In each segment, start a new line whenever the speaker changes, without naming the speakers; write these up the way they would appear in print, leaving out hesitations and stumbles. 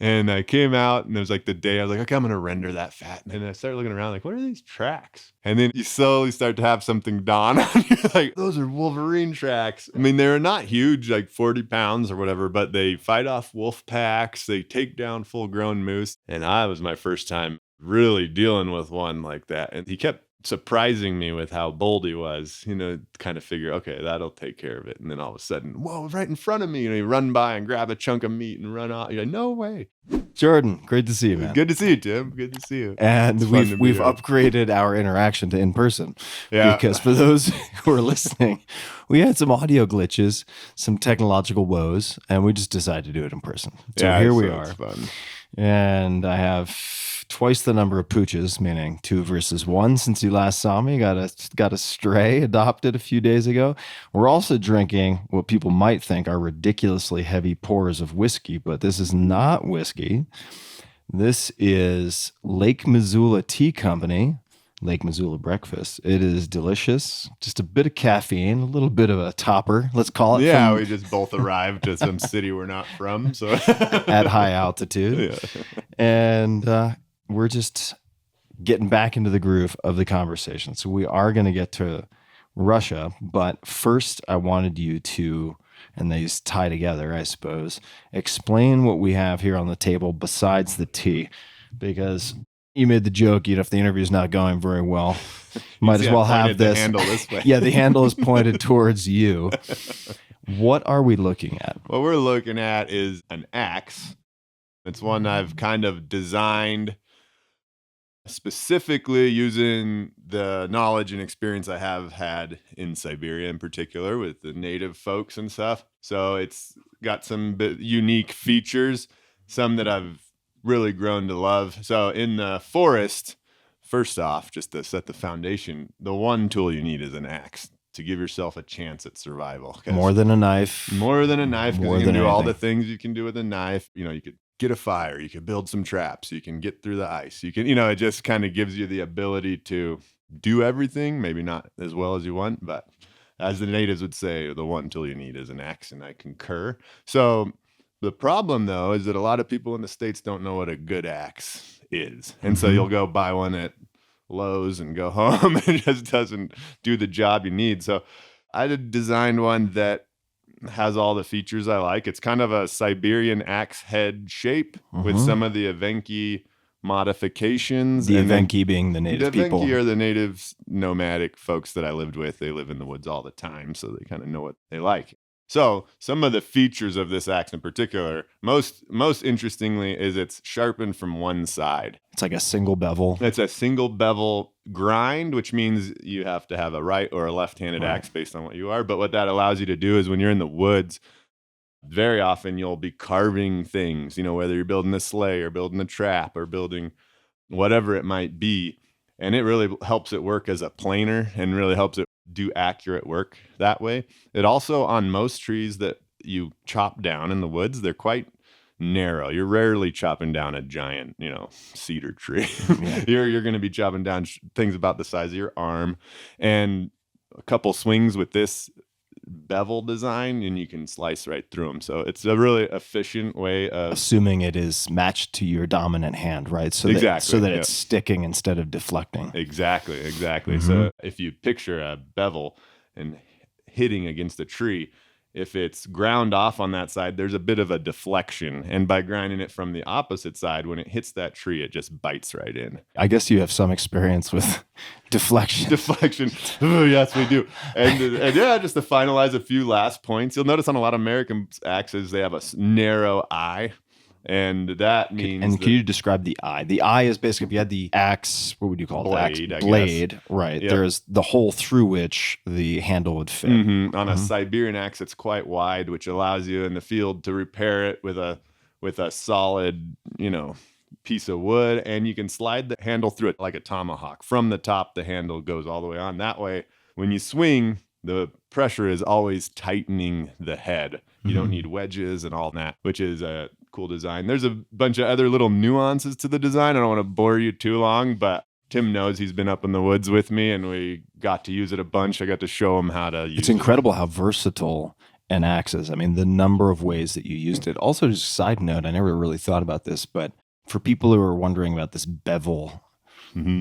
And I came out and it was like the day I was like, okay, I'm going to render that fat. And then I started looking around like, what are these tracks? And then you slowly start to have something dawn on you. Like, those are Wolverine tracks. I mean, they're not huge, like 40 pounds or whatever, but they fight off wolf packs. They take down full grown moose. And I was my first time really dealing with one like that. And he kept surprising me with how bold he was, kind of figure, okay, that'll take care of it. And then all of a sudden, whoa, right in front of me, you run by and grab a chunk of meat and run off. You're like, no way.
Jordan, great to see you, man.
Good to see you, Tim. Good to see you.
And we've upgraded our interaction to in person.
Yeah.
Because for those who are listening, we had some audio glitches, some technological woes, and we just decided to do it in person. So here we are.
Fun.
And I have twice the number of pooches, meaning 2 versus 1 since you last saw me. Got a stray adopted a few days ago. We're also drinking what people might think are ridiculously heavy pours of whiskey, but this is not whiskey. This is Lake Missoula Tea Company, Lake Missoula Breakfast. It is delicious. Just a bit of caffeine, a little bit of a topper, let's call it.
Yeah, we just both arrived to some city we're not from, so
at high altitude. Yeah. And we're just getting back into the groove of the conversation. So we are going to get to Russia, but first I wanted you to, and these tie together, I suppose, explain what we have here on the table besides the tea, because you made the joke, if the interview's not going very well, might as well have this.
The handle this way.
Yeah, the handle is pointed towards you. What are we looking at?
What we're looking at is an axe. It's one I've kind of designed specifically using the knowledge and experience I have had in Siberia in particular with the native folks and stuff. So it's got some unique features, some that I've really grown to love. So in the forest, first off, just to set the foundation, the one tool you need is an axe to give yourself a chance at survival.
More than a knife.
More than a knife, because you can do all the things you can do with a knife. You could get a fire, you could build some traps, you can get through the ice, you can, it just kind of gives you the ability to do everything, maybe not as well as you want, but as the natives would say, the one tool you need is an axe, and I concur. So the problem, though, is that a lot of people in the States don't know what a good axe is. And so you'll go buy one at Lowe's and go home and it just doesn't do the job you need. So I designed one that has all the features I like. It's kind of a Siberian axe head shape with some of the Evenki modifications.
The Evenki being the native people.
The Evenki are the native nomadic folks that I lived with. They live in the woods all the time, so they kind of know what they like. So some of the features of this axe in particular, most interestingly, is it's sharpened from one side.
It's like a single bevel.
It's a single bevel grind, which means you have to have a right or a left-handed axe based on what you are. But what that allows you to do is when you're in the woods, very often you'll be carving things, whether you're building a sleigh or building a trap or building whatever it might be. And it really helps it work as a planer and really helps it do accurate work that way. It also, on most trees that you chop down in the woods, they're quite narrow. You're rarely chopping down a giant, cedar tree. Yeah. You're going to be chopping down things about the size of your arm. And a couple swings with this bevel design and you can slice right through them. So it's a really efficient way of...
Assuming it is matched to your dominant hand, right? So
exactly.
That it's sticking instead of deflecting.
Exactly. So if you picture a bevel and hitting against a tree, if it's ground off on that side, there's a bit of a deflection. And by grinding it from the opposite side, when it hits that tree, it just bites right in.
I guess you have some experience with deflection.
Oh, yes, we do. And yeah, just to finalize a few last points, you'll notice on a lot of American axes, they have a narrow eye. And that means...
And can you describe the eye? The eye is basically, if you had the axe, what would you call it? Blade, right. Yep. There's the hole through which the handle would fit.
On a Siberian axe, it's quite wide, which allows you in the field to repair it with a solid, piece of wood. And you can slide the handle through it like a tomahawk. From the top, the handle goes all the way on. That way, when you swing, the pressure is always tightening the head. You don't need wedges and all that, which is a cool design. There's a bunch of other little nuances to the design. I don't want to bore you too long, but Tim knows he's been up in the woods with me and we got to use it a bunch. I got to show him how to use it.
It's incredible how versatile and axes. I mean, the number of ways that you used it. Also, just a side note, I never really thought about this, but for people who are wondering about this bevel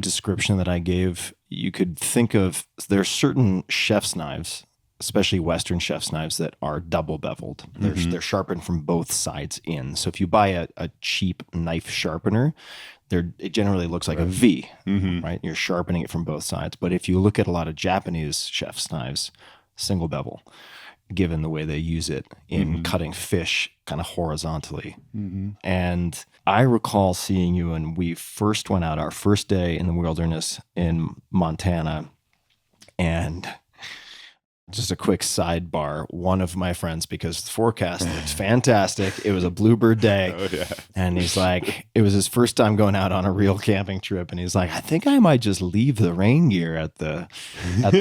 description that I gave, you could think of, there's certain chef's knives, especially Western chef's knives, that are double beveled. They're sharpened from both sides in. So if you buy a cheap knife sharpener, it generally looks like a V, right? You're sharpening it from both sides. But if you look at a lot of Japanese chef's knives, single bevel, given the way they use it in cutting fish kind of horizontally. And I recall seeing you when we first went out, our first day in the wilderness in Montana. And just a quick sidebar, one of my friends, because the forecast looked fantastic, it was a bluebird day.
Oh, yeah.
And he's like, it was his first time going out on a real camping trip. And he's like, I think I might just leave the rain gear at the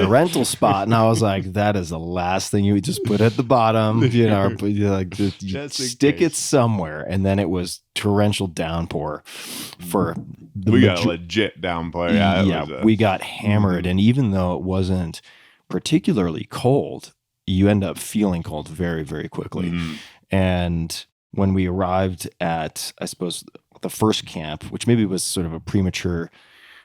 rental spot. And I was like, that is the last thing you would just put at the bottom, you know, like you stick it somewhere. And then it was torrential downpour for
we got a legit downpour. Yeah,
we got hammered. And even though it wasn't particularly cold, you end up feeling cold very, very quickly. And when we arrived at, I suppose, the first camp, which maybe was sort of a premature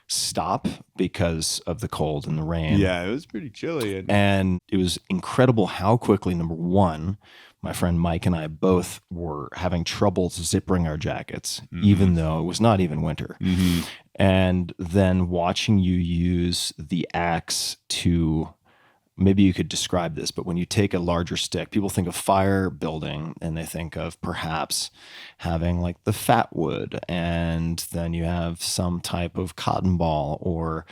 stop because of the cold and the rain.
Yeah, it was pretty chilly.
And it was incredible how quickly, number one, my friend Mike and I both were having trouble zippering our jackets, even though it was not even winter. And then watching you use the axe to, maybe you could describe this, but when you take a larger stick, people think of fire building and they think of perhaps having like the fat wood, and then you have some type of cotton ball or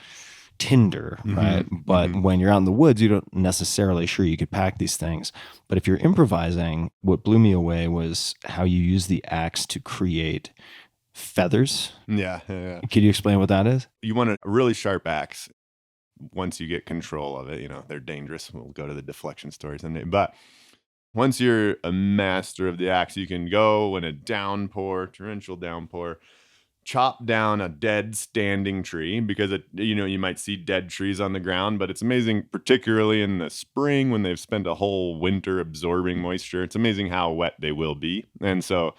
tinder, right? But when you're out in the woods, you don't necessarily, sure, you could pack these things. But if you're improvising, what blew me away was how you use the axe to create feathers.
Yeah.
Can you explain what that is?
You want a really sharp axe. Once you get control of it, you know, they're dangerous. We'll go to the deflection stories someday. But once you're a master of the axe, you can go in a downpour, torrential downpour, chop down a dead standing tree, because you might see dead trees on the ground, but it's amazing, particularly in the spring when they've spent a whole winter absorbing moisture. It's amazing how wet they will be. And so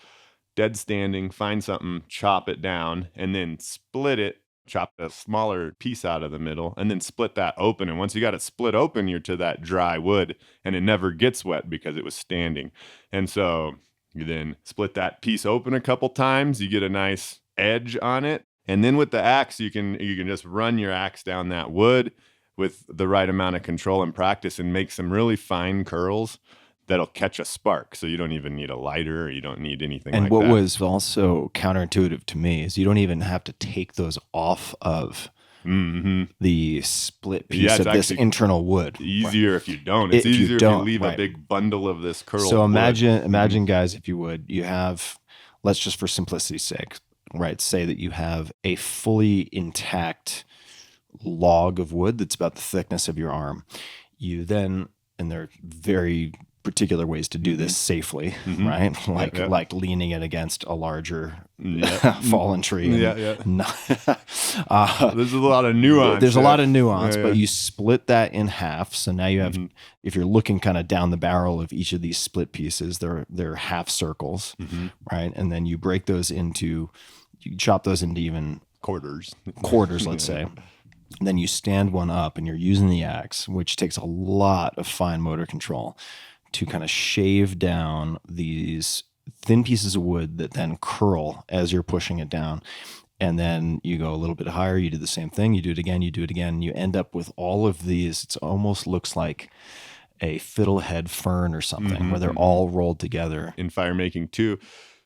dead standing, find something, chop it down, and then split it. Chop a smaller piece out of the middle and then split that open. And once you got it split open, you're to that dry wood, and it never gets wet because it was standing. And so you then split that piece open a couple times. You get a nice edge on it. And then with the axe, you can just run your axe down that wood with the right amount of control and practice and make some really fine curls that'll catch a spark. So you don't even need a lighter, or you don't need anything like that.
And what was also counterintuitive to me is you don't even have to take those off of the split piece of this internal wood.
Easier if you don't. It's easier if you leave a big bundle of this curled
So imagine, guys, if you would, you have, let's just for simplicity's sake, right, say that you have a fully intact log of wood that's about the thickness of your arm. You then, and there are very particular ways to do this safely, right? Like leaning it against a larger fallen tree.
There's a lot of nuance.
There's a lot of nuance, but you split that in half. So now you have, if you're looking kind of down the barrel of each of these split pieces, they're half circles, right? And then you break those you chop those into even
quarters,
let's say. And then you stand one up and you're using the axe, which takes a lot of fine motor control to kind of shave down these thin pieces of wood that then curl as you're pushing it down. And then you go a little bit higher, you do the same thing, you do it again, and you end up with all of these. It almost looks like a fiddlehead fern or something, where they're all rolled together.
In fire making too,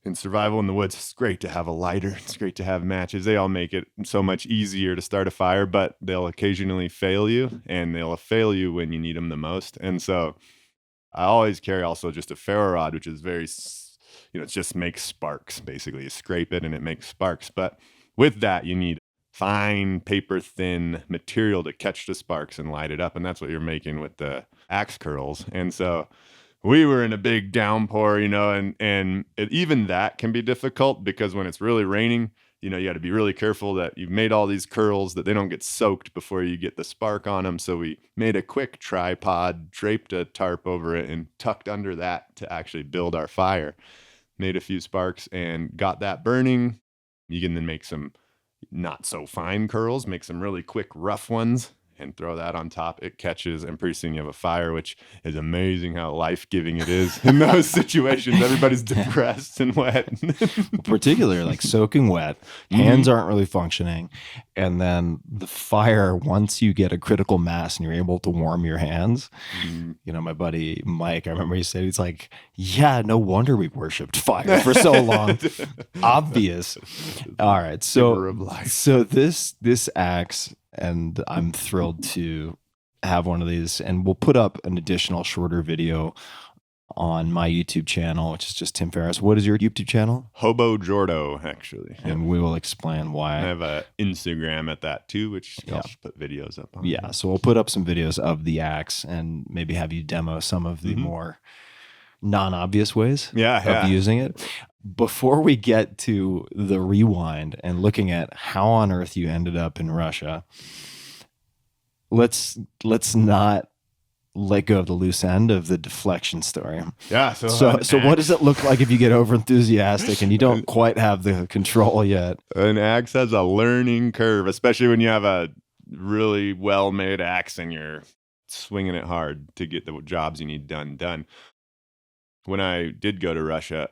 in survival in the woods, it's great to have a lighter. It's great to have matches. They all make it so much easier to start a fire, but they'll occasionally fail you, and they'll fail you when you need them the most. And so I always carry also just a ferro rod, which is very, it just makes sparks. Basically, you scrape it and it makes sparks. But with that, you need fine, paper thin material to catch the sparks and light it up. And that's what you're making with the axe curls. And so we were in a big downpour, and even that can be difficult because when it's really raining, you got to be really careful that you've made all these curls that they don't get soaked before you get the spark on them. So we made a quick tripod, draped a tarp over it, and tucked under that to actually build our fire. Made a few sparks and got that burning. You can then make some not so fine curls, make some really quick rough ones, and throw that on top. It catches, and pretty soon you have a fire, which is amazing how life-giving it is in those situations. Everybody's depressed and wet.
Particularly like soaking wet, hands aren't really functioning. And then the fire, once you get a critical mass and you're able to warm your hands, my buddy Mike, I remember he said, he's like, yeah, no wonder we worshipped fire for so long. Obvious. All right. So this axe, and I'm thrilled to have one of these, and we'll put up an additional shorter video on my YouTube channel, which is just Tim Ferriss. What is your YouTube channel?
Hobo Jordo, actually.
And we will explain why.
I have an Instagram at that too, which I'll just put videos up on.
Yeah, so we'll put up some videos of the axe and maybe have you demo some of the more non-obvious ways of using it. Before we get to the rewind and looking at how on earth you ended up in Russia, let's not let go of the loose end of the deflection story.
Yeah.
So what does it look like if you get over enthusiastic and you don't quite have the control yet?
An axe has a learning curve, especially when you have a really well-made axe and you're swinging it hard to get the jobs you need done. When I did go to Russia,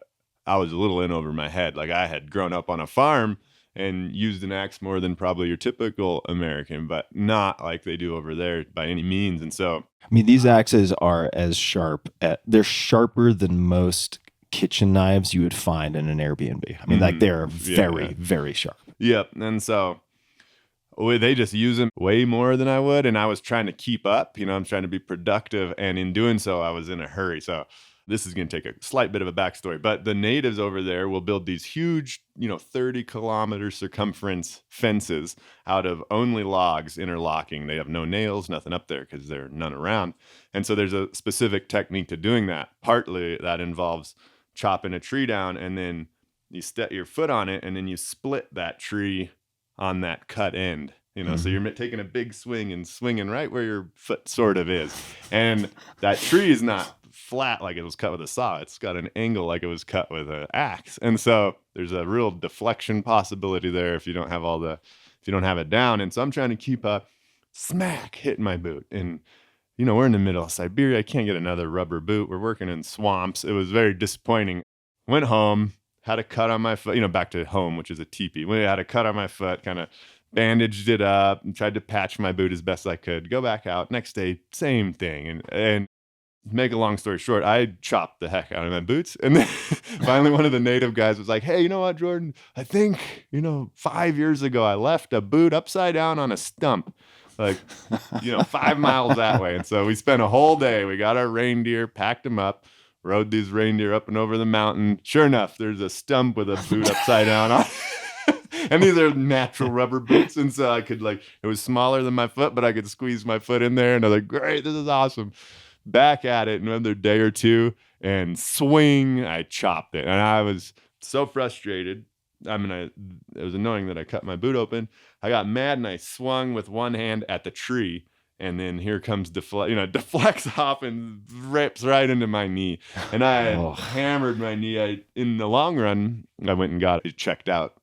I was a little in over my head. Like, I had grown up on a farm and used an axe more than probably your typical American, but not like they do over there by any means. And so,
I mean, these axes are as sharp. They're sharper than most kitchen knives you would find in an Airbnb. I mean, like, they're very, very sharp.
Yep. And so they just use them way more than I would. And I was trying to keep up. I'm trying to be productive. And in doing so, I was in a hurry. So this is going to take a slight bit of a backstory, but the natives over there will build these huge, 30-kilometer circumference fences out of only logs interlocking. They have no nails, nothing up there because there are none around. And so there's a specific technique to doing that. Partly that involves chopping a tree down, and then you step your foot on it, and then you split that tree on that cut end. So you're taking a big swing and swinging right where your foot sort of is. And that tree is not flat like it was cut with a saw. It's got an angle like it was cut with an axe. And so there's a real deflection possibility there if you don't have it down. And so I'm trying to keep a smack hitting my boot. And, we're in the middle of Siberia. I can't get another rubber boot. We're working in swamps. It was very disappointing. Went home, had a cut on my foot, back to home, which is a tipi. We had a cut on my foot, kind of bandaged it up and tried to patch my boot as best I could. Go back out. Next day, same thing. And make a long story short, I chopped the heck out of my boots. And then finally one of the native guys was like, hey, you know what, Jordan? I think, 5 years ago, I left a boot upside down on a stump, 5 miles that way. And so we spent a whole day. We got our reindeer, packed them up, rode these reindeer up and over the mountain. Sure enough, there's a stump with a boot upside down on it. And these are natural rubber boots. And so I could it was smaller than my foot, but I could squeeze my foot in there. And I was like, great, this is awesome. Back at it another day or two, and swing, I chopped it. And I was so frustrated. It was annoying that I cut my boot open. I got mad and I swung with one hand at the tree. And then here comes deflects off and rips right into my knee. And I hammered my knee. In the long run, I went and got it checked out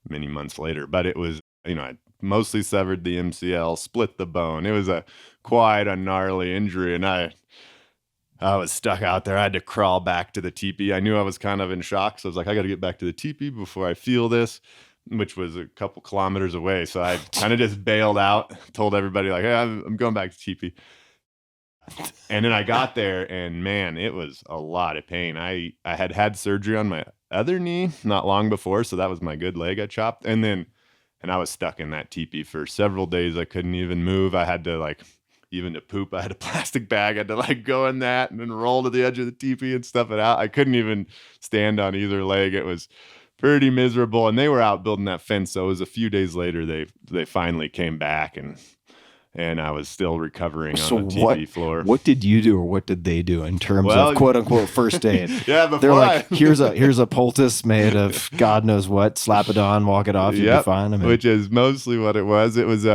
many months later. But it was, I mostly severed the MCL, split the bone. It was quite a gnarly injury. And I was stuck out there. I had to crawl back to the teepee. I knew I was kind of in shock. So I was like, I got to get back to the teepee before I feel this, which was a couple kilometers away. So I kind of just bailed out, told everybody hey, I'm going back to teepee. And then I got there and man, it was a lot of pain. I had surgery on my other knee not long before. So that was my good leg I chopped. And I was stuck in that teepee for several days. I couldn't even move. I had to even to poop, I had a plastic bag. I had to go in that and then roll to the edge of the teepee and stuff it out. I couldn't even stand on either leg. It was pretty miserable. And they were out building that fence. So it was a few days later, they finally came back and and I was still recovering
So
on the TV floor.
what did you do, or what did they do in terms of quote unquote first aid?
Yeah,
they're like, here's a poultice made of God knows what. Slap it on, walk it off, you'll be fine. I mean,
which is mostly what it was. It was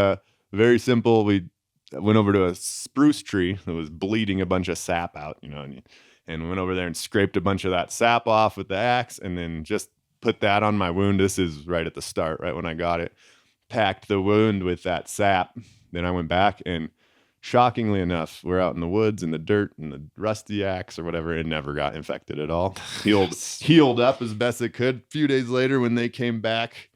very simple. We went over to a spruce tree that was bleeding a bunch of sap out, and went over there and scraped a bunch of that sap off with the axe, and then just put that on my wound. This is right at the start, right when I got it. Packed the wound with that sap. Then I went back, and shockingly enough, we're out in the woods in the dirt and the rusty axe or whatever. It never got infected at all. Healed up as best it could. A few days later, when they came back,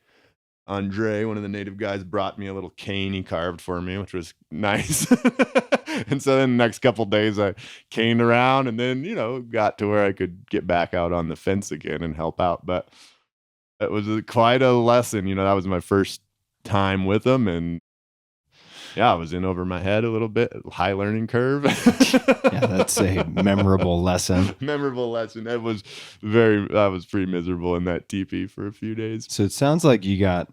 Andre, one of the native guys, brought me a little cane he carved for me, which was nice. And so then the next couple days I caned around, and then, got to where I could get back out on the fence again and help out. But it was quite a lesson. That was my first time with them, and yeah, I was in over my head a little bit, high learning curve.
Yeah, that's a memorable lesson.
Memorable lesson. I was pretty miserable in that teepee for a few days.
So it sounds like you got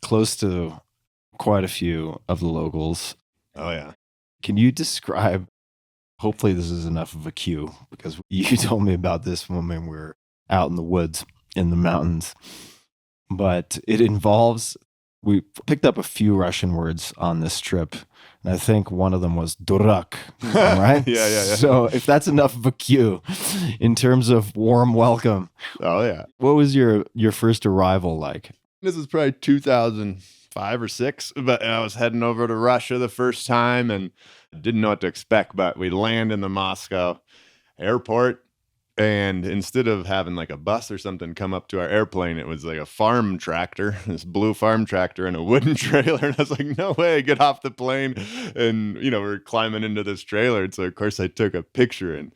close to quite a few of the locals.
Oh, yeah.
Can you describe, hopefully this is enough of a cue, because you told me about this when we were out in the woods, in the mountains, but it involves, we picked up a few Russian words on this trip, and I think one of them was durak, right?
Yeah.
So if that's enough of a cue in terms of warm welcome.
Oh, yeah.
What was your first arrival like?
This is probably 2005 or 6, but I was heading over to Russia the first time and didn't know what to expect, but we land in the Moscow airport, and instead of having like a bus or something come up to our airplane, it was like a farm tractor, this blue farm tractor and a wooden trailer. And I was like, no way, get off the plane. And, we're climbing into this trailer. And so, of course, I took a picture, and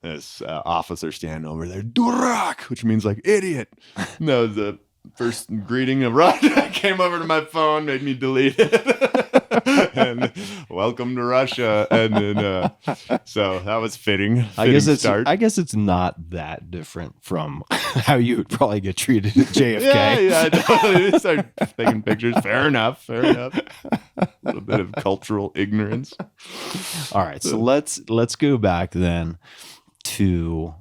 this officer standing over there, durak, which means like idiot. And that was the first greeting of Russia. I came over to my phone, made me delete it. And welcome to Russia. And then, so that was fitting.
I guess it's not that different from how you would probably get treated at JFK.
Yeah, totally. Start taking pictures. Fair enough. A little bit of cultural ignorance.
All right, so let's go back then to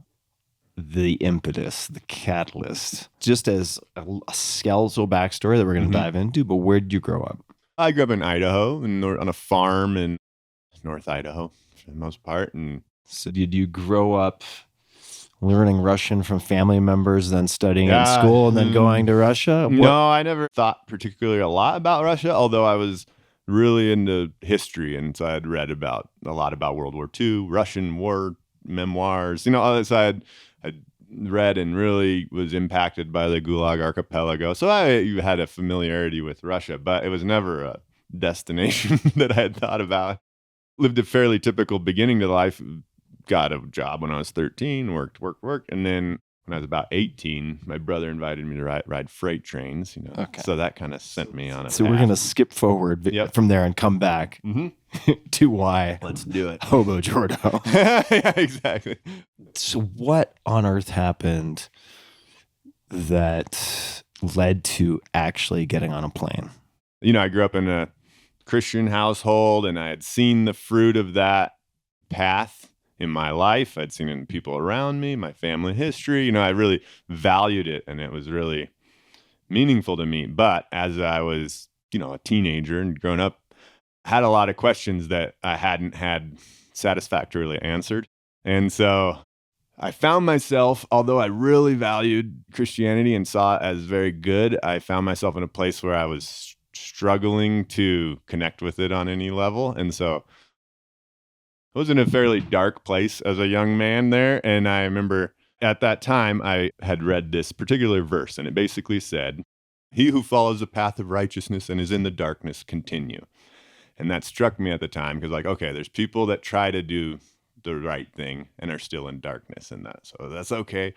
the impetus, the catalyst, just as a skeletal backstory that we're going to dive into. But where did you grow up?
I grew up in Idaho, on a farm in North Idaho for the most part. And
so did you grow up learning Russian from family members, then studying in school, and then going to Russia?
No, I never thought particularly a lot about Russia, although I was really into history. And so I had read a lot about World War II, Russian war memoirs, so I had read and really was impacted by the Gulag Archipelago. So I had a familiarity with Russia, but it was never a destination that I had thought about. Lived a fairly typical beginning to life, got a job when I was 13, worked. And then when I was about 18, my brother invited me to ride freight trains, Okay. So that kind of sent me on a
So
path.
We're going to skip forward from there and come back to why.
Let's do it.
Hobo Jordo.
Yeah, exactly.
So what on earth happened that led to actually getting on a plane?
I grew up in a Christian household, and I had seen the fruit of that path in my life. I'd seen it in people around me, my family history. I really valued it, and it was really meaningful to me. But as I was, a teenager and growing up, I had a lot of questions that I hadn't had satisfactorily answered. And so I found myself, although I really valued Christianity and saw it as very good, I found myself in a place where I was struggling to connect with it on any level. And so I was in a fairly dark place as a young man there. And I remember at that time, I had read this particular verse, and it basically said, "He who follows the path of righteousness and is in the darkness continue." And that struck me at the time because, okay, there's people that try to do the right thing and are still in darkness, and so that's okay.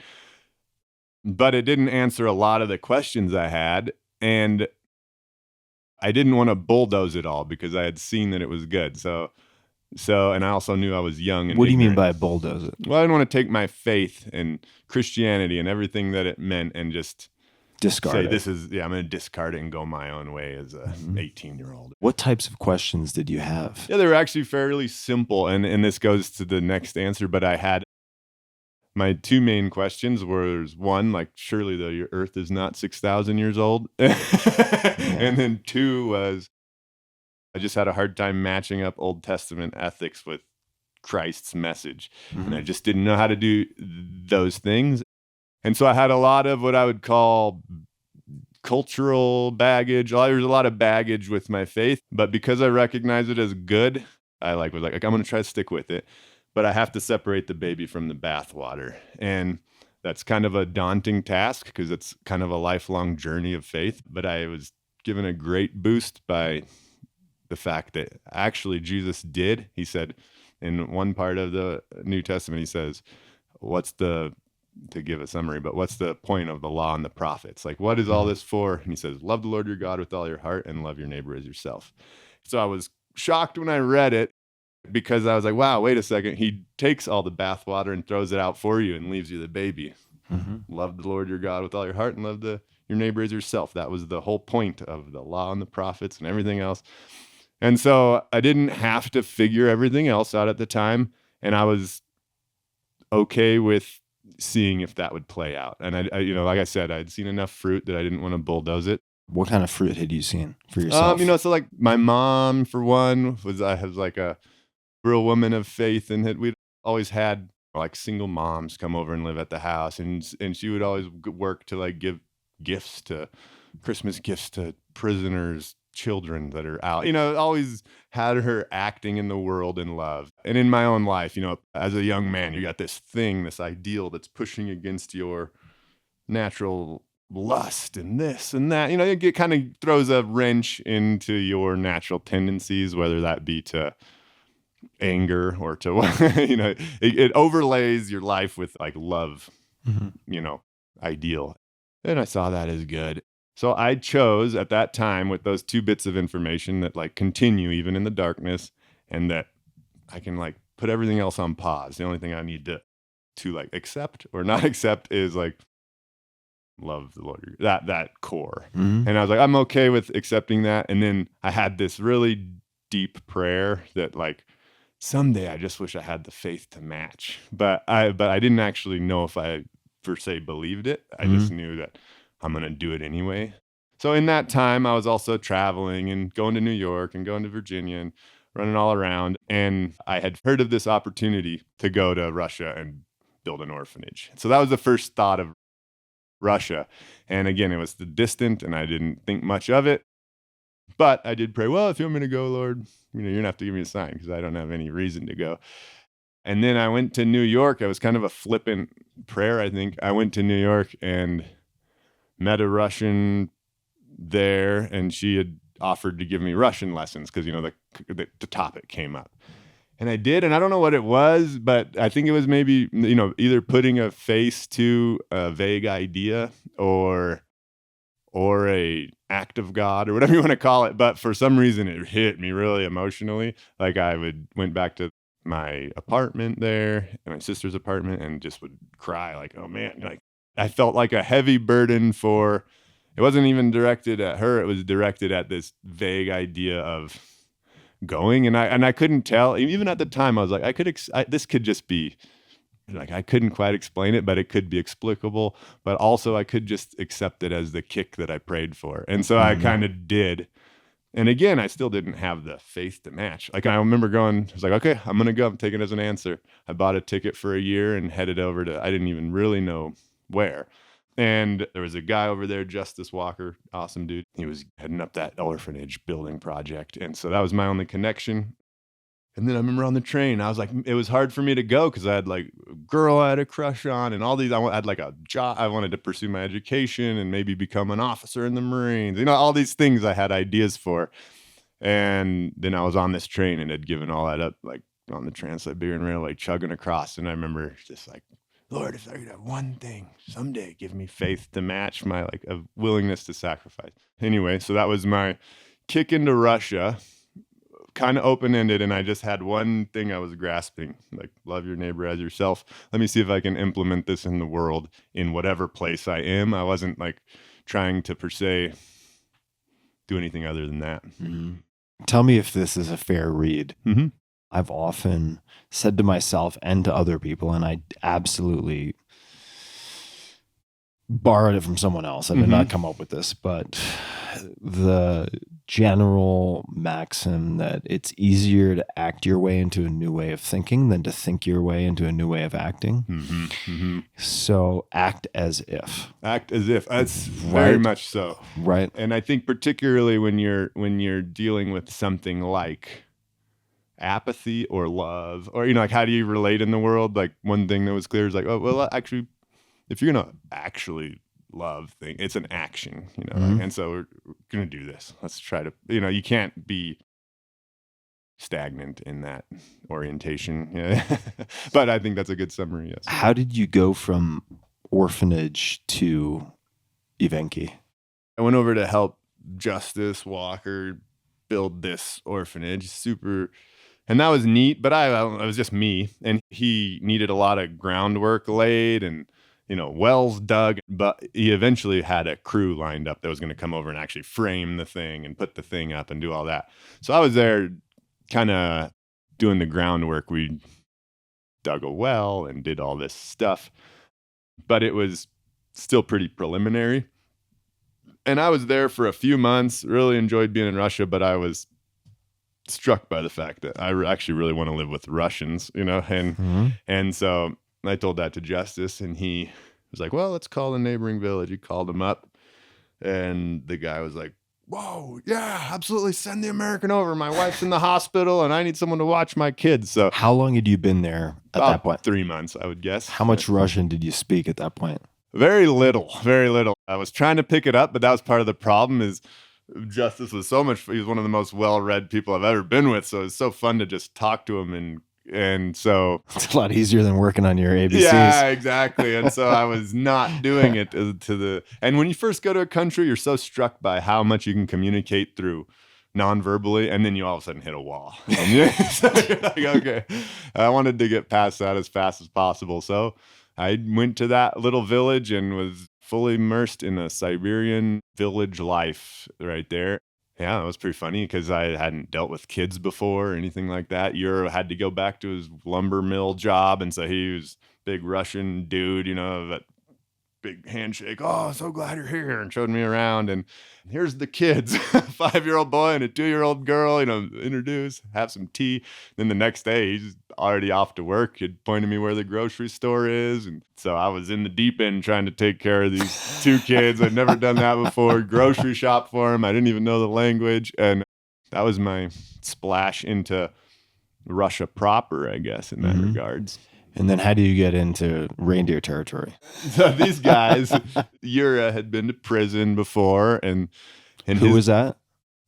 But it didn't answer a lot of the questions I had, and I didn't want to bulldoze it all because I had seen that it was good. So, and I also knew I was young. And
what do you mean by bulldoze it?
Well, I didn't want to take my faith and Christianity and everything that it meant and just
discard
say
it.
this is, I'm going to discard it and go my own way as a 18-year-old.
What types of questions did you have?
Yeah, they were actually fairly simple. And this goes to the next answer, but I had my two main questions were one, like, surely the earth is not 6,000 years old. And then two was, I just had a hard time matching up Old Testament ethics with Christ's message. And I just didn't know how to do those things. And so I had a lot of what I would call cultural baggage. There's a lot of baggage with my faith, but because I recognize it as good, I was like, I'm going to try to stick with it, but I have to separate the baby from the bathwater. And that's kind of a daunting task because it's kind of a lifelong journey of faith. But I was given a great boost by the fact that actually Jesus did. He said in one part of the New Testament, he says, to give a summary, but what's the point of the law and the prophets? Like, what is all this for? And he says, love the Lord your God with all your heart and love your neighbor as yourself. So I was shocked when I read it because I was like, wow, wait a second. He takes all the bathwater and throws it out for you and leaves you the baby. Love the Lord your God with all your heart and love your neighbor as yourself. That was the whole point of the law and the prophets and everything else. And so I didn't have to figure everything else out at the time. And I was okay with seeing if that would play out. And I like I said, I'd seen enough fruit that I didn't want to bulldoze it.
What kind of fruit had you seen for yourself?
So like my mom, for one, was like a real woman of faith, and we'd always had like single moms come over and live at the house, and she would always work to like give Christmas gifts to prisoners, children that are out. Always had her acting in the world in love. And in my own life, as a young man, you got this ideal that's pushing against your natural lust and this and that. It kind of throws a wrench into your natural tendencies, whether that be to anger or to, it overlays your life with like love, ideal. And I saw that as good. So I chose at that time with those two bits of information that like continue even in the darkness, and that I can like put everything else on pause. The only thing I need to like accept or not accept is like love the Lord, that core. And I was like, I'm okay with accepting that. And then I had this really deep prayer that like, someday I just wish I had the faith to match. But I didn't actually know if I per se believed it. I just knew that I'm going to do it anyway. So in that time, I was also traveling and going to New York and going to Virginia and running all around. And I had heard of this opportunity to go to Russia and build an orphanage. So that was the first thought of Russia. And again, it was distant and I didn't think much of it. But I did pray, well, if you want me to go, Lord, you're going to have to give me a sign because I don't have any reason to go. And then I went to New York. It was kind of a flippant prayer, I think. I went to New York and met a Russian there, and she had offered to give me Russian lessons because, the topic came up. And I did, and I don't know what it was, but I think it was maybe, either putting a face to a vague idea or a act of God or whatever you want to call it. But for some reason, it hit me really emotionally. Like I went back to my apartment there, my sister's apartment, and just would cry like, oh man, like I felt like a heavy burden for, it wasn't even directed at her. It was directed at this vague idea of going. And I couldn't tell, even at the time, I was like, this could just be like, I couldn't quite explain it, but it could be explicable. But also I could just accept it as the kick that I prayed for. And so I kind of did. And again, I still didn't have the faith to match. Like I remember going, I was like, okay, I'm going to go. I'm taking it as an answer. I bought a ticket for a year and headed over to, I didn't even really know where. And there was a guy over there, Justice Walker, awesome dude. He was heading up that orphanage building project. And so that was my only connection. And then I remember on the train, I was like, it was hard for me to go because I had like a girl I had a crush on and all these, I had like a job. I wanted to pursue my education and maybe become an officer in the Marines, all these things I had ideas for. And then I was on this train and had given all that up, like on the Trans-Siberian Railway, chugging across. And I remember just like, Lord, if I could have one thing someday, give me faith to match my like a willingness to sacrifice. Anyway, so that was my kick into Russia. Kind of open-ended, and I just had one thing I was grasping, like love your neighbor as yourself. Let me see if I can implement this in the world in whatever place I am. I wasn't like trying to per se do anything other than that.
Mm-hmm. Tell me if this is a fair read.
Mm-hmm.
I've often said to myself and to other people, and I absolutely borrowed it from someone else. I did not come up with this, but the general maxim that it's easier to act your way into a new way of thinking than to think your way into a new way of acting.
Mm-hmm. Mm-hmm.
So act as if.
Act as if. That's very much so.
Right.
And I think particularly when you're dealing with something like apathy or love, or like how do you relate in the world? Like one thing that was clear is like, oh well, actually, if you're gonna actually love thing, it's an action, and so we're gonna do this. Let's try to, you can't be stagnant in that orientation. Yeah. But I think that's a good summary. Yes.
How did you go from orphanage to Evenki?
I went over to help Justice Walker build this orphanage. And that was neat, but it was just me, and he needed a lot of groundwork laid and wells dug, but he eventually had a crew lined up that was going to come over and actually frame the thing and put the thing up and do all that. So I was there kind of doing the groundwork. We dug a well and did all this stuff, but it was still pretty preliminary. And I was there for a few months, really enjoyed being in Russia, but I was struck by the fact that I actually really want to live with Russians, and so I told that to Justice, and he was like, well, let's call the neighboring village. He called him up, and the guy was like, whoa, yeah, absolutely, send the American over. My wife's in the hospital, and I need someone to watch my kids. So
how long had you been there at that point?
3 months, I would guess.
How much Russian did you speak at that point?
Very little, very little. I was trying to pick it up, but that was part of the problem is Justice was he was one of the most well-read people I've ever been with. So it was so fun to just talk to him, and so
it's a lot easier than working on your ABCs.
Yeah, exactly. And so I was not doing it and when you first go to a country, you're so struck by how much you can communicate through non-verbally, and then you all of a sudden hit a wall. So you're like, okay, I wanted to get past that as fast as possible. So I went to that little village and was fully immersed in a Siberian village life right there. Yeah, it was pretty funny because I hadn't dealt with kids before or anything like that. Euro had to go back to his lumber mill job, and so he was big Russian dude, that big handshake. Oh, so glad you're here, and showed me around. And here's the kids, a 5-year-old boy and a 2-year-old girl, introduce, have some tea. Then the next day, he's already off to work. He'd pointed me where the grocery store is. And so I was in the deep end trying to take care of these 2 kids. I'd never done that before. Grocery shop for them. I didn't even know the language. And that was my splash into Russia proper, I guess, in that regards.
And then how do you get into reindeer territory?
So these guys, Yura had been to prison before, and
who was that?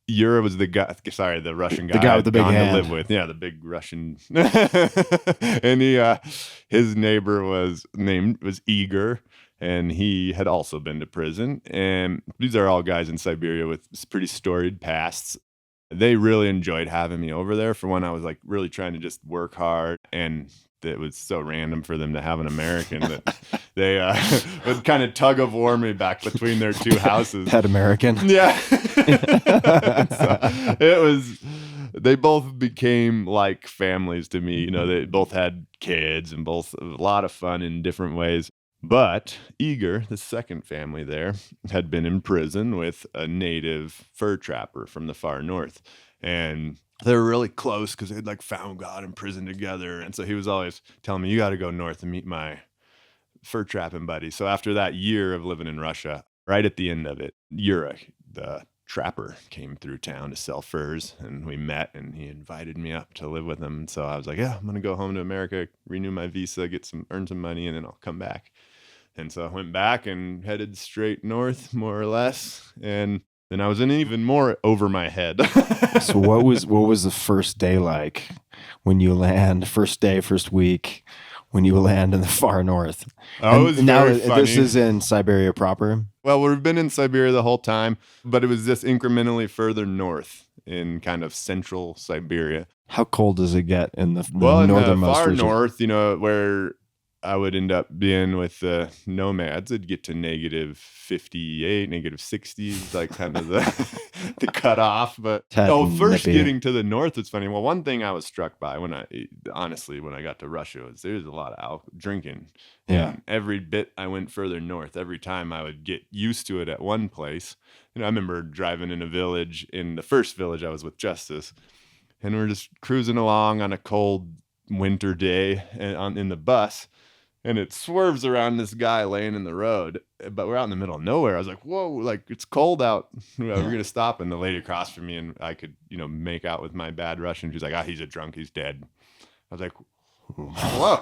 Yura was the guy. Sorry, the Russian guy.
The guy with the big hand
to live with. Yeah, the big Russian. And his neighbor was Igor, and he had also been to prison. And these are all guys in Siberia with pretty storied pasts. They really enjoyed having me over there for when I was like really trying to just work hard, and it was so random for them to have an American that they would kind of tug-of-war me back between their 2 houses.
That American?
Yeah. So they both became like families to me. They both had kids and both a lot of fun in different ways. But Igor, the second family there, had been in prison with a native fur trapper from the far north. And they were really close because they'd like found God in prison together. And so he was always telling me, you got to go north and meet my fur trapping buddy. So after that year of living in Russia, right at the end of it, Yura, the trapper, came through town to sell furs, and we met, and he invited me up to live with him. And so I was like, yeah, I'm going to go home to America, renew my visa, earn some money, and then I'll come back. And so I went back and headed straight north, more or less. And then I was in even more over my head.
So what was the first day like when you land, first day, first week, when you land in the far north?
Oh, it was very funny.
This is in Siberia proper?
Well, we've been in Siberia the whole time, but it was just incrementally further north in kind of central Siberia.
How cold does it get in the
northernmost
region?
Far north, where I would end up being with the nomads. It'd get to negative 58, negative 60s, like kind of the cutoff. But first getting to the north, it's funny. Well, one thing I was struck by when I got to Russia was there's a lot of drinking.
Yeah.
And every bit I went further north, every time I would get used to it at one place. I remember driving in a village, in the first village I was with Justice, and we're just cruising along on a cold winter day in the bus, and it swerves around this guy laying in the road, but we're out in the middle of nowhere. I was like, whoa, like it's cold out. We're going to stop. And the lady across from me, and I could, make out with my bad Russian. She's like, he's a drunk. He's dead. I was like, whoa.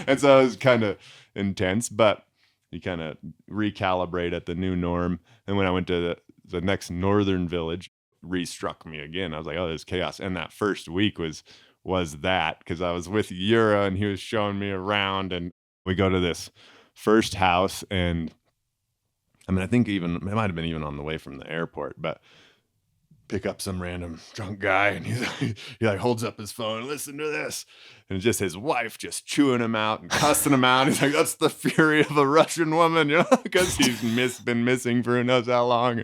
And so it was kind of intense, but you kind of recalibrate at the new norm. And when I went to the next northern village, restruck me again. I was like, oh, there's chaos. And that first week was that, because I was with Yura and he was showing me around, and we go to this first house, and I think even it might have been even on the way from the airport, but pick up some random drunk guy, and he holds up his phone, listen to this, and it's just his wife just chewing him out and cussing him out. He's like, that's the fury of a Russian woman, because he's been missing for who knows how long.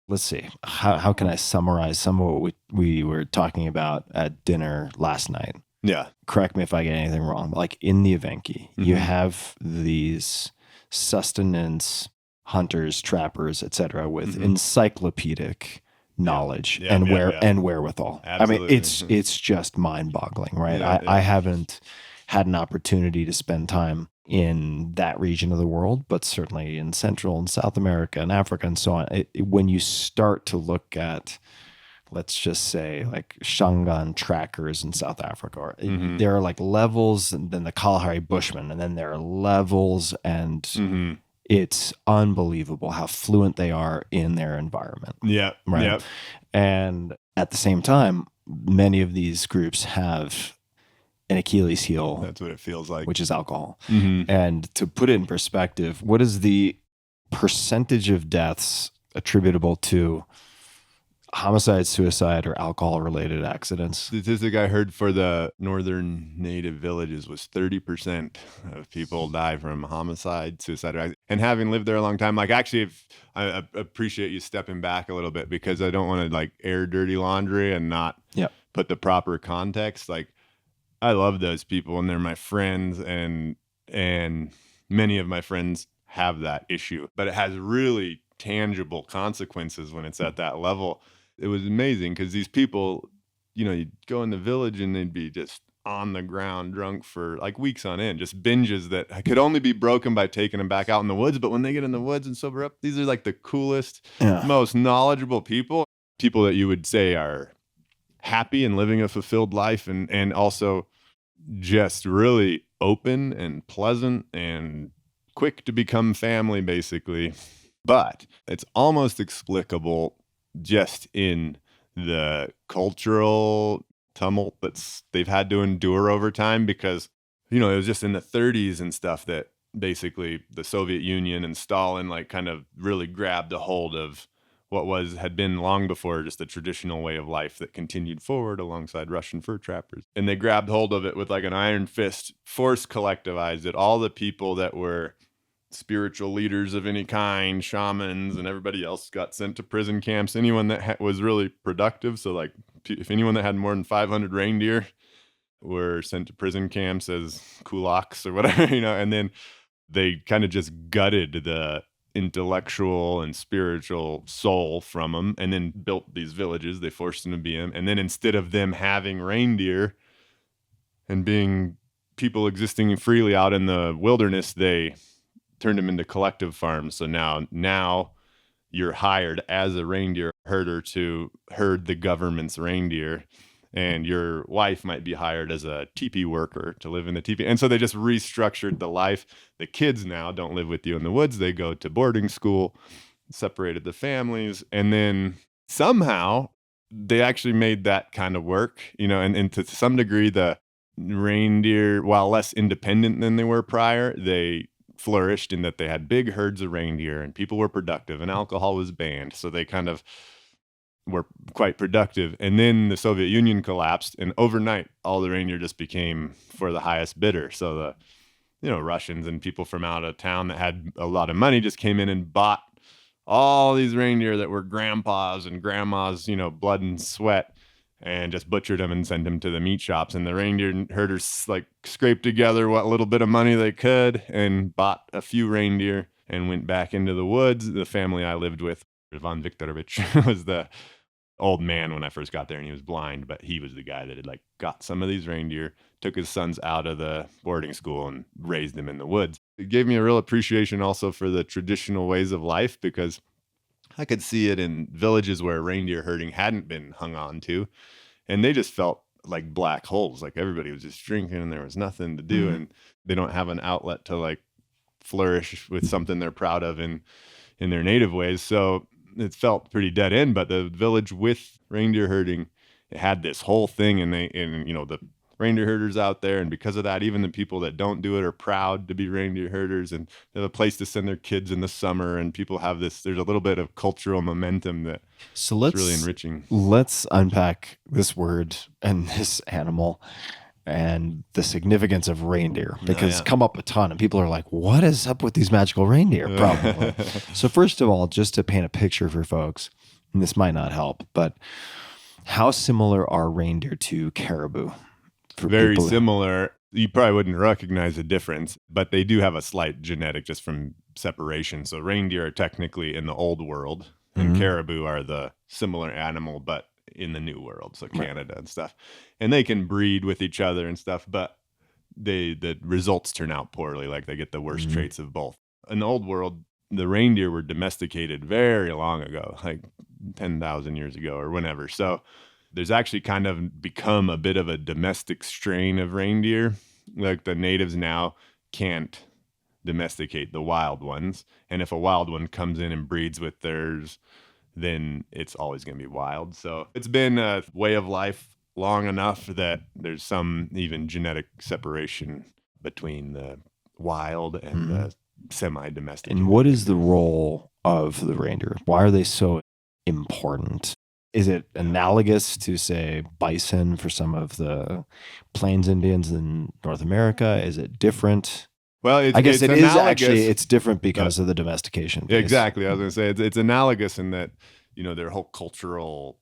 Let's see. How can I summarize some of what we were talking about at dinner last night?
Yeah.
Correct me if I get anything wrong. Like in the Evenki, you have these sustenance hunters, trappers, etc., with encyclopedic knowledge and wherewithal.
Absolutely.
I mean, it's just mind-boggling, right? I haven't had an opportunity to spend time in that region of the world, but certainly in Central and South America and Africa and so on. When you start to look at, let's just say, like Shangan trackers in South Africa, there are like levels, and then the Kalahari Bushmen, and then there are levels, and it's unbelievable how fluent they are in their environment.
Yeah.
Right.
Yep.
And at the same time, many of these groups have an Achilles heel.
That's what it feels like.
Which is alcohol. And to put it in perspective, what is the percentage of deaths attributable to homicide, suicide, or alcohol-related accidents?
Statistic I heard for the northern native villages was 30% of people die from homicide, suicide, and having lived there a long time, like actually, I appreciate you stepping back a little bit, because I don't want to like air dirty laundry and not put the proper context. Like, I love those people, and they're my friends, and many of my friends have that issue, but it has really tangible consequences when it's at that level. It was amazing, because these people, you'd go in the village and they'd be just on the ground drunk for like weeks on end, just binges that could only be broken by taking them back out in the woods. But when they get in the woods and sober up, these are like the coolest, most knowledgeable people that you would say are happy and living a fulfilled life, and also just really open and pleasant and quick to become family, basically. But it's almost explicable just in the cultural tumult they've had to endure over time, because it was just in the 30s and stuff that basically the Soviet Union and Stalin like kind of really grabbed a hold of what had been long before just a traditional way of life that continued forward alongside Russian fur trappers. And they grabbed hold of it with like an iron fist, forced collectivized it. All the people that were spiritual leaders of any kind, shamans, and everybody else got sent to prison camps. Anyone that was really productive, so like if anyone that had more than 500 reindeer were sent to prison camps as kulaks or whatever, and then they kind of just gutted the intellectual and spiritual soul from them, and then built these villages. They forced them to be them, and then instead of them having reindeer and being people existing freely out in the wilderness, they turned them into collective farms. So now you're hired as a reindeer herder to herd the government's reindeer, and your wife might be hired as a tipi worker to live in the tipi. And so they just restructured the life. The kids now don't live with you in the woods. They go to boarding school, separated the families. And then somehow they actually made that kind of work, and to some degree, the reindeer, while less independent than they were prior, they flourished in that they had big herds of reindeer, and people were productive, and alcohol was banned. So they kind of were quite productive. And then the Soviet Union collapsed, and overnight, all the reindeer just became for the highest bidder. So the Russians and people from out of town that had a lot of money just came in and bought all these reindeer that were grandpas and grandmas, blood and sweat, and just butchered them and sent them to the meat shops. And the reindeer herders like scraped together what little bit of money they could and bought a few reindeer and went back into the woods. The family I lived with, Ivan Viktorovich, was the old man when I first got there, and he was blind, but he was the guy that had like got some of these reindeer, took his sons out of the boarding school and raised them in the woods. It gave me a real appreciation also for the traditional ways of life, because I could see it in villages where reindeer herding hadn't been hung on to, and they just felt like black holes. Like everybody was just drinking and there was nothing to do, and they don't have an outlet to like flourish with something they're proud of in their native ways. So it felt pretty dead end. But the village with reindeer herding, it had this whole thing, and the reindeer herders out there, and because of that, even the people that don't do it are proud to be reindeer herders, and they have a place to send their kids in the summer, and people have this, there's a little bit of cultural momentum that is really enriching.
Let's unpack this word and this animal and the significance of reindeer, because it's come up a ton and people are like, what is up with these magical reindeer? Probably. So first of all, just to paint a picture for folks, and this might not help, but how similar are reindeer to caribou?
Very similar. You probably wouldn't recognize the difference, but they do have a slight genetic just from separation. So reindeer are technically in the old world, and caribou are the similar animal, but in the new world, so Canada and stuff. And they can breed with each other and stuff, but the results turn out poorly. Like they get the worst traits of both. In the old world, the reindeer were domesticated very long ago, like 10,000 years ago or whenever. So there's actually kind of become a bit of a domestic strain of reindeer. Like the natives now can't domesticate the wild ones. And if a wild one comes in and breeds with theirs, then it's always going to be wild. So it's been a way of life long enough that there's some even genetic separation between the wild and the semi-domestic.
And what is the role of the reindeer? Why are they so important? Is it analogous to, say, bison for some of the Plains Indians in North America? Is it different?
Well,
I guess it
analogous.
Is actually, it's different because of the domestication piece.
Exactly. I was going to say it's analogous in that, their whole cultural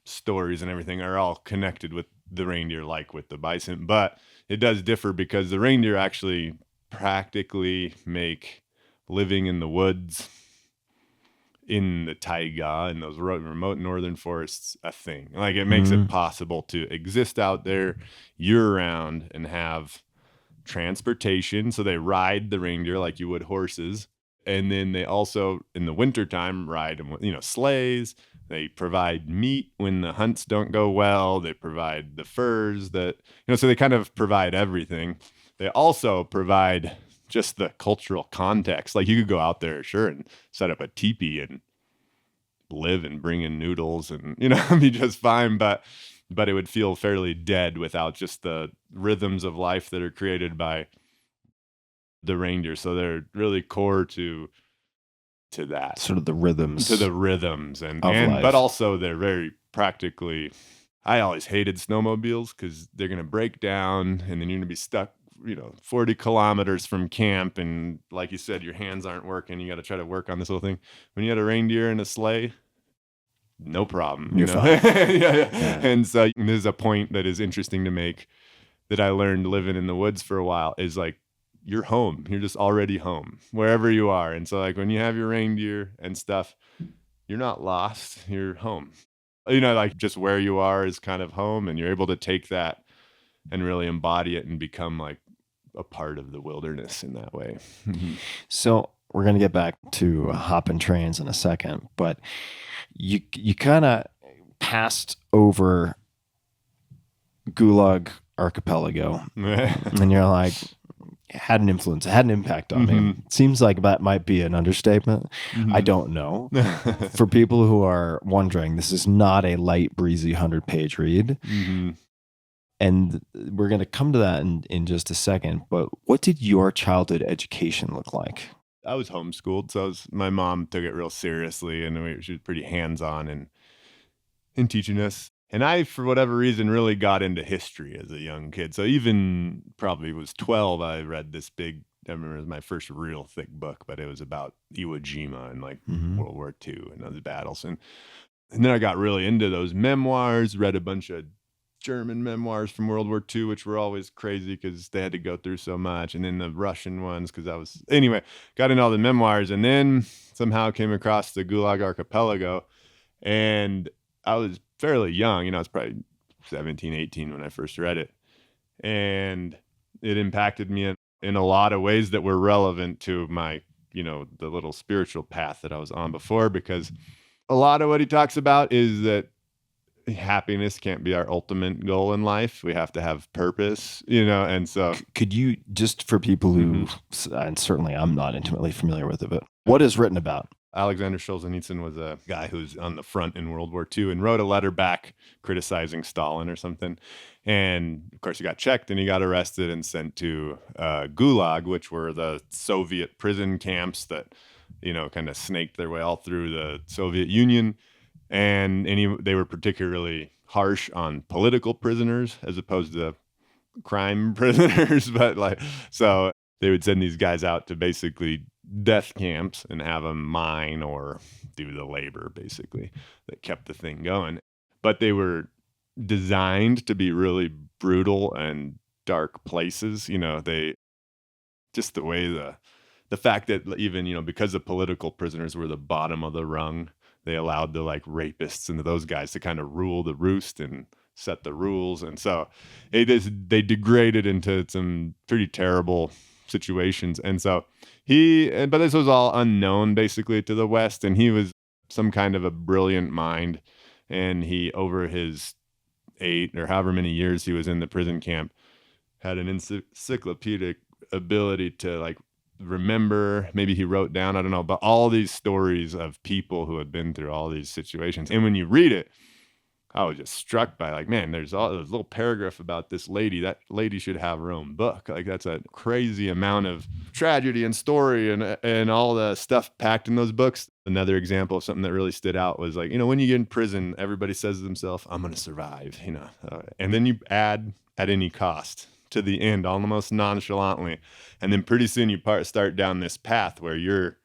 stories and everything are all connected with the reindeer, like with the bison. But it does differ because the reindeer actually practically make living in the woods, in the taiga, in those remote northern forests, a thing. Like it makes it possible to exist out there year round and have transportation. So they ride the reindeer like you would horses. And then they also, in the wintertime, ride them with, sleighs. They provide meat when the hunts don't go well. They provide the furs that, so they kind of provide everything. They also provide just the cultural context. Like you could go out there, sure, and set up a teepee and live and bring in noodles and, be just fine. But it would feel fairly dead without just the rhythms of life that are created by the reindeer. So they're really core to that.
Sort of the rhythms.
To the rhythms. And
life.
But also they're very practically, I always hated snowmobiles because they're going to break down and then you're going to be stuck 40 kilometers from camp. And like you said, your hands aren't working. You got to try to work on this whole thing. When you had a reindeer and a sleigh, no problem.
You're fine.
Yeah. And so there's a point that is interesting to make that I learned living in the woods for a while is like, you're home. You're just already home wherever you are. And so like when you have your reindeer and stuff, you're not lost. You're home. Like just where you are is kind of home, and you're able to take that and really embody it and become like a part of the wilderness in that way.
So we're going to get back to hopping trains in a second, but you kind of passed over Gulag Archipelago and you're like, had an influence, it had an impact on me. It seems like that might be an understatement. I don't know. For people who are wondering, this is not a light, breezy 100-page read. And we're going to come to that in just a second. But what did your childhood education look like?
I was homeschooled. So my mom took it real seriously, and she was pretty hands-on. And and teaching us. And I, for whatever reason, really got into history as a young kid. So even probably was 12, I read this big, I remember it was my first real thick book, but it was about Iwo Jima and like World War II and those battles. And then I got really into those memoirs, read a bunch of German memoirs from World War II, which were always crazy because they had to go through so much. And then the Russian ones, because anyway, got into all the memoirs and then somehow came across the Gulag Archipelago. And I was fairly young, I was probably 17, 18 when I first read it. And it impacted me in a lot of ways that were relevant to my, the little spiritual path that I was on before, because a lot of what he talks about is that happiness can't be our ultimate goal in life. We have to have purpose, and so.
Could you, just for people who, and certainly I'm not intimately familiar with it, but what is written about?
Alexander Solzhenitsyn was a guy who's on the front in World War II and wrote a letter back criticizing Stalin or something. And of course, he got checked and he got arrested and sent to Gulag, which were the Soviet prison camps that, kind of snaked their way all through the Soviet Union. And they were particularly harsh on political prisoners as opposed to crime prisoners. But so they would send these guys out to basically death camps and have them mine or do the labor, basically, that kept the thing going. But they were designed to be really brutal and dark places. They just the way the fact that even, because the political prisoners were the bottom of the rung, they allowed the rapists and those guys to kind of rule the roost and set the rules. And so they degraded into some pretty terrible situations. And so but this was all unknown basically to the West, and he was some kind of a brilliant mind. And he, over his 8 or however many years he was in the prison camp, had an encyclopedic ability to remember, maybe he wrote down, I don't know, but all these stories of people who had been through all these situations. And when you read it, I was just struck by man, there's all this little paragraph about this lady. That lady should have her own book. That's a crazy amount of tragedy and story and all the stuff packed in those books. Another example of something that really stood out was when you get in prison, everybody says to themselves, I'm going to survive, and then you add at any cost to the end, almost nonchalantly. And then pretty soon you start down this path where you're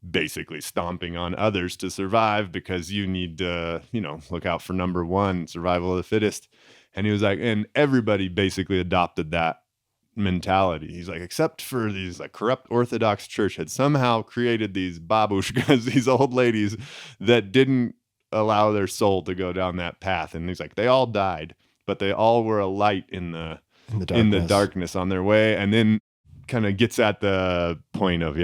basically stomping on others to survive because you need to, look out for number one, survival of the fittest. And he was and everybody basically adopted that mentality. He's except for these corrupt Orthodox church had somehow created these babushkas, these old ladies that didn't allow their soul to go down that path. And he's they all died, but they all were a light in the darkness on their way. And then kind of gets at the point of,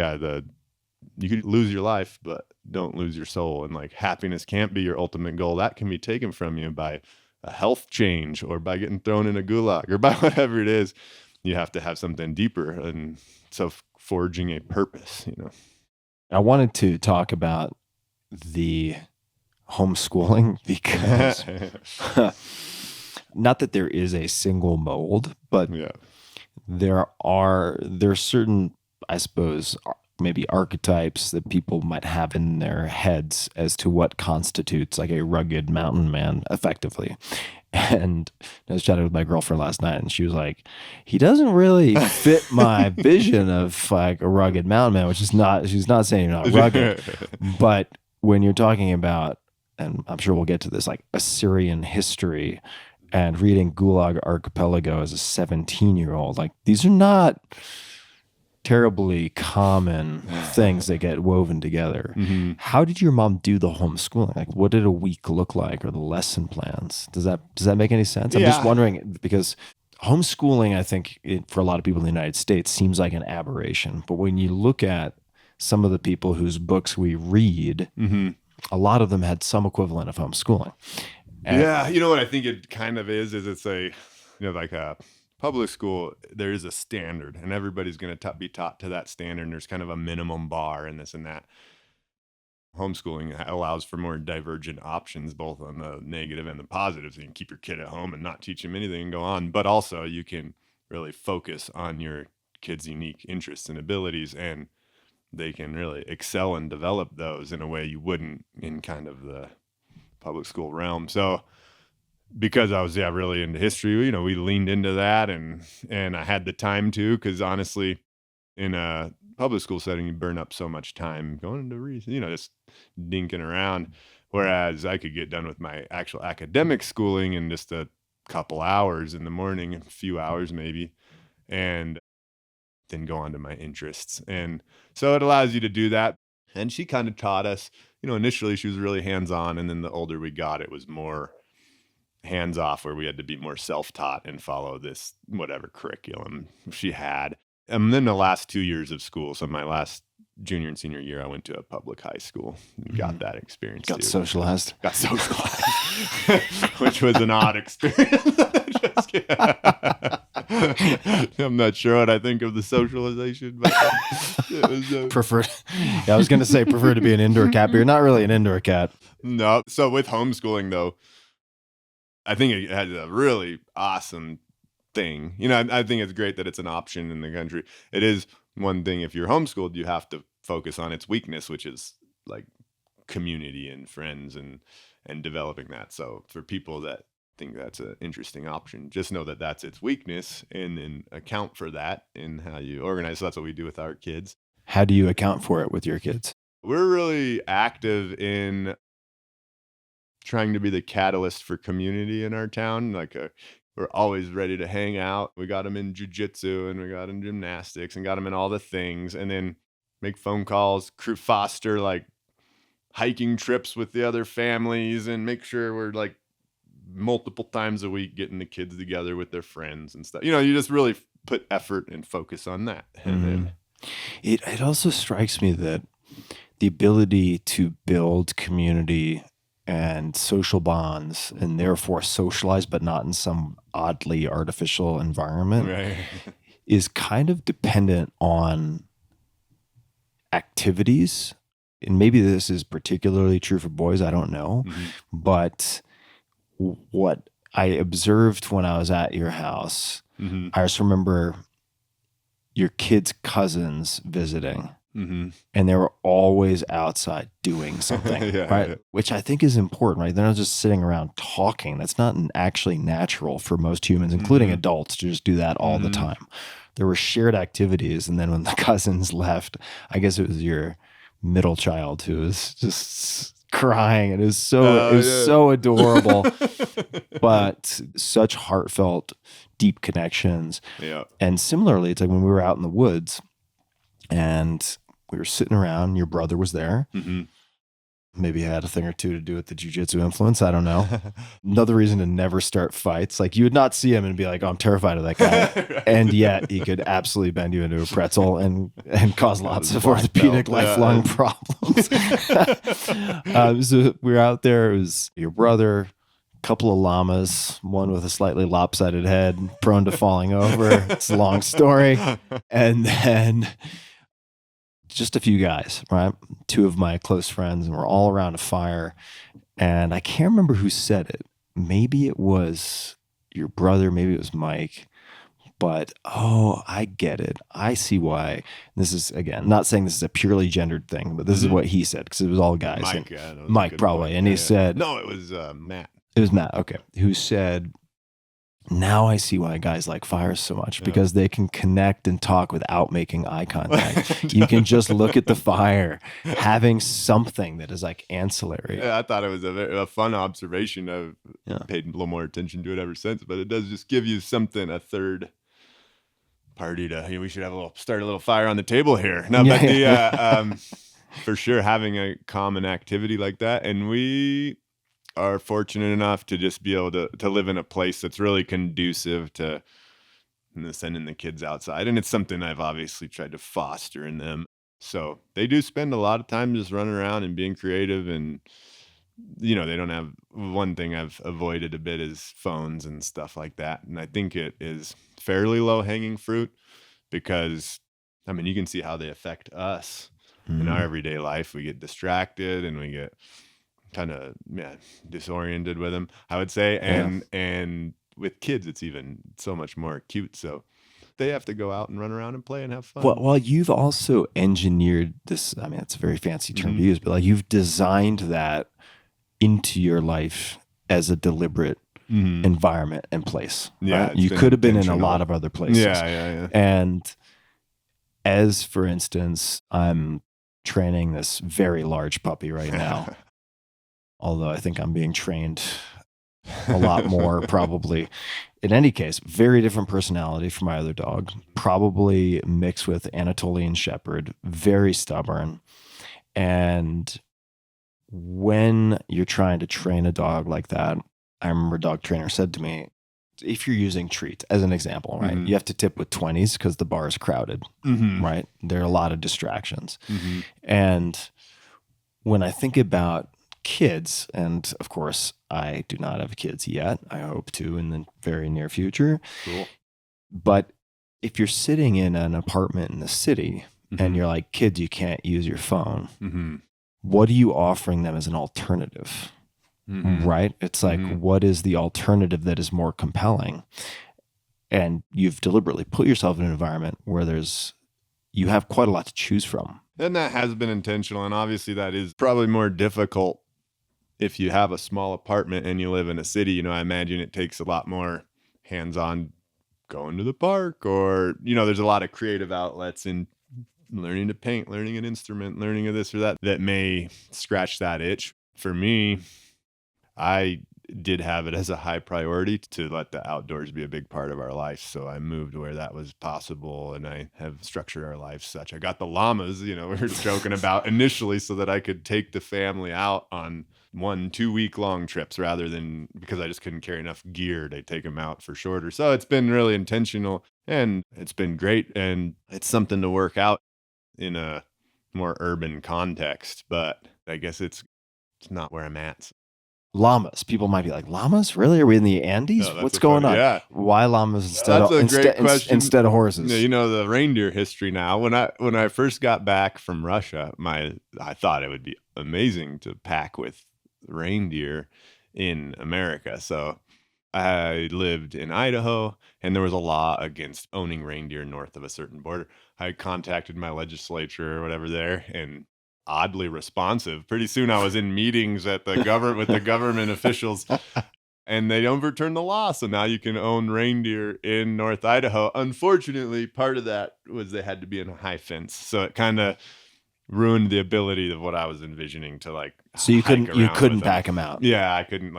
you could lose your life, but don't lose your soul. And happiness can't be your ultimate goal. That can be taken from you by a health change or by getting thrown in a gulag or by whatever it is. You have to have something deeper. And so forging a purpose,
I wanted to talk about the homeschooling because not that there is a single mold, but there's certain, I suppose, maybe archetypes that people might have in their heads as to what constitutes a rugged mountain man effectively. And I was chatting with my girlfriend last night and she was like, he doesn't really fit my vision of a rugged mountain man, which is not, she's not saying you're not rugged, but when you're talking about, and I'm sure we'll get to this, Assyrian history and reading Gulag Archipelago as a 17-year-old, these are not terribly common things that get woven together. Mm-hmm. How did your mom do the homeschooling? What did a week look like, or the lesson plans? Does that make any sense? I'm just wondering, because homeschooling, I think, for a lot of people in the United States seems like an aberration. But when you look at some of the people whose books we read, a lot of them had some equivalent of homeschooling.
And what I think it kind of is it's a public school, there is a standard and everybody's going to be taught to that standard. And there's kind of a minimum bar and this and that. Homeschooling allows for more divergent options, both on the negative and the positive. So you can keep your kid at home and not teach him anything and go on. But also you can really focus on your kid's unique interests and abilities, and they can really excel and develop those in a way you wouldn't in kind of the public school realm. So because I was really into history, we leaned into that, and I had the time to, because honestly, in a public school setting, you burn up so much time going to just dinking around. Whereas I could get done with my actual academic schooling in just a couple hours in the morning, a few hours maybe, and then go on to my interests. And so it allows you to do that. And she kind of taught us, initially she was really hands-on, and then the older we got, it was more hands-off, where we had to be more self-taught and follow this whatever curriculum she had. And then the last 2 years of school, so my last junior and senior year, I went to a public high school and got that experience
Got
too.
socialized.
Got socialized, which was an odd experience. I'm not sure what I think of the socialization, but it was
Prefer. Yeah, I was going to say prefer to be an indoor cat, but you're not really an indoor cat.
no. So with homeschooling, though, I think it has a really awesome thing. I think it's great that it's an option in the country. It is one thing, if you're homeschooled, you have to focus on its weakness, which is like community and friends and developing that. So for people that think that's an interesting option, just know that that's its weakness, and then account for that in how you organize. So that's what we do with our kids.
How do you account for it with your kids?
We're really active in trying to be the catalyst for community in our town. We're always ready to hang out. We got them in jujitsu, and we got them in gymnastics, and got them in all the things, and then make phone calls, foster like hiking trips with the other families, and make sure we're like multiple times a week getting the kids together with their friends and stuff. You just really put effort and focus on that. And then
it also strikes me that the ability to build community and social bonds, and therefore socialize, but not in some oddly artificial environment,
right.
is kind of dependent on activities. And maybe this is particularly true for boys, I don't know.
Mm-hmm.
But what I observed when I was at your house,
Mm-hmm.
I just remember your kids' cousins visiting.
Mm-hmm.
And they were always outside doing something,
Yeah,
right?
yeah.
Which I think is important, right? They're not just sitting around talking. That's not actually natural for most humans, including
Mhm.
adults, to just do that all the
Mhm.
time. There were shared activities. And then when the cousins left, I guess it was your middle child who was just crying. And it was so adorable, but such heartfelt, deep connections.
Yeah.
And similarly, it's like when we were out in the woods and we were sitting around, your brother was there.
Mm-hmm.
Maybe it had a thing or two to do with the jujitsu influence. I don't know. Another reason to never start fights. Like you would not see him and be like, oh, I'm terrified of that guy.
Right.
And yet he could absolutely bend you into a pretzel and cause lots of
black
orthopedic
belt.
lifelong
Yeah.
problems. So we were out there. It was your brother, a couple of llamas, one with a slightly lopsided head, prone to falling over. It's a long story. And then just a few guys, right? Two of my close friends, and we're all around a fire. And I can't remember who said it. Maybe it was your brother, maybe it was Mike. But, I get it. I see why. This is, again, not saying this is a purely gendered thing, but this is what he said, because it was all guys.
Mike,
And
yeah, that was a
Mike
good
probably.
point.
And he
Yeah.
said,
No, it was Matt.
it was Matt, okay, who said, now I see why guys like fires so much,
Yeah.
because they can connect and talk without making eye contact. You can just look at the fire, having something that is like ancillary.
Yeah, I thought it was a fun observation. I've
Yeah.
paid a little more attention to it ever since, but it does just give you something, a third party to, we should have start a little fire on the table here. No, but for sure, having a common activity like that. And we are fortunate enough to just be able to live in a place that's really conducive to sending the kids outside. And it's something I've obviously tried to foster in them. So they do spend a lot of time just running around and being creative. And, they don't have, one thing I've avoided a bit is phones and stuff like that. And I think it is fairly low hanging fruit because, you can see how they affect us in our everyday life. We get distracted and we get kind of disoriented with them, I would say. And with kids, it's even so much more acute. So they have to go out and run around and play and have fun.
Well, you've also engineered this. It's a very fancy term to use, but like you've designed that into your life as a deliberate environment and place.
Yeah,
right? You could have been in a lot of other places.
Yeah.
And as, for instance, I'm training this very large puppy right now, although I think I'm being trained a lot more probably. In any case, very different personality from my other dog, probably mixed with Anatolian Shepherd, very stubborn. And when you're trying to train a dog like that, I remember a dog trainer said to me, if you're using treats, as an example, right, you have to tip with 20s because the bar is crowded, right? There are a lot of distractions. And when I think about kids, and of course, I do not have kids yet. I hope to in the very near future.
Cool.
But if you're sitting in an apartment in the city and you're like, kids, you can't use your phone, what are you offering them as an alternative? Right? It's like, what is the alternative that is more compelling? And you've deliberately put yourself in an environment where you have quite a lot to choose from.
And that has been intentional. And obviously that is probably more difficult if you have a small apartment and you live in a city. I imagine it takes a lot more hands-on going to the park, or, there's a lot of creative outlets in learning to paint, learning an instrument, learning of this or that may scratch that itch. For me, I did have it as a high priority to let the outdoors be a big part of our life. So I moved where that was possible, and I have structured our life such. I got the llamas, we were joking about initially, so that I could take the family out on 1-2 week long trips rather than, because I just couldn't carry enough gear to take them out for shorter. So it's been really intentional, and it's been great. And it's something to work out in a more urban context, but I guess it's not where I'm at.
Llamas. People might be like, llamas? Really? Are we in the Andes?
No,
What's going on?
Yeah.
Why llamas instead of horses?
The reindeer history now. When I first got back from Russia, I thought it would be amazing to pack with reindeer in America. So I lived in Idaho, and there was a law against owning reindeer north of a certain border. I contacted my legislature or whatever there, and oddly responsive. Pretty soon I was in meetings at the government with the government officials, and they overturned the law. So now you can own reindeer in North Idaho. Unfortunately, part of that was they had to be in a high fence. So it kind of ruined the ability of what I was envisioning to
So you couldn't pack them out.
Yeah, I couldn't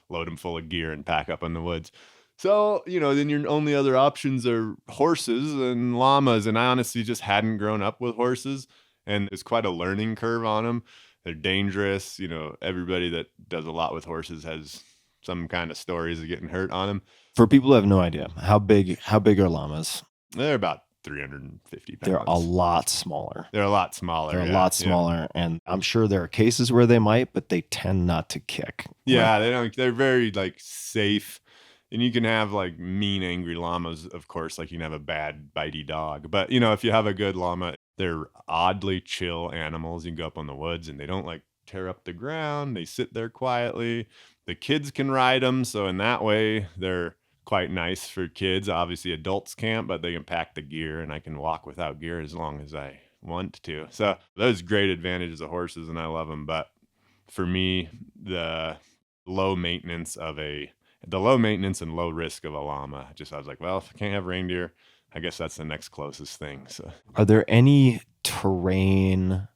load them full of gear and pack up in the woods. So, then your only other options are horses and llamas. And I honestly just hadn't grown up with horses. And it's quite a learning curve on them. They're dangerous. Everybody that does a lot with horses has some kind of stories of getting hurt on them.
For people who have no idea, how big are llamas?
They're about 350 pounds.
They're a lot smaller.
They're a lot smaller.
And I'm sure there are cases where they might, but they tend not to kick.
Yeah, they don't. They're very safe. And you can have mean, angry llamas, of course. You can have a bad, bitey dog. But, if you have a good llama, they're oddly chill animals. You can go up on the woods and they don't tear up the ground. They sit there quietly. The kids can ride them. So in that way, they're quite nice for kids. Obviously, adults can't, but they can pack the gear, and I can walk without gear as long as I want to. So those great advantages of horses, and I love them. But for me, the low maintenance and low risk of a llama, I was like, well, if I can't have reindeer, I guess that's the next closest thing. So,
are there any terrain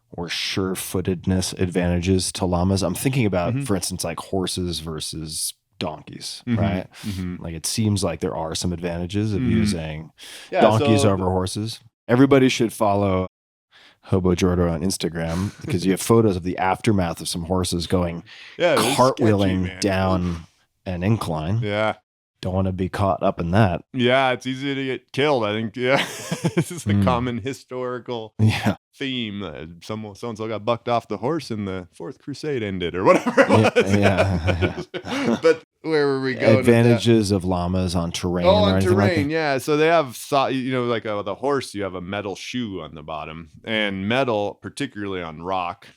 or sure-footedness advantages to llamas? I'm thinking about, for instance, horses versus donkeys, right? It seems like there are some advantages of using donkeys over horses. Everybody should follow Hobo Jordan on Instagram, because you have photos of the aftermath of some horses going cartwheeling down an incline.
Yeah.
Don't want to be caught up in that.
Yeah, it's easy to get killed, I think. Yeah. This is a common historical theme. So-and-so got bucked off the horse and the Fourth Crusade ended, or whatever it was.
Yeah.
But where were we going?
Advantages of llamas on terrain.
On terrain, yeah. So they have, the horse, you have a metal shoe on the bottom. And metal, particularly on rock,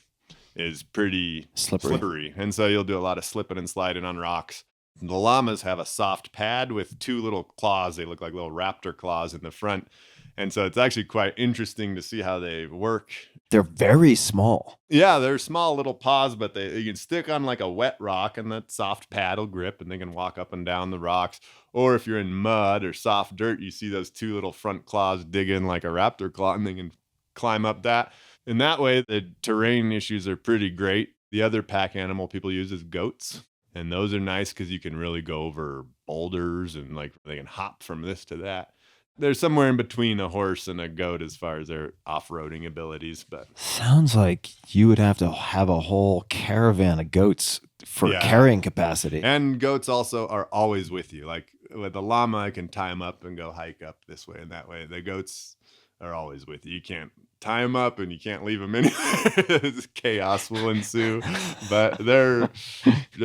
is pretty slippery. And so you'll do a lot of slipping and sliding on rocks. The llamas have a soft pad with two little claws. They look like little raptor claws in the front. And so it's actually quite interesting to see how they work.
They're very small.
Yeah, they're small little paws, but you can stick on like a wet rock and that soft paddle grip, and they can walk up and down the rocks. Or if you're in mud or soft dirt, you see those two little front claws dig in like a raptor claw, and they can climb up that. And that way, the terrain issues are pretty great. The other pack animal people use is goats. And those are nice because you can really go over boulders and like they can hop from this to that. They're somewhere in between a horse and a goat as far as their off-roading abilities. But
sounds like you would have to have a whole caravan of goats for carrying capacity.
And goats also are always with you. Like with the llama, I can tie them up and go hike up this way and that way. The goats are always with you. You can't tie them up and you can't leave them anywhere. Chaos will ensue. But they're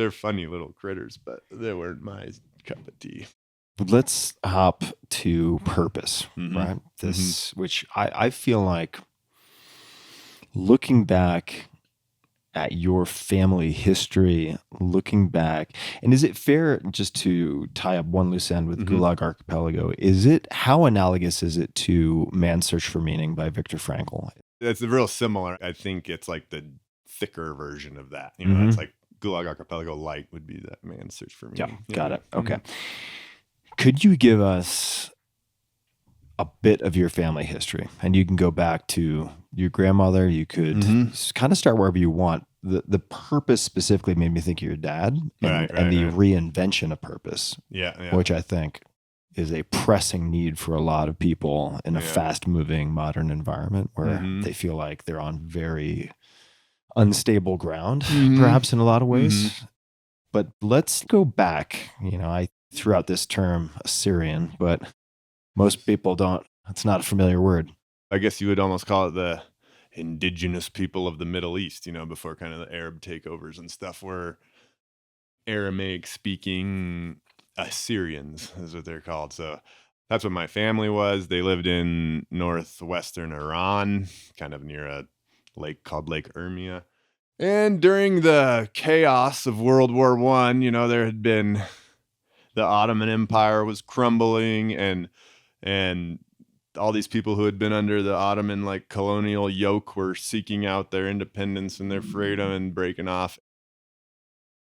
funny little critters, but they weren't my cup of tea.
Let's hop to purpose, right? This, which I feel like looking back at your family history, looking back, and is it fair just to tie up one loose end with Gulag Archipelago? How analogous is it to Man's Search for Meaning by Viktor Frankl?
It's real similar. I think it's like the thicker version of that. You know, it's like Gulag Archipelago light would be that Man's Search for Meaning.
Yeah, got it. Okay. Could you give us a bit of your family history? And you can go back to your grandmother. You could kind of start wherever you want. The purpose specifically made me think of your dad and the reinvention of purpose, which I think is a pressing need for a lot of people in a fast-moving modern environment where they feel like they're on very unstable ground, perhaps in a lot of ways. But let's go back. You know, I threw out this term Assyrian, but most people don't. It's not a familiar word.
I guess you would almost call it the indigenous people of the Middle East, you know, before kind of the Arab takeovers and stuff, were Aramaic speaking Assyrians is what they're called. So that's what my family was. They lived in northwestern Iran, kind of near a lake called Lake Urmia. And during the chaos of World War I, you know, there had been the Ottoman Empire was crumbling, and all these people who had been under the Ottoman like colonial yoke were seeking out their independence and their freedom and breaking off.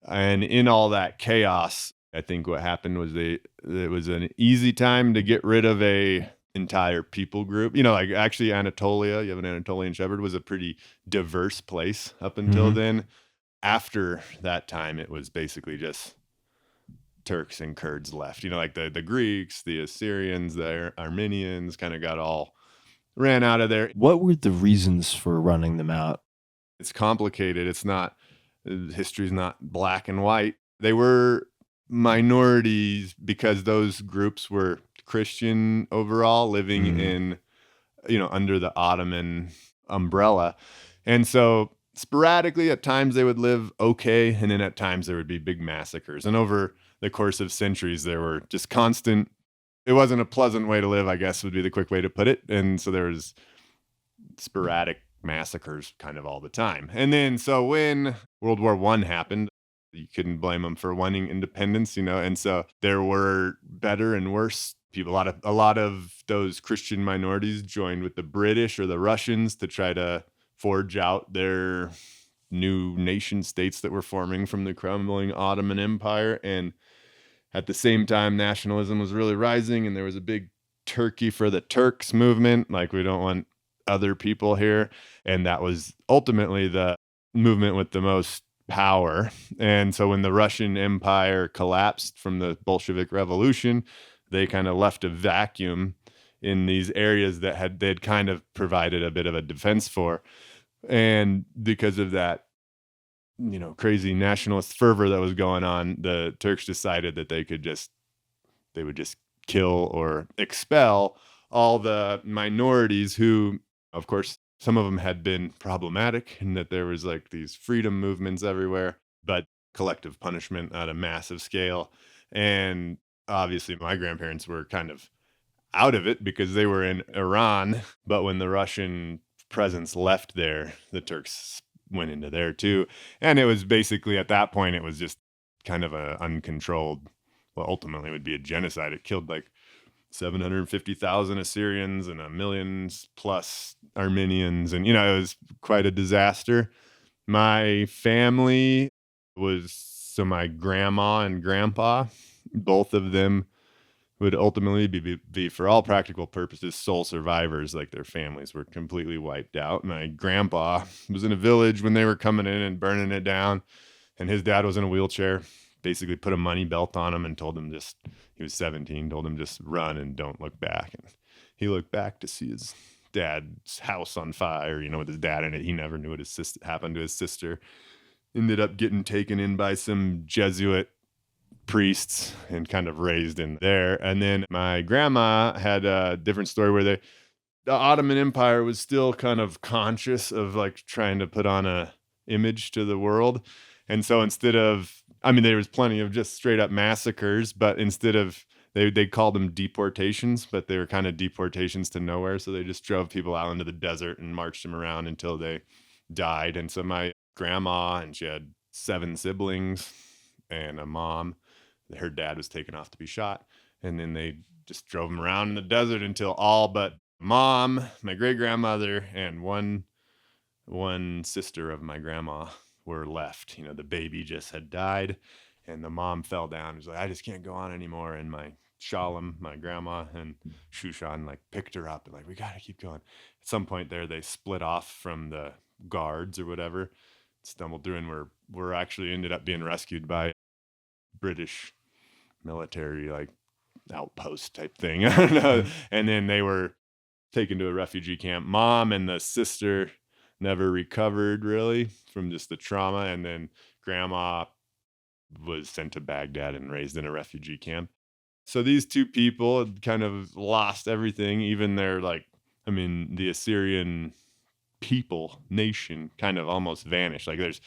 And in all that chaos, I think what happened was it was an easy time to get rid of a entire people group. You know, like actually Anatolia, you have an Anatolian shepherd, was a pretty diverse place up until then. After that time, it was basically just Turks and Kurds left. You know, like the Greeks, the Assyrians, the Armenians kind of ran out of there.
What were the reasons for running them out?
It's complicated. History's not black and white. They were minorities because those groups were Christian overall, living in, you know, under the Ottoman umbrella. And so sporadically at times they would live okay, and then at times there would be big massacres. And over the course of centuries, there were just constant, it wasn't a pleasant way to live, I guess would be the quick way to put it. And so there was sporadic massacres kind of all the time. And then so when World War I happened, you couldn't blame them for wanting independence, you know. And so there were better and worse people. A lot of those Christian minorities joined with the British or the Russians to try to forge out their new nation states that were forming from the crumbling Ottoman Empire. And at the same time, nationalism was really rising, and there was a big Turkey for the Turks movement. Like, we don't want other people here. And that was ultimately the movement with the most power. And so when the Russian Empire collapsed from the Bolshevik Revolution, they kind of left a vacuum in these areas that they'd kind of provided a bit of a defense for. And because of that, you know, crazy nationalist fervor that was going on, the Turks decided that they would just kill or expel all the minorities who, of course, some of them had been problematic, and that there was like these freedom movements everywhere, but collective punishment at a massive scale. And obviously my grandparents were kind of out of it because they were in Iran, but when the Russian presence left there, the Turks went into there too. And it was basically at that point, it was just kind of a uncontrolled, well, ultimately it would be a genocide. It killed like 750,000 Assyrians and a million plus Armenians. And, it was quite a disaster. My family so my grandma and grandpa, both of them would ultimately be, for all practical purposes, sole survivors. Like their families were completely wiped out. My grandpa was in a village when they were coming in and burning it down. And his dad was in a wheelchair, basically put a money belt on him and told him he was 17, told him just run and don't look back. And he looked back to see his dad's house on fire, with his dad in it. He never knew what happened to his sister. Ended up getting taken in by some Jesuit priests and kind of raised in there. And then my grandma had a different story where the Ottoman Empire was still kind of conscious of like trying to put on a image to the world. And so instead of, there was plenty of just straight up massacres, but instead of, they called them deportations, but they were kind of deportations to nowhere. So they just drove people out into the desert and marched them around until they died. And so my grandma, and she had 7 siblings and a mom, her dad was taken off to be shot. And then they just drove him around in the desert until all but mom, my great grandmother, and one sister of my grandma were left. The baby just had died, and the mom fell down and was like, I just can't go on anymore. And my Shalom, my grandma, and Shushan like picked her up and like, we gotta keep going. At some point there, they split off from the guards or whatever, stumbled through, and we're actually ended up being rescued by British military like outpost type thing. I don't know. And then they were taken to a refugee camp. Mom and the sister never recovered really from just the trauma. And then grandma was sent to Baghdad and raised in a refugee camp. So these 2 people had kind of lost everything, even their the Assyrian people, nation kind of almost vanished. Like there's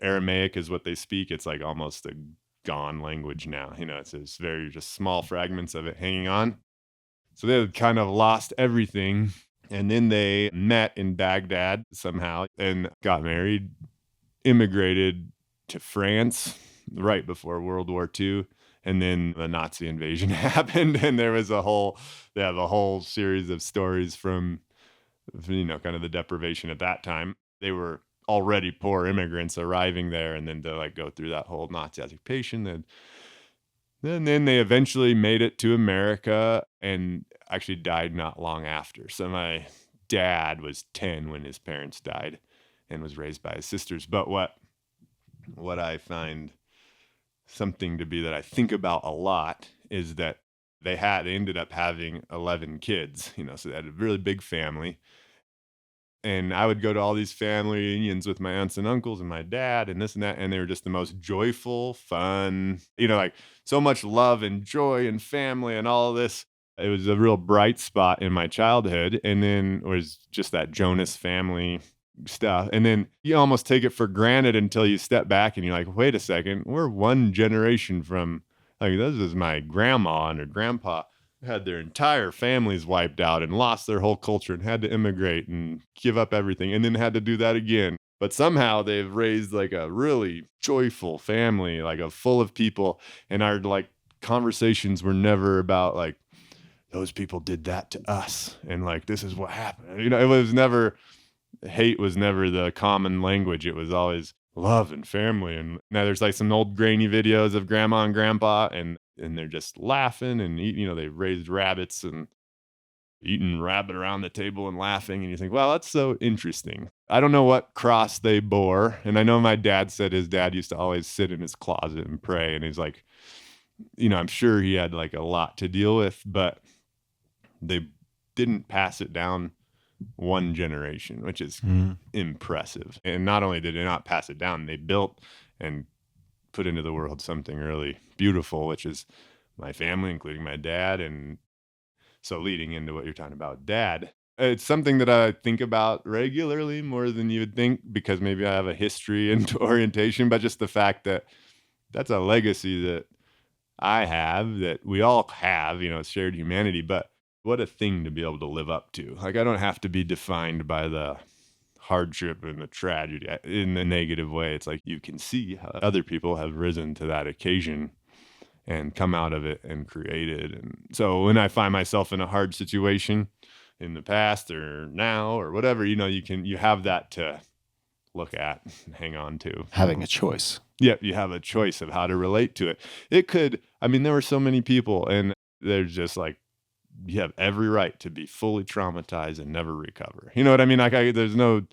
Aramaic is what they speak. It's like almost a gone language now. It's very just small fragments of it hanging on. So they had kind of lost everything. And then they met in Baghdad somehow and got married, immigrated to France right before World War II. And then the Nazi invasion happened. And they have a whole series of stories from, kind of the deprivation at that time. They were already poor immigrants arriving there, and then to like go through that whole Nazi occupation. And then they eventually made it to America and actually died not long after. So my dad was 10 when his parents died and was raised by his sisters. But what I find something to be that I think about a lot is that they ended up having 11 kids, so they had a really big family. And I would go to all these family reunions with my aunts and uncles and my dad and this and that. And they were just the most joyful, fun, like so much love and joy and family and all of this. It was a real bright spot in my childhood. And then it was just that Jonas family stuff. And then you almost take it for granted until you step back and you're like, wait a second, we're one generation from, like, this is my grandma and her grandpa had their entire families wiped out and lost their whole culture and had to immigrate and give up everything and then had to do that again. But somehow they've raised like a really joyful family, like full of people. And our like conversations were never about like, those people did that to us. And like, this is what happened. It was never, hate was never the common language. It was always love and family. And now there's like some old grainy videos of grandma and grandpa and they're just laughing and eating, they raised rabbits and eating rabbit around the table and laughing. And you think, well, that's so interesting. I don't know what cross they bore. And I know my dad said his dad used to always sit in his closet and pray. And he's like, I'm sure he had like a lot to deal with, but they didn't pass it down one generation, which is impressive. And not only did they not pass it down, they built and put into the world something really beautiful, which is my family, including my dad. And so leading into what you're talking about, Dad, it's something that I think about regularly more than you would think, because maybe I have a history and orientation, but just the fact that that's a legacy that I have, that we all have, shared humanity. But what a thing to be able to live up to. Like, I don't have to be defined by the hardship and the tragedy in the negative way. It's like you can see how other people have risen to that occasion and come out of it and create it. And so when I find myself in a hard situation in the past or now or whatever, you have that to look at and hang on to.
Having a choice.
Yeah, you have a choice of how to relate to it. There were so many people, and there's just like, you have every right to be fully traumatized and never recover. You know what I mean? Like, there's no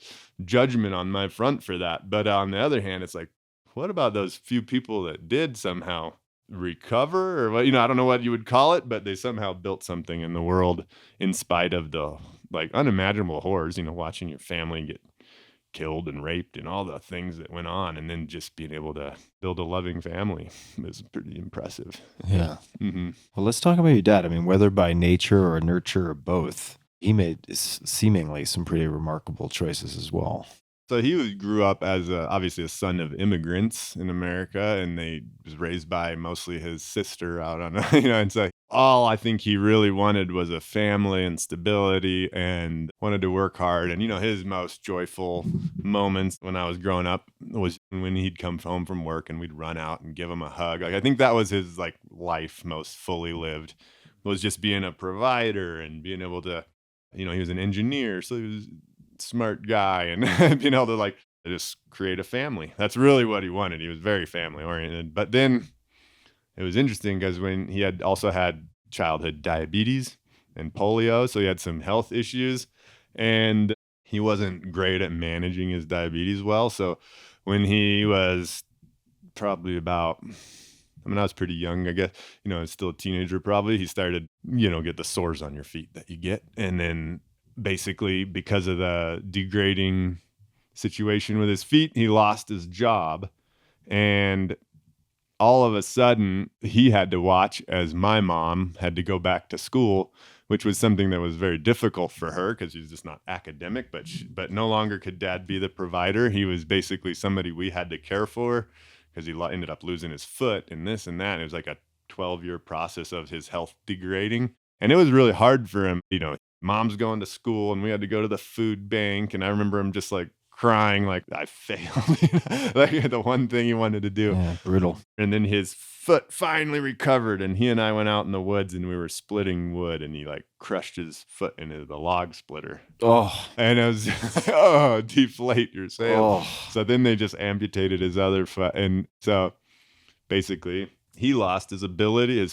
judgment on my front for that. But on the other hand, it's like, what about those few people that did somehow recover, or what? I don't know what you would call it, but they somehow built something in the world in spite of the like unimaginable horrors. Watching your family get killed and raped and all the things that went on, and then just being able to build a loving family is pretty impressive.
Yeah.
Mm-hmm.
Well, let's talk about your dad. I mean, whether by nature or nurture or both, he made seemingly some pretty remarkable choices as well.
So he grew up as obviously a son of immigrants in America, and he was raised by mostly his sister out on, and so all I think he really wanted was a family and stability, and wanted to work hard. And his most joyful moments when I was growing up was when he'd come home from work and we'd run out and give him a hug. Like, I think that was his like life most fully lived, was just being a provider and being able to, he was an engineer, so he was smart guy, and being able to like just create a family. That's really what he wanted. He was very family oriented. But then it was interesting because when he had also had childhood diabetes and polio, so he had some health issues, and he wasn't great at managing his diabetes well. So when he was probably about, I was pretty young, I guess, still a teenager probably, he started, get the sores on your feet that you get. And then basically, because of the degrading situation with his feet, he lost his job. And all of a sudden, he had to watch as my mom had to go back to school, which was something that was very difficult for her because she's just not academic, but no longer could dad be the provider. He was basically somebody we had to care for because he ended up losing his foot and this and that. It was like a 12-year process of his health degrading. And it was really hard for him. Mom's going to school and we had to go to the food bank. And I remember him just like crying, like I failed, like the one thing he wanted to do.
Yeah, brutal.
And then his foot finally recovered, and he and I went out in the woods and we were splitting wood, and he like crushed his foot into the log splitter.
Oh,
and it was, deflate your sail.
oh.
So then they just amputated his other foot. And so basically he lost his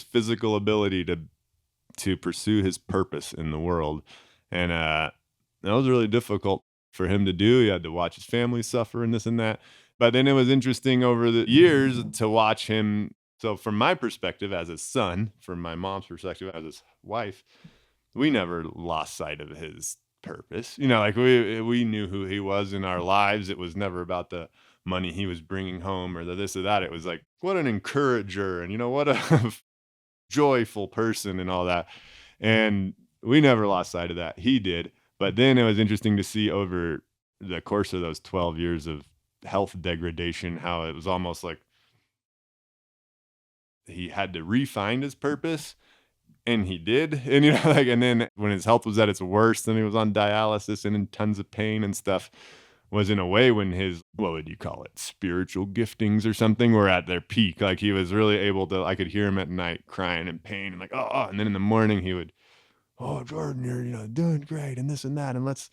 physical ability to pursue his purpose in the world. And that was really difficult for him to do. He had to watch his family suffer and this and that. But then it was interesting over the years to watch him. So from my perspective as his son, from my mom's perspective as his wife, we never lost sight of his purpose. Like we knew who he was in our lives. It was never about the money he was bringing home or the this or that. It was like, what an encourager, and what a joyful person and all that. And we never lost sight of that. He did. But then it was interesting to see over the course of those 12 years of health degradation, how it was almost like he had to refine his purpose, and he did. And, and then when his health was at its worst, then he was on dialysis and in tons of pain and stuff, was in a way when his, what would you call it, spiritual giftings or something were at their peak. Like he was really able to, I could hear him at night crying in pain and like, oh, and then in the morning he would, oh, Jordan, you're, doing great and this and that. And let's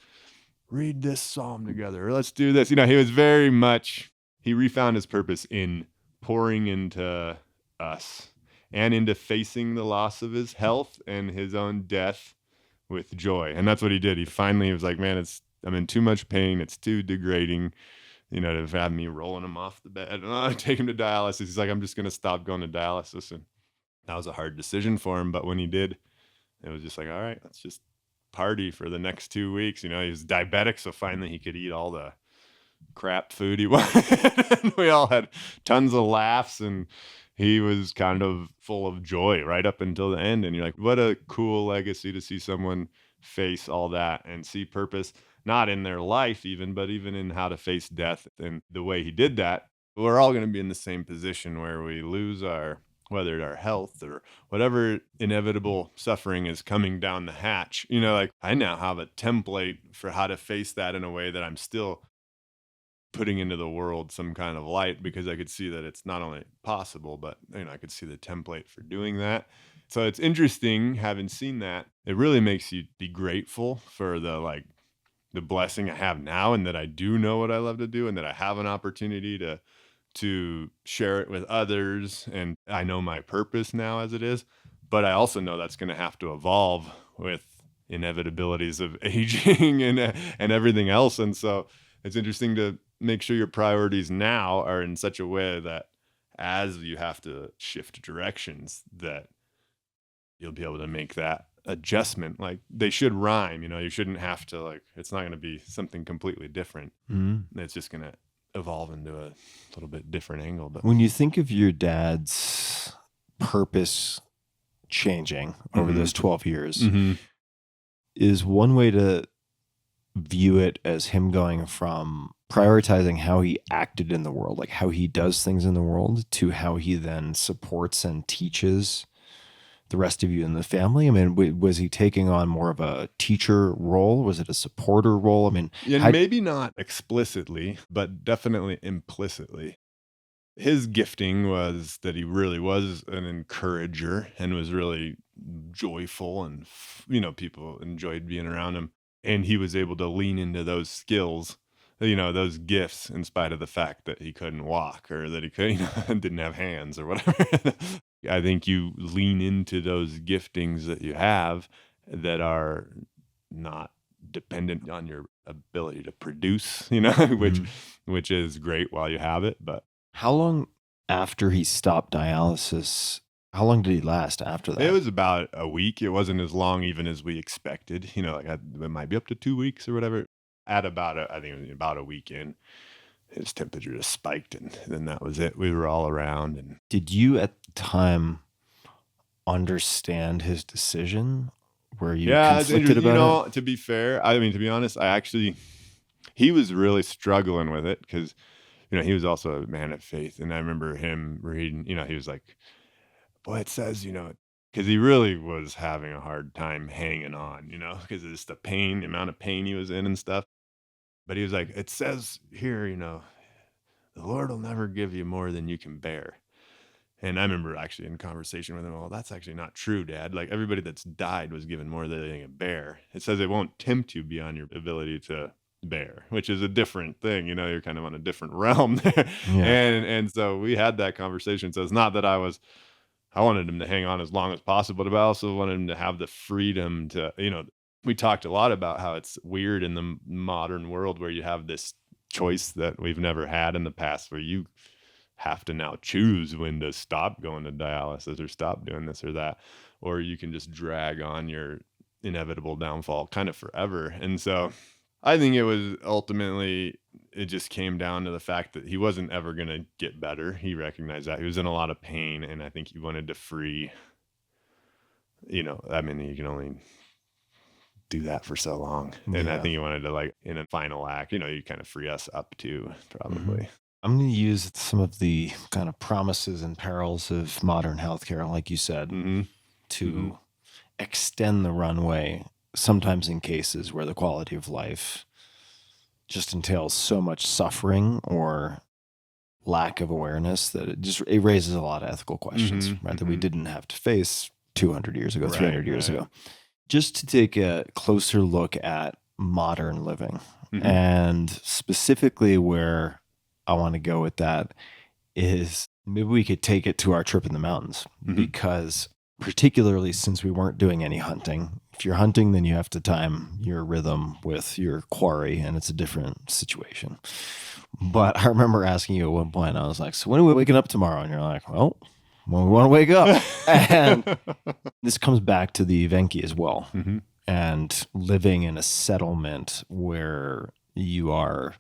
read this psalm together, or let's do this. He was very much, he refound his purpose in pouring into us and into facing the loss of his health and his own death with joy. And that's what he did. He was like, man, I'm in too much pain. It's too degrading, to have me rolling him off the bed and take him to dialysis. He's like, I'm just going to stop going to dialysis. And that was a hard decision for him. But when he did, it was just like, all right, let's just party for the next 2 weeks. He was diabetic, so finally he could eat all the crap food he wanted. And we all had tons of laughs, and he was kind of full of joy right up until the end. And you're like, what a cool legacy to see someone face all that and see purpose, not in their life even, but even in how to face death. And the way he did that, we're all going to be in the same position where we lose whether our health or whatever inevitable suffering is coming down the hatch. Like I now have a template for how to face that in a way that I'm still putting into the world some kind of light, because I could see that it's not only possible, but I could see the template for doing that. So it's interesting having seen that. It really makes you be grateful for the blessing I have now, and that I do know what I love to do, and that I have an opportunity to share it with others. And I know my purpose now as it is, but I also know that's going to have to evolve with inevitabilities of aging and everything else. And so it's interesting to make sure your priorities now are in such a way that as you have to shift directions, that you'll be able to make that adjustment. Like, they should rhyme, you shouldn't have to, it's not going to be something completely different. It's just going to evolve into a little bit different angle. But
when you think of your dad's purpose changing over those 12 years, is one way to view it as him going from prioritizing how he acted in the world, like how he does things in the world, to how he then supports and teaches the rest of you in the family? I mean, was he taking on more of a teacher role? Was it a supporter role? I mean,
maybe not explicitly, but definitely implicitly. His gifting was that he really was an encourager and was really joyful, and people enjoyed being around him. And he was able to lean into those skills, those gifts, in spite of the fact that he couldn't walk, or that he didn't have hands or whatever. I think you lean into those giftings that you have that are not dependent on your ability to produce, which is great while you have it. But
how long after he stopped dialysis, how long did he last after that?
It was about a week. It wasn't as long even as we expected. It might be up to 2 weeks or whatever. At I think it was about a week in, his temperature just spiked, and then that was it. We were all around. And
did you at the time understand his decision? Were you conflicted about it?
To be fair, to be honest, he was really struggling with it, because he was also a man of faith. And I remember him reading, he was like, boy, it says, because he really was having a hard time hanging on, because of just the amount of pain he was in and stuff. But he was like, it says here, the Lord will never give you more than you can bear. And I remember actually in conversation with him, well, that's actually not true, Dad. Like, everybody that's died was given more than they can bear. It says it won't tempt you beyond your ability to bear, which is a different thing. You're kind of on a different realm there. Yeah. And so we had that conversation. So it's not that I wanted him to hang on as long as possible, but I also wanted him to have the freedom to, we talked a lot about how it's weird in the modern world where you have this choice that we've never had in the past, where you have to now choose when to stop going to dialysis or stop doing this or that, or you can just drag on your inevitable downfall kind of forever. And so I think it just came down to the fact that he wasn't ever going to get better. He recognized that he was in a lot of pain, and I think he wanted to free, you can only do that for so long. And I think he wanted to, in a final act, you kind of free us up too, probably.
I'm going to use some of the kind of promises and perils of modern healthcare, like you said, to extend the runway, sometimes in cases where the quality of life just entails so much suffering or lack of awareness that it raises a lot of ethical questions, right? That we didn't have to face 200 years ago, 300 years ago. Just to take a closer look at modern living, and specifically where I want to go with that is maybe we could take it to our trip in the mountains, because particularly since we weren't doing any hunting, if you're hunting, then you have to time your rhythm with your quarry, and it's a different situation. But I remember asking you at one point, I was like, so when are we waking up tomorrow? And you're like, well, when we want to wake up. And this comes back to the Evenki as well. And living in a settlement where you are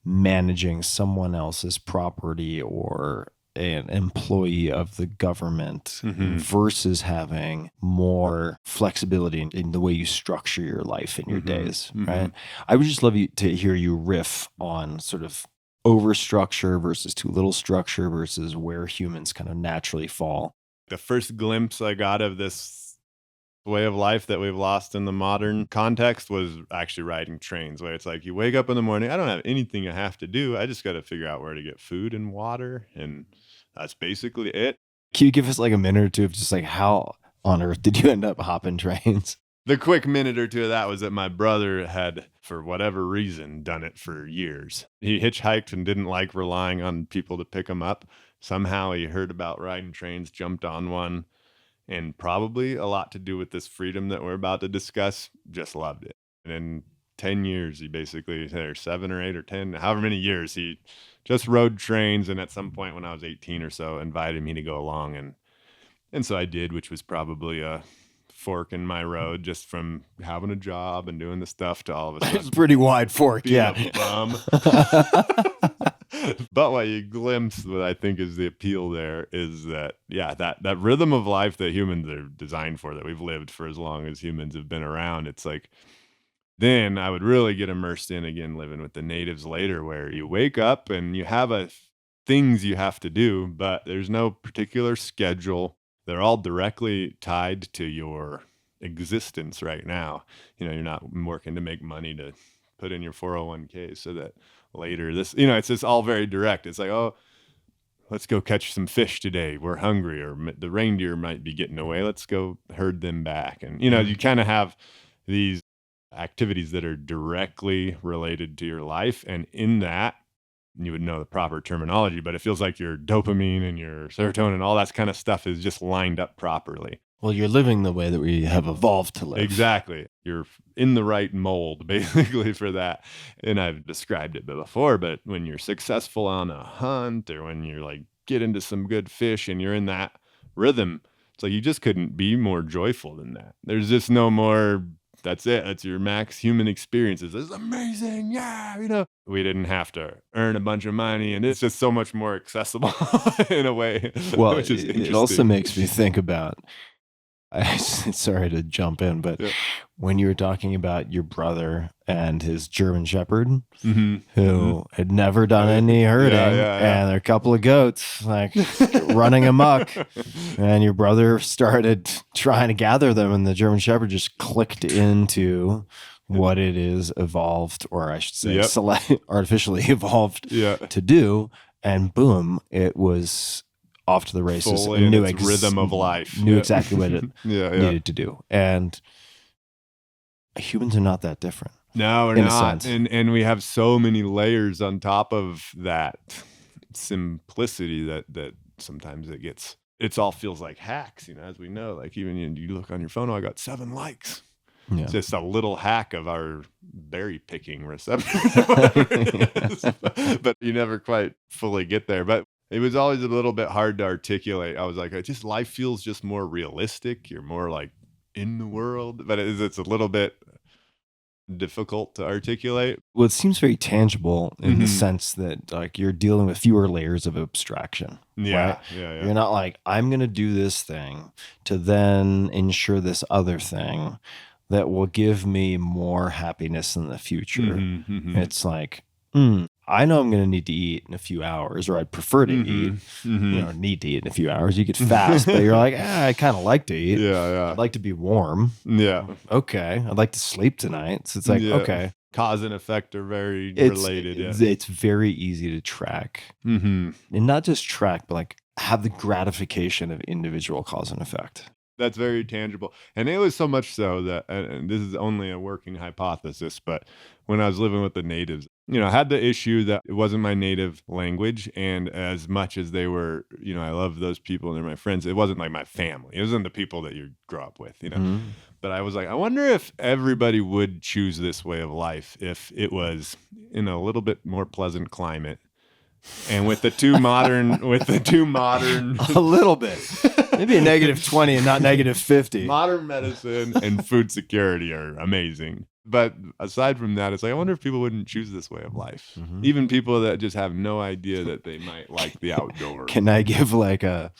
managing someone else's property or an employee of the government versus having more flexibility in the way you structure your life and your days, right? I would just love to hear you riff on sort of overstructure versus too little structure versus where humans kind of naturally fall.
The first glimpse I got of this way of life that we've lost in the modern context was actually riding trains, where it's like you wake up in the morning, I don't have anything I have to do. I just got to figure out where to get food and water. And that's basically it.
Can you give us like a minute or two of just like how on earth did you end up hopping trains?
The quick minute or two of that was that my brother had, for whatever reason, done it for years. He hitchhiked and didn't like relying on people to pick him up. Somehow he heard about riding trains, jumped on one, and probably a lot to do with this freedom that we're about to discuss, just loved it. And in 10 years, he basically, or 7 or 8 or 10, however many years, he just rode trains. And at some point when I was 18 or so, invited me to go along. And so I did, which was probably a fork in my road, just from having a job and doing the stuff to all of a sudden.
It's a pretty wide fork,
being
yeah.
a bum. But what you glimpse, what I think is the appeal there, is that, yeah, that rhythm of life that humans are designed for, that we've lived for as long as humans have been around. It's like, then I would really get immersed in, again, living with the natives later, where you wake up and you have things you have to do, but there's no particular schedule. They're all directly tied to your existence right now. You're not working to make money to put in your 401k so that later it's just all very direct. It's like, oh, let's go catch some fish today. We're hungry, or the reindeer might be getting away. Let's go herd them back. And, you kind of have these activities that are directly related to your life. And in that, you would know the proper terminology, but it feels like your dopamine and your serotonin and all that kind of stuff is just lined up properly.
Well, you're living the way that we have evolved to live.
Exactly. You're in the right mold, basically, for that. And I've described it before, but when you're successful on a hunt, or when you're like get into some good fish and you're in that rhythm, it's like you just couldn't be more joyful than that. There's just no more, that's it. That's your max human experiences. It's amazing. Yeah. We didn't have to earn a bunch of money, and it's just so much more accessible in a way.
Well,
which is
it also makes me think about, sorry to jump in, but
Yeah.
when you were talking about your brother and his German Shepherd,
Mm-hmm.
who had never done any herding, and there are a couple of goats like running amok, and your brother started trying to gather them, and the German Shepherd just clicked into what it is evolved, or I should say artificially evolved to do, and boom, it was off to the races.
Fully in its rhythm of life.
Knew exactly what it
needed
to do. And humans are not that different.
No, we're not. And we have so many layers on top of that simplicity that sometimes it all feels like hacks, as we know. Like even you look on your phone, I got 7 likes. Yeah. It's just a little hack of our berry picking receptor. But you never quite fully get there. But it was always a little bit hard to articulate. I was like, life feels just more realistic. You're more like in the world, but it's a little bit difficult to articulate.
Well, it seems very tangible in the sense that like you're dealing with fewer layers of abstraction.
Yeah,
right?
yeah.
You're not like, I'm going to do this thing to then ensure this other thing that will give me more happiness in the future. It's like, I know I'm going to need to eat in a few hours, or I'd prefer to eat. Need to eat in a few hours. You could fast, but you're like, I kind of like to eat.
Yeah.
I'd like to be warm.
Yeah.
Okay. I'd like to sleep tonight. So it's like, okay.
Cause and effect are very related.
It's very easy to track. And not just track, but like have the gratification of individual cause and effect.
That's very tangible. And it was so much so that, and this is only a working hypothesis, but when I was living with the natives, I had the issue that it wasn't my native language. And as much as they were, I love those people and they're my friends, it wasn't like my family. It wasn't the people that you grow up with, But I was like, I wonder if everybody would choose this way of life if it was in a little bit more pleasant climate. And with the two modern,
a little bit, maybe a -20 and not -50.
Modern medicine and food security are amazing. But aside from that, it's like, I wonder if people wouldn't choose this way of life. Even people that just have no idea that they might like the outdoors.
Can I give like a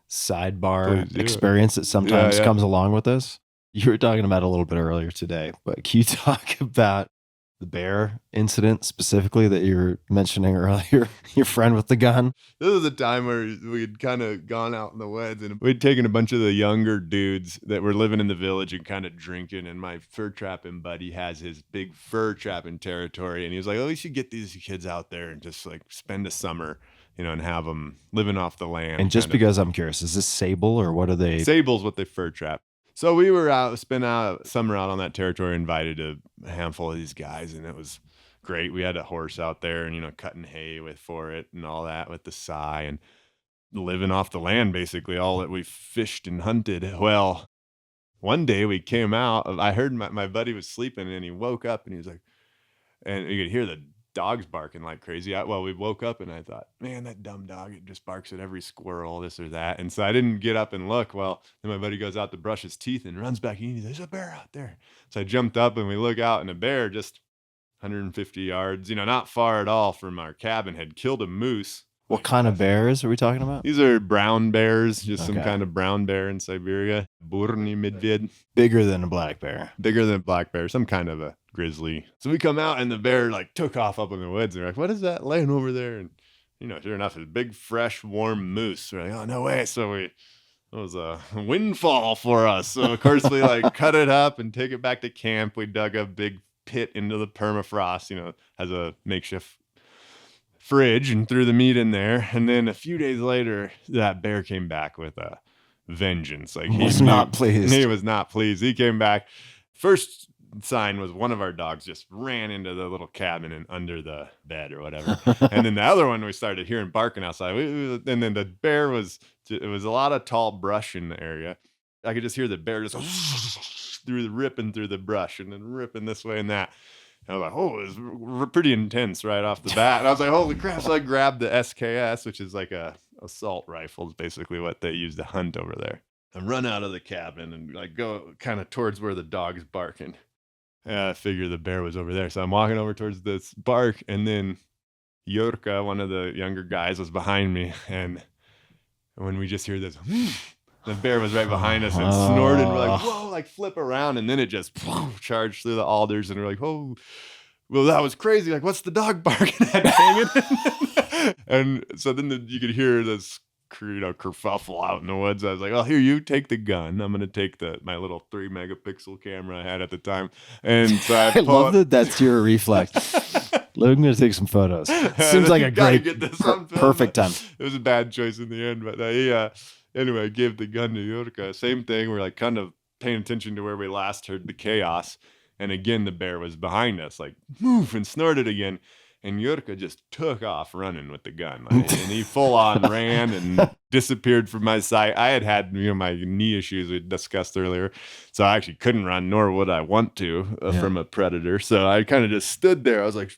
sidebar experience that sometimes comes along with this? You were talking about a little bit earlier today, but can you talk about the bear incident specifically that you were mentioning earlier, your friend with the gun?
This was a time where we'd kind of gone out in the woods and we'd taken a bunch of the younger dudes that were living in the village and kind of drinking. And my fur trapping buddy has his big fur trapping territory. And he was like, oh, we should get these kids out there and just like spend a summer, and have them living off the land.
And just because I'm curious, is this sable or what are they?
Sable's what they fur trap. So we were spent out summer out on that territory, invited a handful of these guys, and it was great. We had a horse out there and, cutting hay for it and all that with the scythe and living off the land, basically all that we fished and hunted. Well, one day we came out, I heard my buddy was sleeping and he woke up and he was like, and you could hear the dogs barking like crazy. We woke up and I thought, man, that dumb dog, it just barks at every squirrel, this or that. And so I didn't get up and look. Well, then my buddy goes out to brush his teeth and runs back in. He's like, there's a bear out there. So I jumped up and we look out and a bear just 150 yards, not far at all from our cabin, had killed a moose.
What kind of bears are we talking about?
These are brown bears, just some kind of brown bear in Siberia. Burny medved.
Bigger than a black bear.
Bigger than a black bear, some kind of a grizzly. So we come out and the bear took off up in the woods and we're like, what is that laying over there? And sure enough, it's a big, fresh, warm moose. We're like, oh, no way. So it was a windfall for us. So of course we cut it up and take it back to camp. We dug a big pit into the permafrost, has a makeshift fridge, and threw the meat in there. And then a few days later, that bear came back with a vengeance. He
was not pleased.
He was not pleased. He came back. First sign was one of our dogs just ran into the little cabin and under the bed or whatever. And then the other one, we started hearing barking outside. And then the bear it was a lot of tall brush in the area. I could just hear the bear just ripping through the brush and then ripping this way and that. And I was like, oh, it was pretty intense right off the bat. And I was like, holy crap. So I grabbed the SKS, which is like a assault rifle, is basically what they use to hunt over there. And run out of the cabin and go kind of towards where the dog's barking. And I figured the bear was over there. So I'm walking over towards this bark. And then Yurka, one of the younger guys, was behind me. And when we just hear this, the bear was right behind us and snorted. And we're like, whoa, flip around. And then it just charged through the alders. And we're like, oh, well, that was crazy. What's the dog barking at? Dang it. And so then you could hear this, kerfuffle out in the woods. I was like, oh, here, you take the gun. I'm going to take my little 3 megapixel camera I had at the time. And so I
love that that's your reflex. I'm going to take some photos. Seems like a great, perfect time.
It was a bad choice in the end, but anyway, I gave the gun to Yurka. Same thing. We're kind of paying attention to where we last heard the chaos. And again, the bear was behind us, move, and snorted again. And Yurka just took off running with the gun. And he full on ran and disappeared from my sight. I had my knee issues we discussed earlier. So I actually couldn't run, nor would I want to from a predator. So I kind of just stood there. I was like,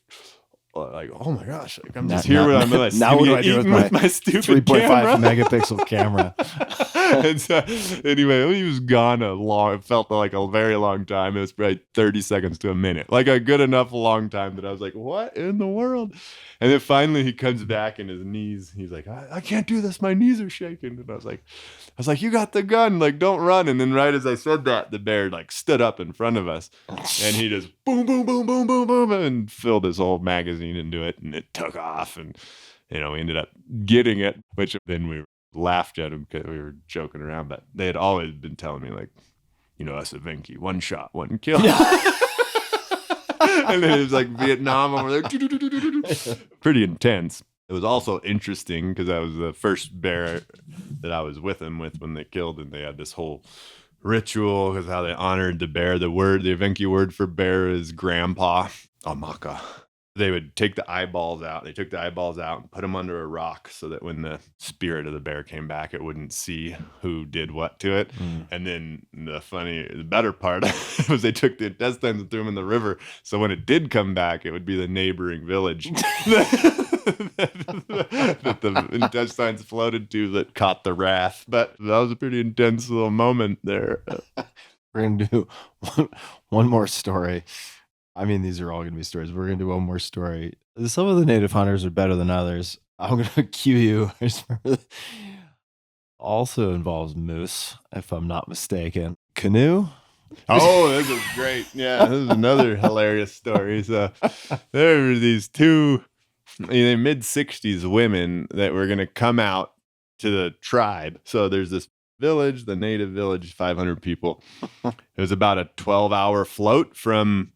oh my gosh, I'm just here with
now what do I do with my
stupid
3.5 megapixel camera?
And so, anyway, he was gone it felt like a very long time. It was probably 30 seconds to a minute, a good enough long time that I was like, what in the world? And then finally he comes back and his knees, he's like, I can't do this. My knees are shaking. And I was like, you got the gun, don't run. And then right as I said that, the bear stood up in front of us and he just boom, boom, boom, boom, boom, boom, and filled his whole magazine into it. And it took off and, we ended up getting it, which then we laughed at him because we were joking around, but they had always been telling me us Evenki, 1 shot, 1 kill. And then it was Vietnam over there. Pretty intense. It was also interesting because I was the first bear that I was with when they killed, and they had this whole ritual because how they honored the bear. The Evenki word for bear is grandpa, amaka. They would take the eyeballs out. They took the eyeballs out and put them under a rock so that when the spirit of the bear came back, it wouldn't see who did what to it. And then the better part was they took the intestines and threw them in the river. So when it did come back, it would be the neighboring village that the intestines floated to that caught the wrath. But that was a pretty intense little moment there.
We're going to do one more story. I mean, these are all going to be stories. We're going to do one more story. Some of the native hunters are better than others. I'm going to cue you. Also involves moose, if I'm not mistaken. Canoe
Oh, this is great. Yeah, this is another hilarious story. So there were these two mid-60s women that were going to come out to the tribe. So there's this village, the native village, 500 people. It was about a 12-hour float from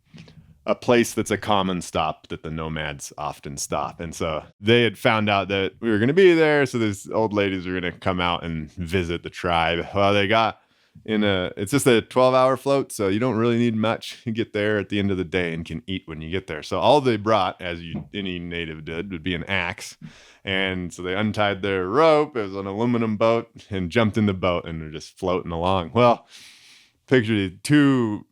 a place that's a common stop that the nomads often stop. And so they had found out that we were going to be there. So these old ladies were going to come out and visit the tribe. Well, they got it's just a 12-hour float. So you don't really need much. You get there at the end of the day and can eat when you get there. So all they brought, as any native did, would be an axe. And so they untied their rope. It was an aluminum boat and jumped in the boat and they're just floating along. Well, picture the two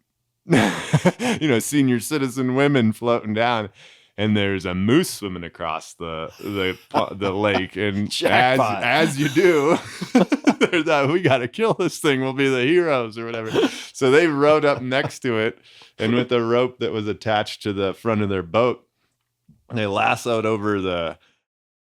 senior citizen women floating down, and there's a moose swimming across the lake, and as you do, there's that, we got to kill this thing. We'll be the heroes or whatever. So they rowed up next to it, and with the rope that was attached to the front of their boat, they lassoed over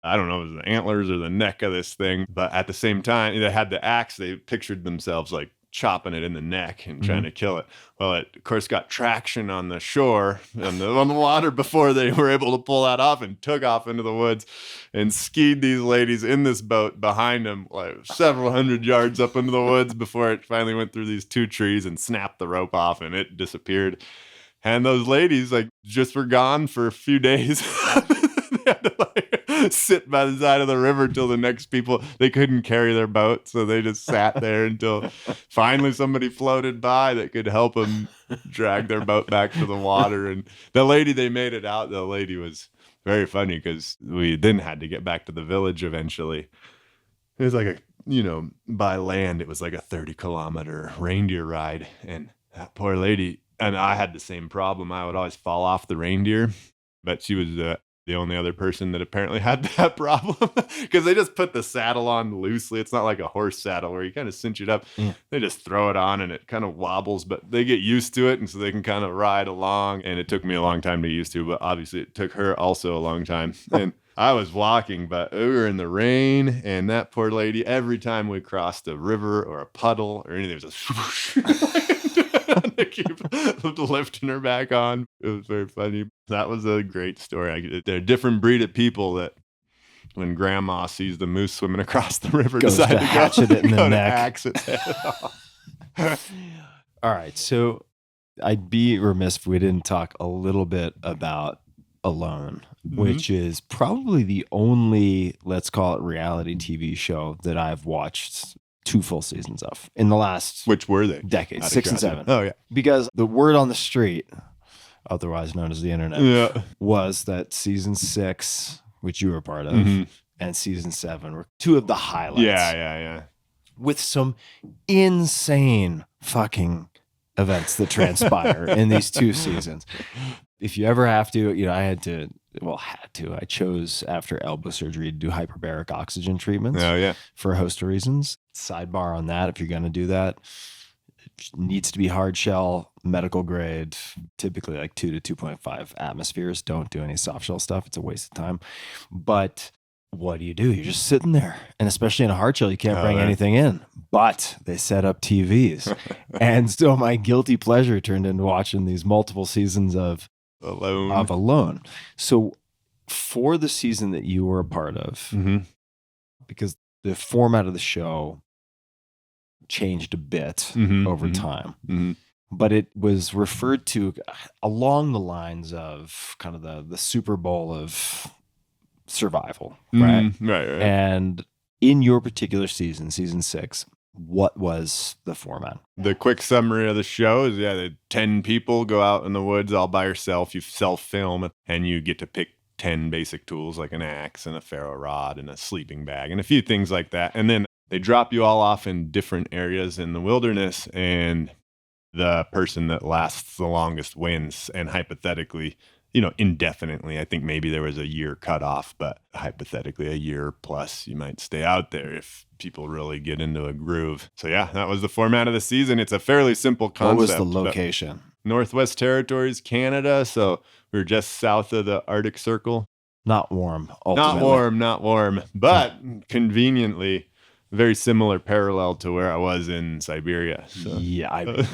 I don't know if it was the antlers or the neck of this thing, but at the same time, they had the axe. They pictured themselves like chopping it in the neck and trying to kill it. Well, it, of course, got traction on the shore and on the water before they were able to pull that off, and took off into the woods and skied these ladies in this boat behind them, like several hundred yards up into the woods before it finally went through these two trees and snapped the rope off, and it disappeared. And those ladies just were gone for a few days. They had to sit by the side of the river till the next people. They couldn't carry their boat, so they just sat there until finally somebody floated by that could help them drag their boat back to the water. And the lady, they made it out. The lady was very funny because we then had to get back to the village eventually. It was by land, it was like a 30-kilometer reindeer ride. And that poor lady, and I had the same problem. I would always fall off the reindeer, but she was the only other person that apparently had that problem, because they just put the saddle on loosely. It's not like a horse saddle where you kind of cinch it up. Yeah. They just throw it on and it kind of wobbles, but they get used to it, and so they can kind of ride along. And it took me a long time to get used to, but obviously it took her also a long time. And I was walking, but we were in the rain, and that poor lady, every time we crossed a river or a puddle or anything, there was a swoosh. To keep lifting her back on. It was very funny. That was a great story. They're a different breed of people that when grandma sees the moose swimming across the river, decide to
hatchet it in the neck.
Axe its head off.
All right. So I'd be remiss if we didn't talk a little bit about Alone, which is probably the only, let's call it, reality TV show that I've watched 2 full seasons of in the last,
which were they?
Decades, 6 and 7.
Oh yeah,
because the word on the street, otherwise known as the internet, was that season 6, which you were part of, and season 7 were 2 of the highlights.
Yeah.
With some insane fucking events that transpire in these 2 seasons. If you ever have to, I chose after elbow surgery to do hyperbaric oxygen treatments for a host of reasons. Sidebar on that, if you're going to do that, it needs to be hard shell, medical grade, typically like 2 to 2.5 atmospheres. Don't do any soft shell stuff. It's a waste of time. But what do? You're just sitting there. And especially in a hard shell, you can't bring anything in. But they set up TVs. And so my guilty pleasure turned into watching these multiple seasons of Alone. So for the season that you were a part of, because the format of the show changed a bit over time, but it was referred to along the lines of kind of the Super Bowl of survival, right?
Right.
And in your particular season 6, what was the format?
The quick summary of the show is, the 10 people go out in the woods all by yourself. You self-film, and you get to pick 10 basic tools like an axe and a ferro rod and a sleeping bag and a few things like that. And then they drop you all off in different areas in the wilderness, and the person that lasts the longest wins. And hypothetically, indefinitely, I think maybe there was a year cut off, but hypothetically a year plus, you might stay out there if people really get into a groove. So that was the format of the season. It's a fairly simple concept.
What was the location?
Northwest Territories, Canada. So we were just south of the Arctic Circle.
Not warm, ultimately.
Not warm, but conveniently, very similar parallel to where I was in Siberia. So.
Yeah,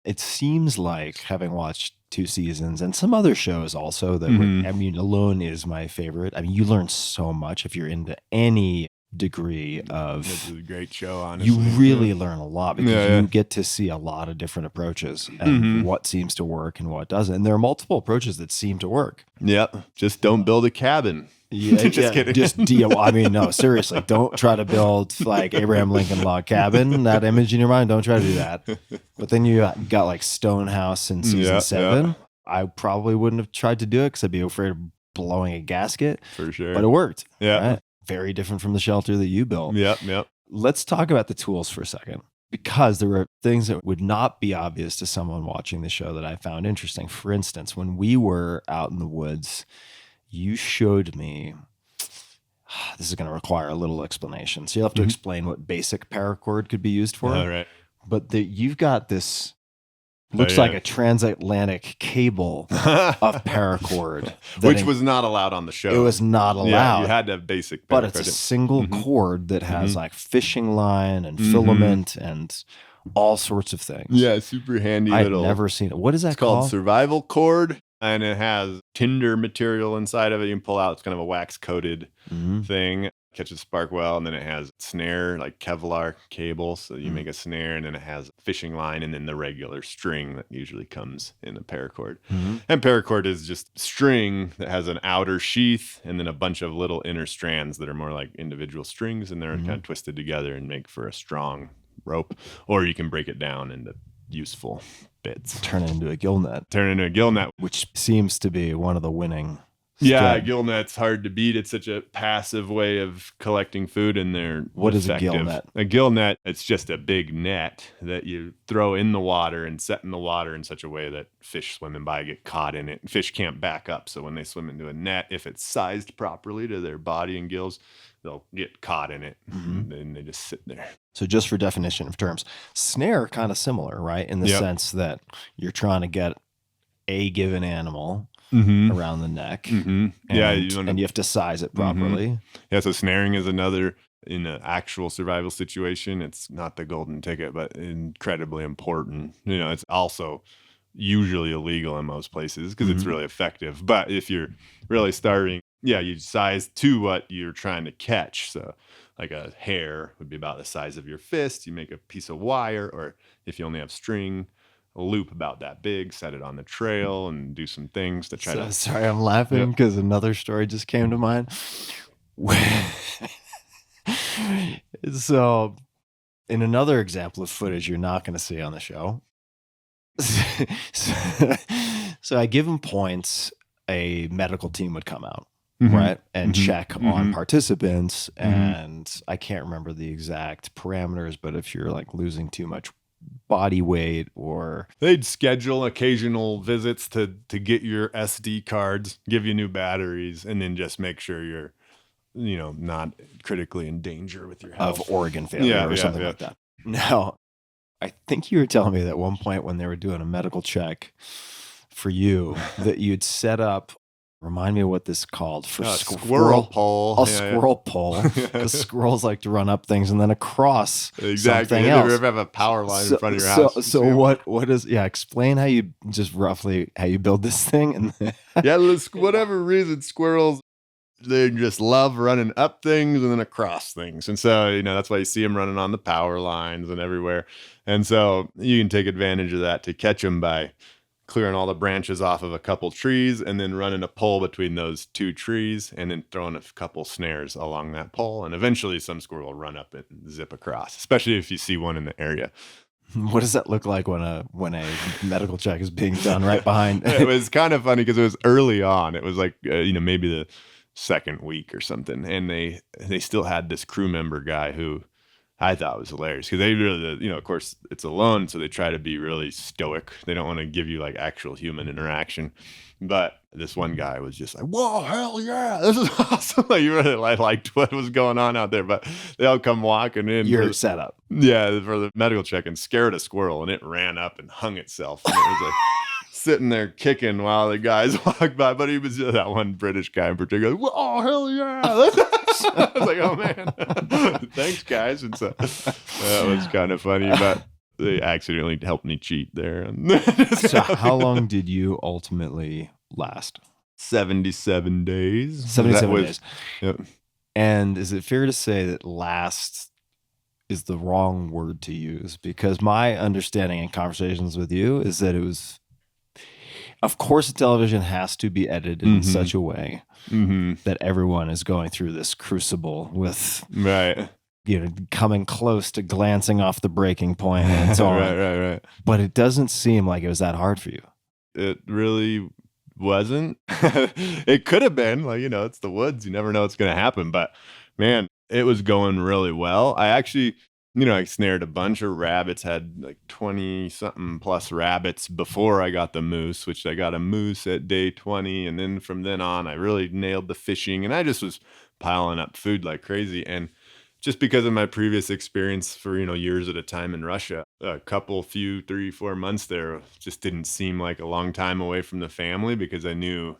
it seems like, having watched 2 seasons and some other shows also, that I mean, Alone is my favorite. I mean, you learn so much if you're into any degree of.
It's a great show, honestly.
You really learn a lot because you get to see a lot of different approaches and what seems to work and what doesn't. And there are multiple approaches that seem to work.
Yep. Just don't build a cabin.
Yeah,
just kidding.
Just I mean, no, seriously, don't try to build like Abraham Lincoln log cabin. That image in your mind, don't try to do that. But then you got like Stonehouse in season 7. Yeah. I probably wouldn't have tried to do it because I'd be afraid of blowing a gasket.
For sure.
But it worked.
Yeah.
Right? Very different from the shelter that you built.
Yep.
Let's talk about the tools for a second, because there were things that would not be obvious to someone watching the show that I found interesting. For instance, when we were out in the woods, you showed me, this is going to require a little explanation. So you'll have to explain what basic paracord could be used for.
All right.
But you've got this, looks like a transatlantic cable of paracord.
Which was not allowed on the show.
It was not allowed.
Yeah, you had to have basic paracord.
But it's a single cord that has like fishing line and filament and all sorts of things.
Yeah, super handy.
I've never seen it. What is that
it's called? Survival cord. And it has tinder material inside of it. You can pull out. It's kind of a wax coated thing. Catches spark well. And then it has snare, like Kevlar cable. So you make a snare, and then it has fishing line, and then the regular string that usually comes in a paracord. And paracord is just string that has an outer sheath and then a bunch of little inner strands that are more like individual strings, and they're kind of twisted together and make for a strong rope. Or you can break it down into useful bits.
Turn it into a gill net. Which seems to be one of the winning.
Yeah, a gill net's hard to beat. It's such a passive way of collecting food, and they're
What
effective.
is a gill net?
A gill net, it's just a big net that you throw in the water and set in the water in such a way that fish swimming by get caught in it. Fish can't back up, so when they swim into a net, if it's sized properly to their body and gills, they'll get caught in it, and then they just sit there.
So just for definition of terms, snare kind of similar, right? In the sense that you're trying to get a given animal around the neck. And you have to size it properly.
Yeah, so snaring is another, in an actual survival situation, it's not the golden ticket, but incredibly important. It's also usually illegal in most places because it's really effective. But if you're really starving, you size to what you're trying to catch. So like a hare would be about the size of your fist. You make a piece of wire, or if you only have string, a loop about that big, set it on the trail and do some things to try to...
Sorry, I'm laughing because another story just came to mind. So in another example of footage you're not going to see on the show, so I give them points, a medical team would come out, right, and check on participants, and I can't remember the exact parameters, but if you're like losing too much body weight, or
they'd schedule occasional visits to get your SD cards, give you new batteries, and then just make sure you're not critically in danger with your health.
Of organ failure or something like that. Now, I think you were telling me that at one point when they were doing a medical check for you, that you'd set up, remind me what this is called, for
squirrel pole.
Squirrel pole. Because squirrels like to run up things, and then across something
you
else.
You ever have a power line in front of your house?
So what is, explain how you, just roughly how you build this thing. And
whatever reason, squirrels, they just love running up things and then across things. And so, that's why you see them running on the power lines and everywhere. And so you can take advantage of that to catch them by clearing all the branches off of a couple trees and then running a pole between those 2 trees and then throwing a couple snares along that pole. And eventually some squirrel will run up and zip across, especially if you see one in the area.
What does that look like when a medical check is being done right behind?
It was kind of funny because it was early on. It was like, maybe the second week or something. And they still had this crew member guy who I thought was hilarious because they really, of course it's Alone. So they try to be really stoic. They don't want to give you like actual human interaction. But this one guy was just like, whoa, hell yeah, this is awesome. Like, you really liked what was going on out there. But they all come walking in.
Your setup.
Yeah, for the medical check, and scared a squirrel, and it ran up and hung itself. And it was like sitting there kicking while the guys walked by. But he was that one British guy in particular. Oh, hell yeah. I was like, oh man, Thanks, guys. And so that was kind of funny, but they accidentally helped me cheat there.
So how long did you ultimately last?
77 days.
77 days.
Yep.
And is it fair to say that last is the wrong word to use? Because my understanding in conversations with you is that it was, of course, television has to be edited in such a way that everyone is going through this crucible with, coming close to glancing off the breaking point and so on.
Right.
But it doesn't seem like it was that hard for you.
It really wasn't. It could have been, like, it's the woods. You never know what's going to happen. But man, it was going really well. I actually, I snared a bunch of rabbits, had like 20 something plus rabbits before I got the moose, which I got a moose at day 20. And then from then on, I really nailed the fishing, and I just was piling up food like crazy. And just because of my previous experience for, years at a time in Russia, few 3-4 months there just didn't seem like a long time away from the family, because I knew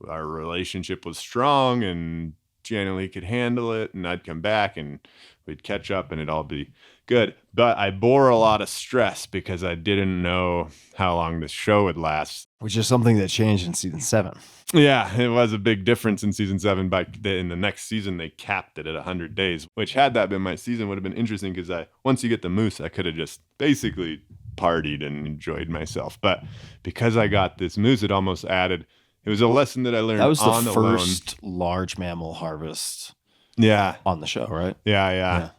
our relationship was strong and generally could handle it, and I'd come back and we'd catch up and it'd all be good. But I bore a lot of stress because I didn't know how long this show would last.
Which is something that changed in season 7.
Yeah, it was a big difference in season 7. In the next season, they capped it at 100 days, which, had that been my season, would have been interesting, because once you get the moose, I could have just basically partied and enjoyed myself. But because I got this moose, it almost added, it was a lesson that I learned. That was the
first large mammal harvest on the show, right?
Yeah.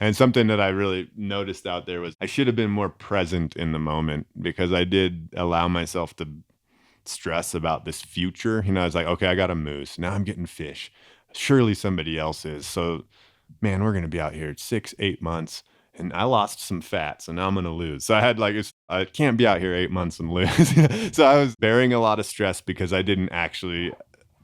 And something that I really noticed out there was I should have been more present in the moment, because I did allow myself to stress about this future. I was like, okay, I got a moose. Now I'm getting fish. Surely somebody else is. So, man, we're going to be out here 6-8 months. And I lost some fat, so now I'm going to lose. So I had I can't be out here 8 months and lose. So I was bearing a lot of stress because I didn't actually,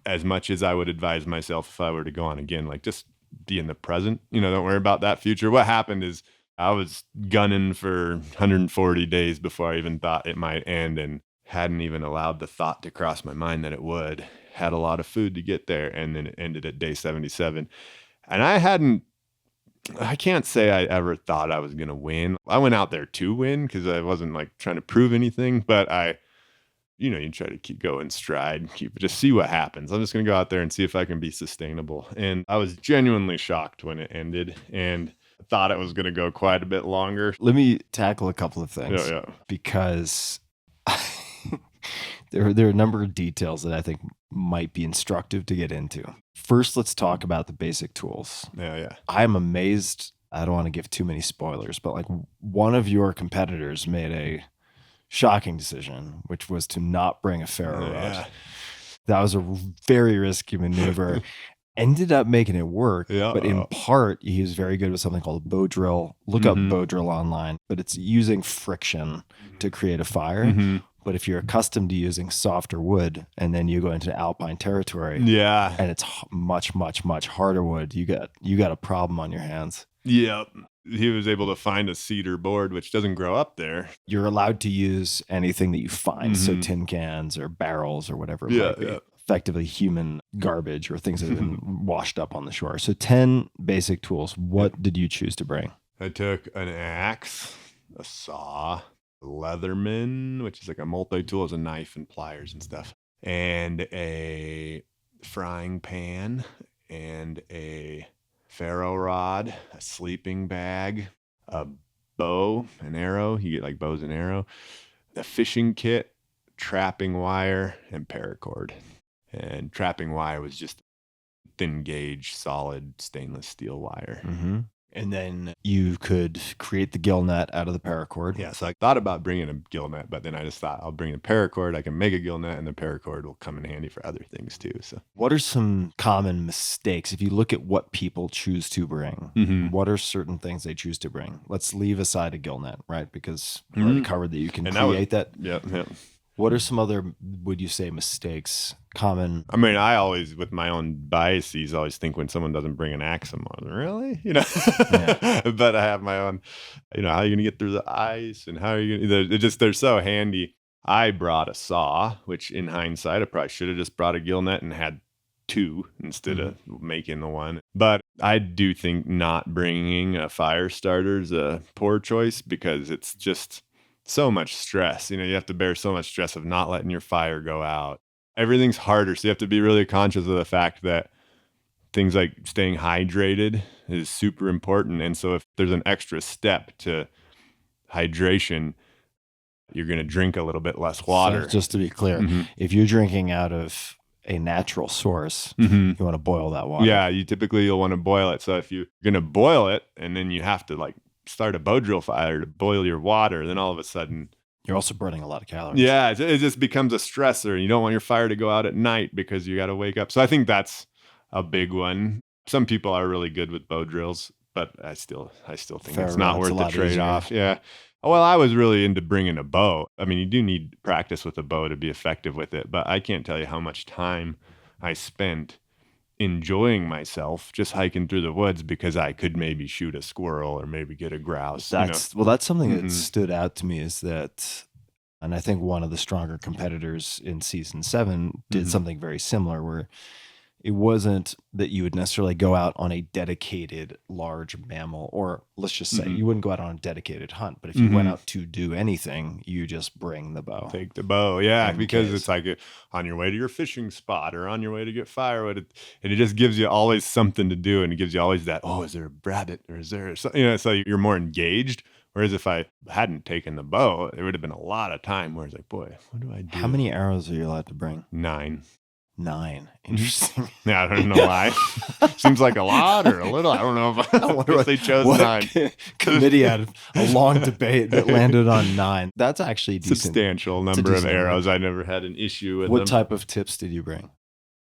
as much as I would advise myself if I were to go on again, like, just be in the present. Don't worry about that future. What happened is I was gunning for 140 days before I even thought it might end, and hadn't even allowed the thought to cross my mind that it would. Had a lot of food to get there, and then it ended at day 77. And I can't say I ever thought I was going to win. I went out there to win, because I wasn't like trying to prove anything, but you try to keep going stride, just see what happens. I'm just going to go out there and see if I can be sustainable. And I was genuinely shocked when it ended, and thought it was going to go quite a bit longer.
Let me tackle a couple of things.
Yeah.
Because there are a number of details that I think might be instructive to get into. First, let's talk about the basic tools.
Yeah.
I'm amazed. I don't want to give too many spoilers, but like, one of your competitors made a shocking decision, which was to not bring a ferro rod.
Yeah.
That was a very risky maneuver. Ended up making it work, but in part, he was very good with something called a bow drill. Look up bow drill online, but it's using friction to create a fire. But if you're accustomed to using softer wood, and then you go into alpine territory, and it's much, much, much harder wood, you got a problem on your hands.
Yep. He was able to find a cedar board, which doesn't grow up there.
You're allowed to use anything that you find, so tin cans or barrels or whatever it might be. Effectively human garbage or things that have been washed up on the shore. So 10 basic tools. What did you choose to bring?
I took an axe, a saw, a Leatherman, which is like a multi-tool, as a knife and pliers and stuff, and a frying pan, and a ferro rod, a sleeping bag, a bow, an arrow. You get like bows and arrow, a fishing kit, trapping wire, and paracord. And trapping wire was just thin gauge, solid stainless steel wire.
And then you could create the gill net out of the paracord.
Yeah, so I thought about bringing a gill net, but then I just thought I'll bring a paracord. I can make a gill net, and the paracord will come in handy for other things too. So, what
are some common mistakes if you look at what people choose to bring? What are certain things they choose to bring? Let's leave aside a gill net, right? Because we already covered that you can create that.
Yeah.
What are some other, would you say, mistakes common?
I mean, I always, with my own biases, always think when someone doesn't bring an axe, I'm like, really? But I have my own, how are you going to get through the ice, and how are you going to, they're so handy. I brought a saw, which in hindsight, I probably should have just brought a gill net and had two instead of making the one. But I do think not bringing a fire starter is a poor choice because it's just so much stress. You have to bear so much stress of not letting your fire go out. Everything's harder. So you have to be really conscious of the fact that things like staying hydrated is super important. And so if there's an extra step to hydration, you're going to drink a little bit less water.
So just to be clear, if you're drinking out of a natural source, you want to boil that water.
Yeah, you'll want to boil it. So if you're going to boil it and then you have to like start a bow drill fire to boil your water, then all of a sudden
you're also burning a lot of calories.
Yeah, it just becomes a stressor. You don't want your fire to go out at night because you got to wake up. So I think that's a big one. Some people are really good with bow drills, but I still think it's not worth the trade-off. Yeah. Well, I was really into bringing a bow. I mean, you do need practice with a bow to be effective with it, but I can't tell you how much time I spent enjoying myself just hiking through the woods because I could maybe shoot a squirrel or maybe get a grouse.
Well, that's something that stood out to me is that, and I think one of the stronger competitors in season 7 did something very similar where it wasn't that you would necessarily go out on a dedicated large mammal, or let's just say you wouldn't go out on a dedicated hunt, but if you went out to do anything, you just bring the bow.
Take the bow, yeah, because it's like on your way to your fishing spot or on your way to get firewood, and it just gives you always something to do, and it gives you always that, oh, is there a rabbit or is there something, so you're more engaged. Whereas if I hadn't taken the bow, it would have been a lot of time where it's like, boy, what do I do?
How many arrows are you allowed to bring?
9.
Interesting.
Yeah, I don't know why. Seems like a lot or a little. I don't know if they chose 9.
Committee had a long debate that landed on 9. That's actually a
substantial number of arrows. I never had an issue with
What type of tips did you bring?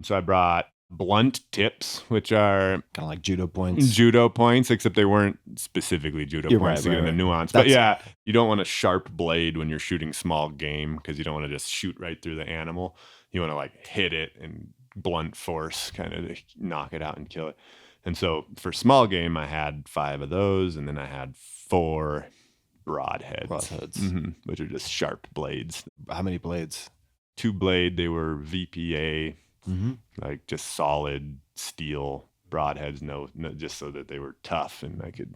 So I brought blunt tips, which are
kind of like judo points.
Judo points, except they weren't specifically judo points to get the nuance. But yeah, you don't want a sharp blade when you're shooting small game because you don't want to just shoot right through the animal. You want to like hit it and blunt force kind of to knock it out and kill it. And so for small game, I had 5 of those, and then I had 4 broadheads, which are just sharp blades.
How many blades?
2 blade. They were VPA, like just solid steel broadheads. No, just so that they were tough and I could,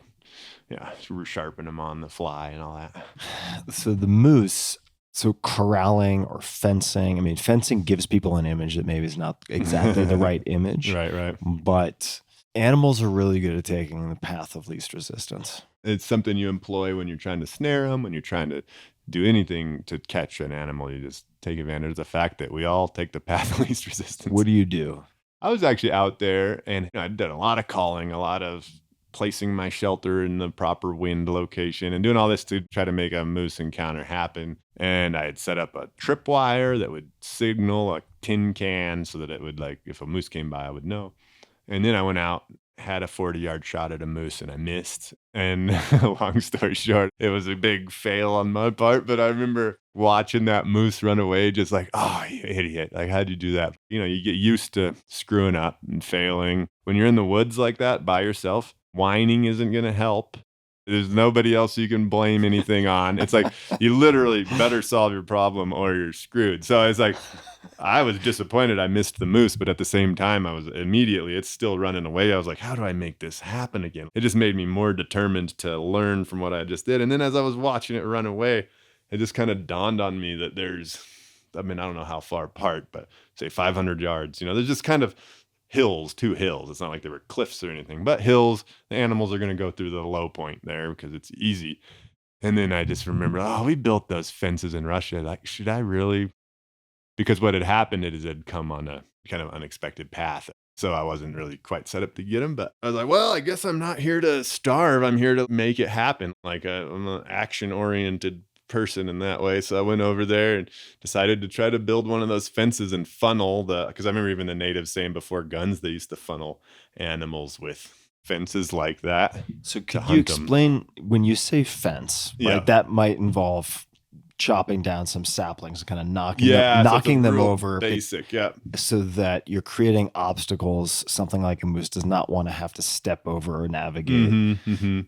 sharpen them on the fly and all that.
So the moose. So corralling or fencing, I mean, fencing gives people an image that maybe is not exactly the right image.
Right.
But animals are really good at taking the path of least resistance.
It's something you employ when you're trying to snare them, when you're trying to do anything to catch an animal. You just take advantage of the fact that we all take the path of least resistance.
What do you do?
I was actually out there and I'd done a lot of calling, a lot of placing my shelter in the proper wind location and doing all this to try to make a moose encounter happen. And I had set up a tripwire that would signal a tin can so that it would, like, if a moose came by, I would know. And then I went out, had a 40-yard shot at a moose and I missed. And long story short, it was a big fail on my part. But I remember watching that moose run away, just like, oh, you idiot. Like, how'd you do that? You get used to screwing up and failing. When you're in the woods like that by yourself, whining isn't going to help. There's nobody else you can blame anything on. It's like, you literally better solve your problem or you're screwed. So it's like, I was disappointed I missed the moose, but at the same time, I was immediately, it's still running away. I was like, how do I make this happen again? It just made me more determined to learn from what I just did. And then as I was watching it run away, it just kind of dawned on me that I don't know how far apart, but say 500 yards, there's just kind of hills, 2 hills. It's not like there were cliffs or anything, but hills. The animals are going to go through the low point there because it's easy. And then I just remember, we built those fences in Russia. Like, should I really? Because what had happened is it had come on a kind of unexpected path. So I wasn't really quite set up to get them. But I was like, well, I guess I'm not here to starve. I'm here to make it happen. Like, I'm an action-oriented person in that way. So I went over there and decided to try to build one of those fences and funnel because I remember even the natives saying before guns, they used to funnel animals with fences like that.
So could you explain when you say fence, right, that might involve chopping down some saplings, kind of knocking
Yeah, so it's a
them
real
over,
basic. Yeah.
so that you're creating obstacles something like a moose does not want to have to step over or navigate.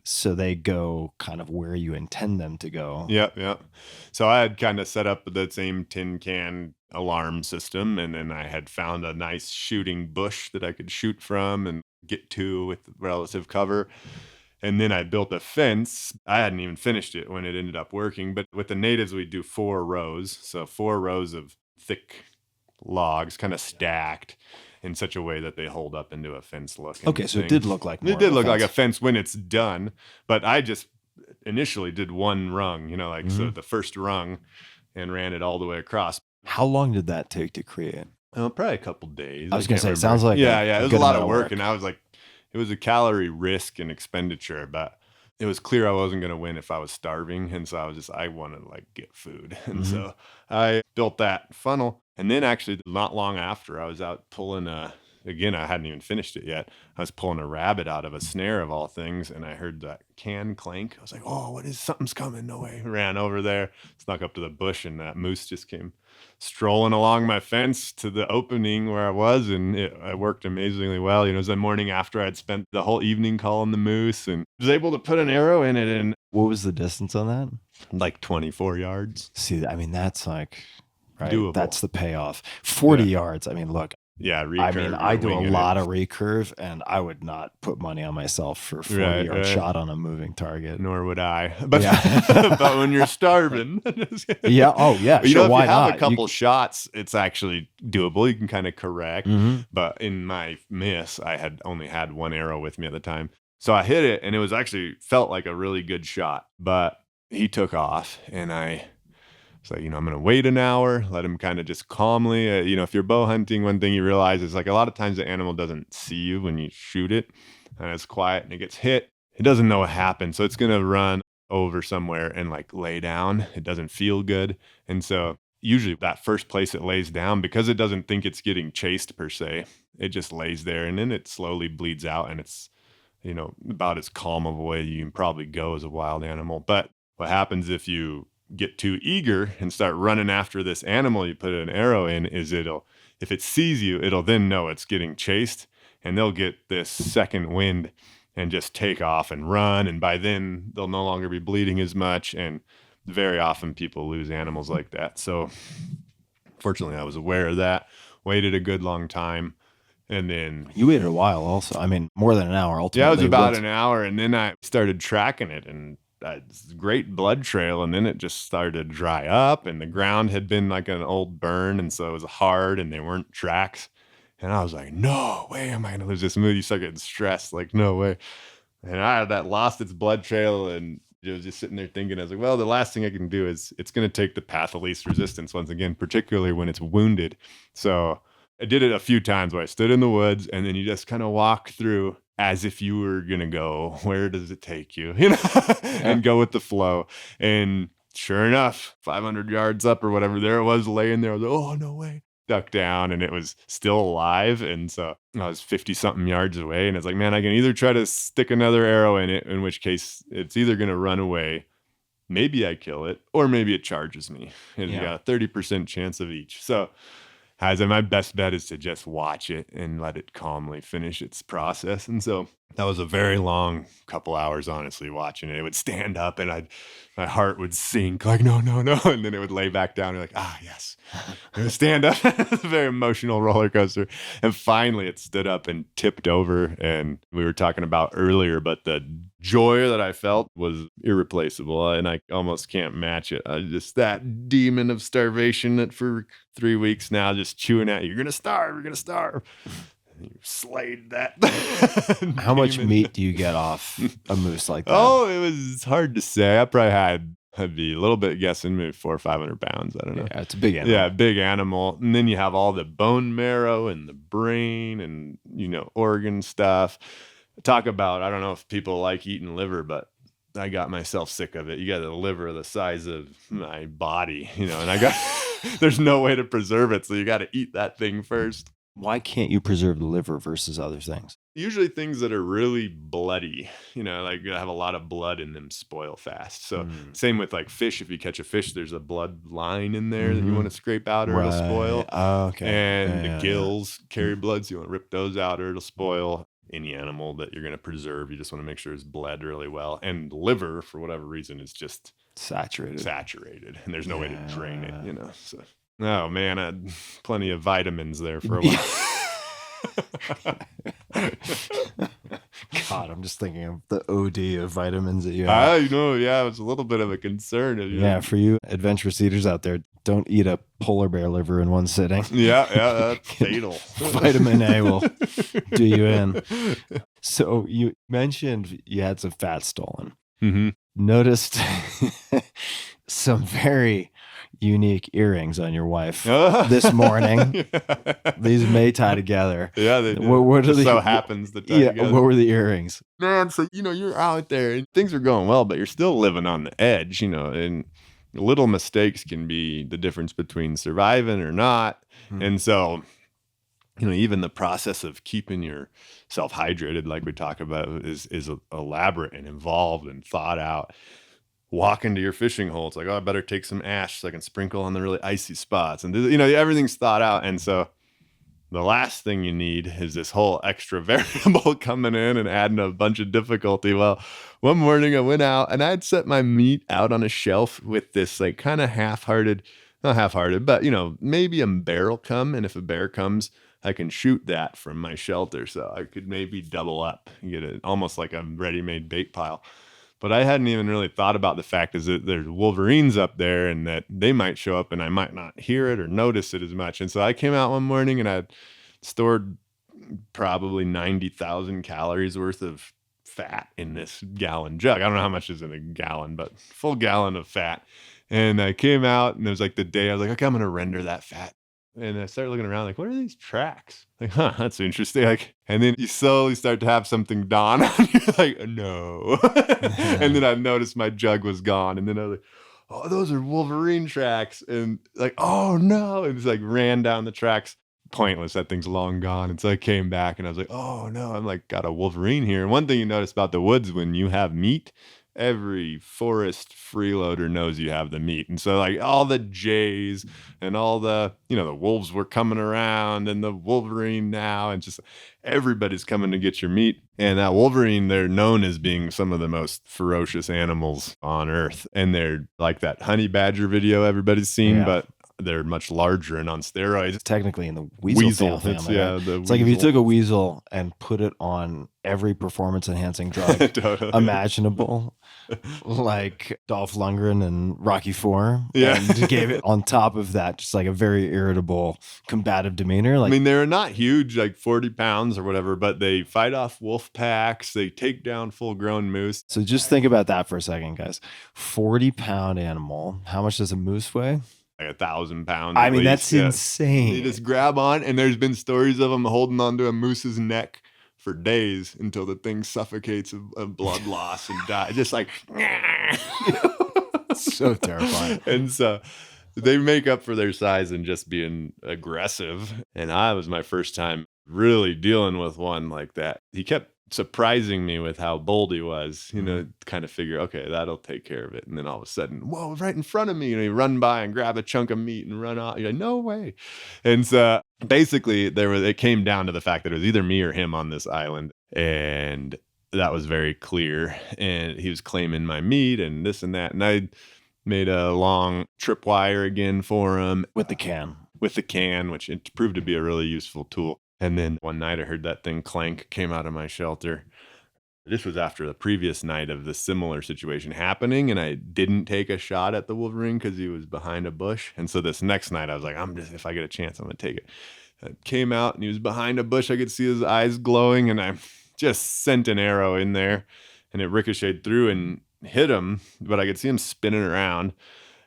So they go kind of where you intend them to go.
Yep, yep. So I had kind of set up the same tin can alarm system, and then I had found a nice shooting bush that I could shoot from and get to with relative cover. And then I built a fence. I hadn't even finished it when it ended up working, but with the natives, we do 4 rows. So 4 rows of thick logs kind of stacked in such a way that they hold up into a fence look.
Okay, so it did look like more
it did
of a
look like a
fence.
fence when it's done, but I just initially did 1 rung, so the first rung, and ran it all the way across.
How long did that take to create?
Probably a couple days.
I was going to
can't
say, it
remember.
sounds like
yeah, it was a
good
lot
amount
of work, and I was like, it was a calorie risk and expenditure, but it was clear I wasn't going to win if I was starving, and so I wanted to like get food, and so I built that funnel, and then actually not long after, I was out pulling again, I hadn't even finished it yet. I was pulling a rabbit out of a snare of all things, and I heard that can clank. I was like, oh, what is, something's coming, no way. Ran over there, snuck up to the bush, and that moose just came strolling along my fence to the opening where I was, and it worked amazingly well. It was the morning after I'd spent the whole evening calling the moose, and was able to put an arrow in it in
What was the distance on that?
like 24 yards.
See, I mean, that's like, right?
Doable.
That's the payoff. 40 yards. I mean, look,
Yeah,
I mean, I do a lot of recurve, and I would not put money on myself for a 40-yard shot on a moving target.
Nor would I. But,
Yeah.
but when you're starving.
Yeah. Oh, yeah.
But,
Sure.
if
Why
you have
not?
a couple shots, it's actually doable. You can kind of correct. But in my miss, I had only had 1 arrow with me at the time. So I hit it, and it was actually felt like a really good shot. But he took off, and I was like, I'm going to wait an hour, let him kind of just calmly, if you're bow hunting, one thing you realize is like a lot of times the animal doesn't see you when you shoot it, and it's quiet and it gets hit. It doesn't know what happened. So it's going to run over somewhere and like lay down. It doesn't feel good. And so usually that first place it lays down, because it doesn't think it's getting chased per se, it just lays there, and then it slowly bleeds out, and it's, about as calm of a way you can probably go as a wild animal. But what happens if you get too eager and start running after this animal you put an arrow in is if it sees you, it'll then know it's getting chased, and they'll get this second wind and just take off and run. And by then they'll no longer be bleeding as much. And very often people lose animals like that. So fortunately I was aware of that, waited a good long time. And then
You waited a while also. I mean, more than an hour ultimately.
yeah, it was about an hour, and then I started tracking it, and it's a great blood trail, and then it just started to dry up, and the ground had been like an old burn, and so it was hard, and there weren't tracks. And I was like, no way am I gonna lose this moose. You start getting stressed, like, no way. And I had that lost its blood trail, and I was just sitting there thinking, I was like, well, the last thing I can do is it's gonna take the path of least resistance once again, particularly when it's wounded. So I did it a few times where I stood in the woods, and then you just kind of walk through as if you were going to go, where does it take you, and go with the flow. And sure enough, 500 yards up or whatever, there it was laying there. I was like, oh, no way. Ducked down, and it was still alive. And so I was 50 something yards away, and it's like, man, I can either try to stick another arrow in it, in which case it's either going to run away, maybe I kill it, or maybe it charges me. And you got a 30% chance of each. So my best bet is to just watch it and let it calmly finish its process. And so that was a very long couple hours, honestly, watching it. It would stand up, and my heart would sink, like, no. And then it would lay back down, and like, yes. It would stand up. It's a very emotional roller coaster. And finally it stood up and tipped over. And we were talking about earlier, but the joy that I felt was irreplaceable, and I almost can't match it. Just that demon of starvation that for 3 weeks now, just chewing at you. You're going to starve. You slayed that.
How much meat do you get off a moose like that?
Oh, it's hard to say. I probably I'd be a little bit guessing, maybe 400 or 500 pounds. I don't know.
Yeah, it's a big animal.
Yeah, big animal. And then you have all the bone marrow and the brain and, organ stuff. Talk about, I don't know if people like eating liver, but I got myself sick of it. You got a liver the size of my body, and there's no way to preserve it. So you got to eat that thing first.
Why can't you preserve the liver versus other things?
Usually things that are really bloody, like have a lot of blood in them spoil fast. So
Mm.
same with like fish. If you catch a fish, there's a blood line in there that you want
Mhm.
to scrape out or it'll
Right.
spoil.
Oh, okay.
And the
Yeah, yeah,
gills
yeah.
carry blood, so you want to rip those out or it'll spoil. Any animal that you're going to preserve, you just want to make sure it's bled really well. And liver, for whatever reason, is just
Saturated.
and there's no way to drain it,
Yeah.
So, oh man, I had plenty of vitamins there for a while.
God, I'm just thinking of the OD of vitamins that you have.
I know, yeah, it was a little bit of a concern.
Yeah, for you adventurous eaters out there, don't eat a polar bear liver in one sitting.
Yeah, that's fatal.
Vitamin A will do you in. So you mentioned you had some fat stolen.
Mm-hmm.
Noticed some very unique earrings on your wife this morning.
Yeah.
These may tie together.
Yeah, they do.
What are
Just
the,
so happens that
yeah, what were the earrings?
Man, so you're out there and things are going well, but you're still living on the edge, and little mistakes can be the difference between surviving or not. And so, even the process of keeping yourself hydrated, like we talk about, is elaborate and involved and thought out. Walk into your fishing hole. It's like, oh, I better take some ash so I can sprinkle on the really icy spots. And, everything's thought out. And so the last thing you need is this whole extra variable coming in and adding a bunch of difficulty. Well, one morning I went out and I'd set my meat out on a shelf with this like kind of not half-hearted, but, maybe a bear will come. And if a bear comes, I can shoot that from my shelter. So I could maybe double up and get it almost like a ready-made bait pile. But I hadn't even really thought about the fact is that there's wolverines up there and that they might show up and I might not hear it or notice it as much. And so I came out one morning and I stored probably 90,000 calories worth of fat in this gallon jug. I don't know how much is in a gallon, but full gallon of fat. And I came out and it was like the day I was like, okay, I'm going to render that fat. And I started looking around like, what are these tracks? Like, that's interesting. Like, and then you slowly start to have something dawn on you. Like, no. And then I noticed my jug was gone. And then I was like, oh, those are Wolverine tracks. And like, oh no. And it's like ran down the tracks. Pointless. That thing's long gone. And so I came back and I was like, oh no, I'm like, got a Wolverine here. And one thing you notice about the woods when you have meat, every forest freeloader knows you have the meat. And so like all the jays and all the, the wolves were coming around and the Wolverine now, and just everybody's coming to get your meat. And that Wolverine, they're known as being some of the most ferocious animals on earth. And they're like that honey badger video everybody's seen, but they're much larger and on steroids.
Technically in the weasel family. It's like if you took a weasel and put it on every performance-enhancing drug
totally
imaginable, like Dolph Lundgren and Rocky IV, and gave it on top of that just like a very irritable, combative demeanor. Like,
I mean, they're not huge, like 40 pounds or whatever, but they fight off wolf packs. They take down full-grown moose.
So just think about that for a second, guys. 40-pound animal. How much does a moose weigh?
Like 1,000 pounds.
I mean, that's insane.
They just grab on, and there's been stories of them holding onto a moose's neck for days until the thing suffocates of blood loss and die. Just like,
so terrifying.
And so they make up for their size and just being aggressive. And I was my first time really dealing with one like that. He kept surprising me with how bold he was, kind of figure, okay, that'll take care of it. And then all of a sudden, whoa, right in front of me, you run by and grab a chunk of meat and run off. You're like, no way. And so basically it came down to the fact that it was either me or him on this island. And that was very clear. And he was claiming my meat and this and that. And I made a long tripwire again for him.
With the can,
which it proved to be a really useful tool. And then one night I heard that thing clank, came out of my shelter. This was after the previous night of the similar situation happening, and I didn't take a shot at the Wolverine because he was behind a bush. And so this next night I was like, if I get a chance, I'm going to take it. I came out and he was behind a bush. I could see his eyes glowing, and I just sent an arrow in there, and it ricocheted through and hit him, but I could see him spinning around.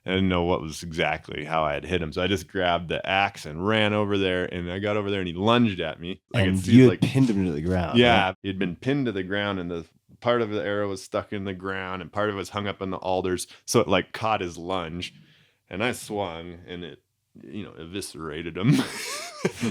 I didn't know what was exactly how I had hit him. So I just grabbed the axe and ran over there, and I got over there and he lunged at me.
And you had pinned him to the ground.
Yeah,
right?
He'd been pinned to the ground, and the part of the arrow was stuck in the ground and part of it was hung up in the alders. So it like caught his lunge, and I swung and it, eviscerated him.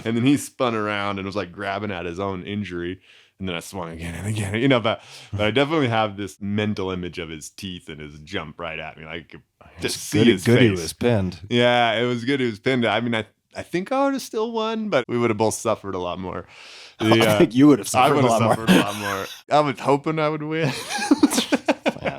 And then he spun around and was like grabbing at his own injury. And then I swung again and again, you know, but I definitely have this mental image of his teeth and his jump right at me. Like, just see his
good
face.
he was pinned.
Yeah, it was good. He was pinned. I mean, I think I would have still won, but we would have both suffered a lot more.
I think you would have
I
suffered
would
a
have
lot
suffered
more.
a lot more. I was hoping I would win.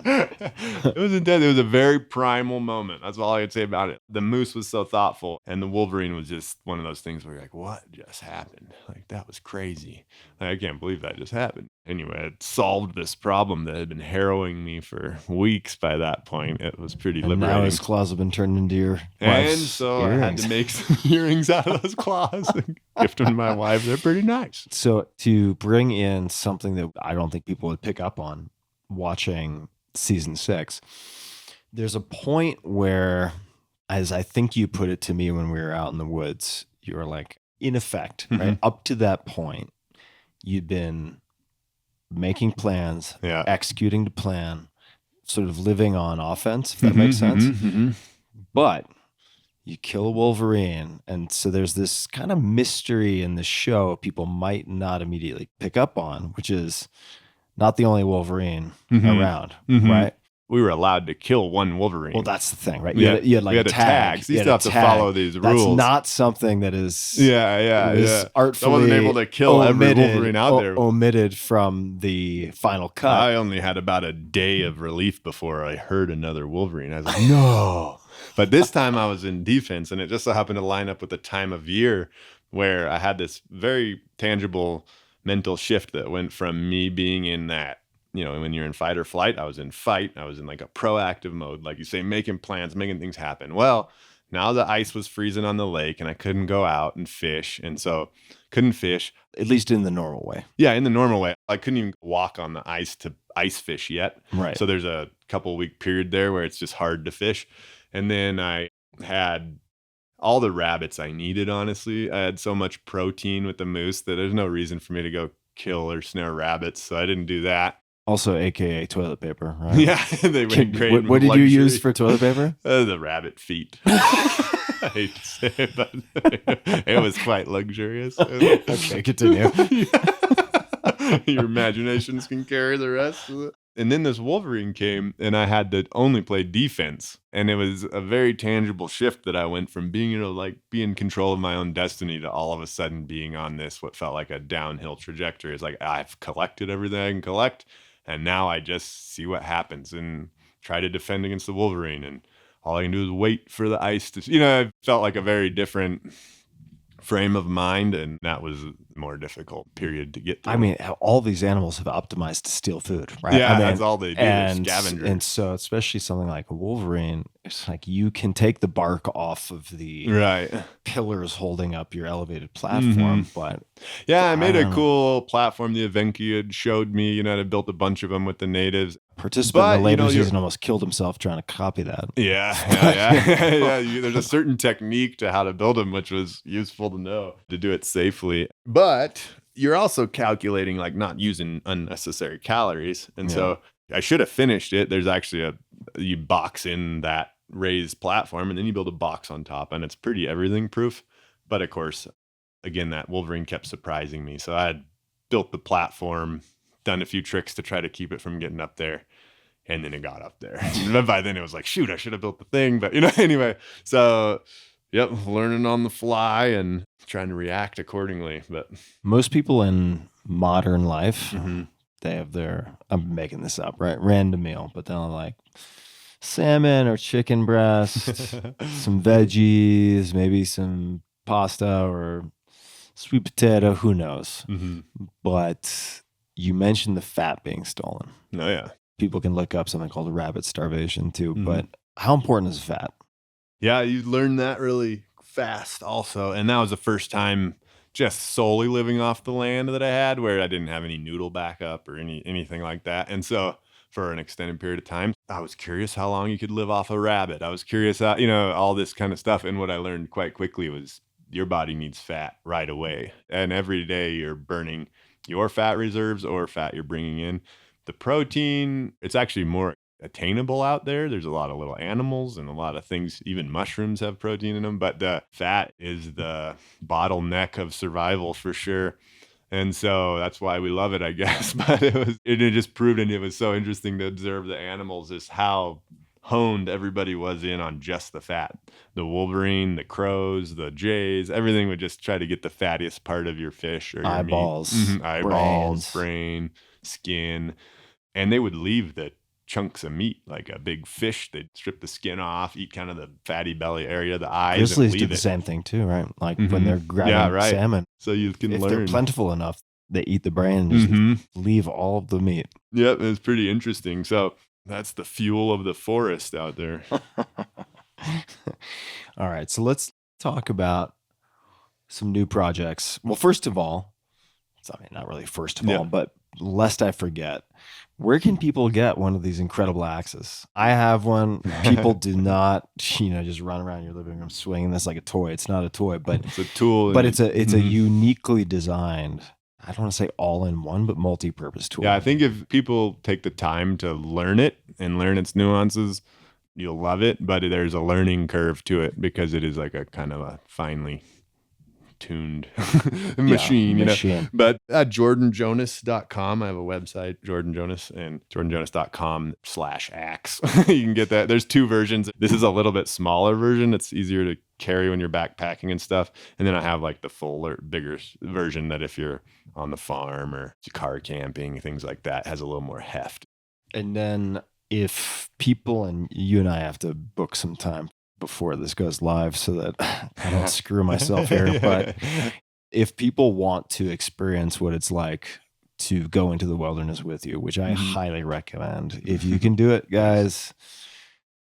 It was intense. It was a very primal moment. That's all I could say about it. The moose was so thoughtful, and the Wolverine was just one of those things where you're like, what just happened? Like, that was crazy. Like, I can't believe that just happened. Anyway, it solved this problem that had been harrowing me for weeks by that point. It was pretty
And
liberating.
now his claws have been turned into your
And
wife's
so
earrings.
I had to make some earrings out of those claws and gift them to my wife. They're pretty nice.
So to bring in something that I don't think people would pick up on watching season 6, there's a point where, as I think you put it to me when we were out in the woods, you were like, in effect, right? Up to that point, you'd been making plans, executing the plan, sort of living on offense, if that makes sense. But you kill a Wolverine. And so there's this kind of mystery in the show people might not immediately pick up on, which is not the only Wolverine around, right?
We were allowed to kill one Wolverine.
Well, that's the thing, right?
We
You had like
we had
a
a
tag.
tag. So you still have to follow these rules.
That's not something that is artfully
I wasn't able to kill every Wolverine out there.
Omitted from the final cut.
I only had about a day of relief before I heard another Wolverine. I was like, no. But this time I was in defense, and it just so happened to line up with the time of year where I had this very tangible mental shift that went from me being in that, you know, when you're in fight or flight, I was in fight. I was in like a proactive mode, like you say, making plans, making things happen. Well, now the ice was freezing on the lake and I couldn't go out and fish. And so couldn't fish.
At least in the normal way.
Yeah, in the normal way. I couldn't even walk on the ice to ice fish yet.
Right.
So there's a couple week period there where it's just hard to fish. And then I had all the rabbits I needed, honestly. I had so much protein with the moose that there's no reason for me to go kill or snare rabbits. So I didn't do that.
Also, AKA toilet paper, right?
Yeah, they went great.
What did you use for toilet paper?
The rabbit feet. I hate to say it, but it was quite luxurious.
Okay, continue.
Your imaginations can carry the rest of it. And then this Wolverine came, and I had to only play defense. And it was a very tangible shift that I went from being, you know, like be in control of my own destiny to all of a sudden being on this, what felt like a downhill trajectory. It's like, I've collected everything I can collect. And now I just see what happens and try to defend against the Wolverine. And all I can do is wait for the ice to, you know, it felt like a very different frame of mind. And that was a more difficult period to get through.
I mean, all these animals have optimized to steal food, right?
Yeah,
I mean,
that's all they do.
And
Scavengers.
And so, especially something like a Wolverine, it's like you can take the bark off of the pillars holding up your elevated platform, but
yeah, I made a cool platform the Evenki had showed me. You know, I built a bunch of them with the natives.
Participant in the labor season almost killed himself trying to copy that.
Yeah. There's a certain technique to how to build them, which was useful to know to do it safely. But you're also calculating, like, not using unnecessary calories. And so I should have finished it. There's actually you box in that raised platform and then you build a box on top, and it's pretty everything proof. But of course, again, that Wolverine kept surprising me. So I had built the platform, done a few tricks to try to keep it from getting up there. And then it got up there. And by then it was like, shoot, I should have built the thing. But, you know, anyway, so, learning on the fly and trying to react accordingly. But
most people in modern life, they have their, I'm making this up, right? Random meal, but they'll like salmon or chicken breast, some veggies, maybe some pasta or sweet potato, who knows? But you mentioned the fat being stolen.
Oh, yeah.
People can look up something called rabbit starvation too, but how important is fat?
Yeah, you learn that really fast also. And that was the first time just solely living off the land that I had, where I didn't have any noodle backup or anything like that. And so for an extended period of time, I was curious how long you could live off a rabbit. I was curious how, all this kind of stuff. And what I learned quite quickly was your body needs fat right away. And every day you're burning your fat reserves or fat you're bringing in. The protein, it's actually more attainable out there. There's a lot of little animals and a lot of things, even mushrooms have protein in them, but the fat is the bottleneck of survival for sure. And so that's why we love it, I guess. But it just proved, and it was so interesting to observe the animals, just how honed everybody was in on just the fat. The Wolverine, the crows, the jays, everything would just try to get the fattiest part of your fish or your
Eyeballs,
meat. Eyeballs,
brains.
brain, skin. And they would leave the chunks of meat, like a big fish. They'd strip the skin off, eat kind of the fatty belly area, the eyes.
Grizzlies
and
do
leave
the
it.
same thing too, right? Like when they're grabbing salmon.
So you can
if
learn.
they're plentiful enough, they eat the brain and just leave all of the meat.
Yep, it's pretty interesting. So that's the fuel of the forest out there.
All right, so let's talk about some new projects. Well, first of all, not really first of all, but lest I forget, where can people get one of these incredible axes? I have one. People do not, just run around your living room swinging this like a toy. It's not a toy, but
it's a tool.
But it's a uniquely designed, I don't want to say all-in-one, but multi-purpose tool.
Yeah, I think if people take the time to learn it and learn its nuances, you'll love it. But there's a learning curve to it because it is like a kind of a finely tuned machine,
machine.
But at jordanjonas.com, I have a website, Jordan Jonas, and jordanjonas.com/axe. You can get that. There's 2 versions. This is a little bit smaller version. It's easier to carry when you're backpacking and stuff. And then I have like the fuller, bigger version that if you're on the farm or car camping, things like that, has a little more heft.
And then if people, and you and I have to book some time before this goes live so that I don't screw myself here, but if people want to experience what it's like to go into the wilderness with you, which I highly recommend, if you can do it, guys,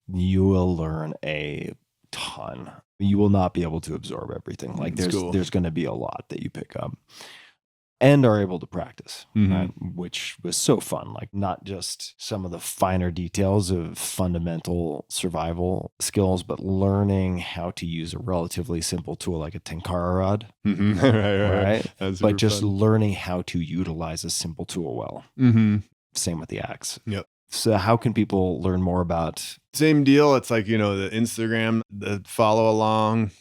you will learn a ton. You will not be able to absorb everything. Like there's going to be a lot that you pick up and are able to practice, right? Which was so fun. Like not just some of the finer details of fundamental survival skills, but learning how to use a relatively simple tool like a tenkara rod, right? But just learning how to utilize a simple tool well. Same with the axe.
Yep.
So how can people learn more about?
Same deal. It's like, the Instagram, the follow along,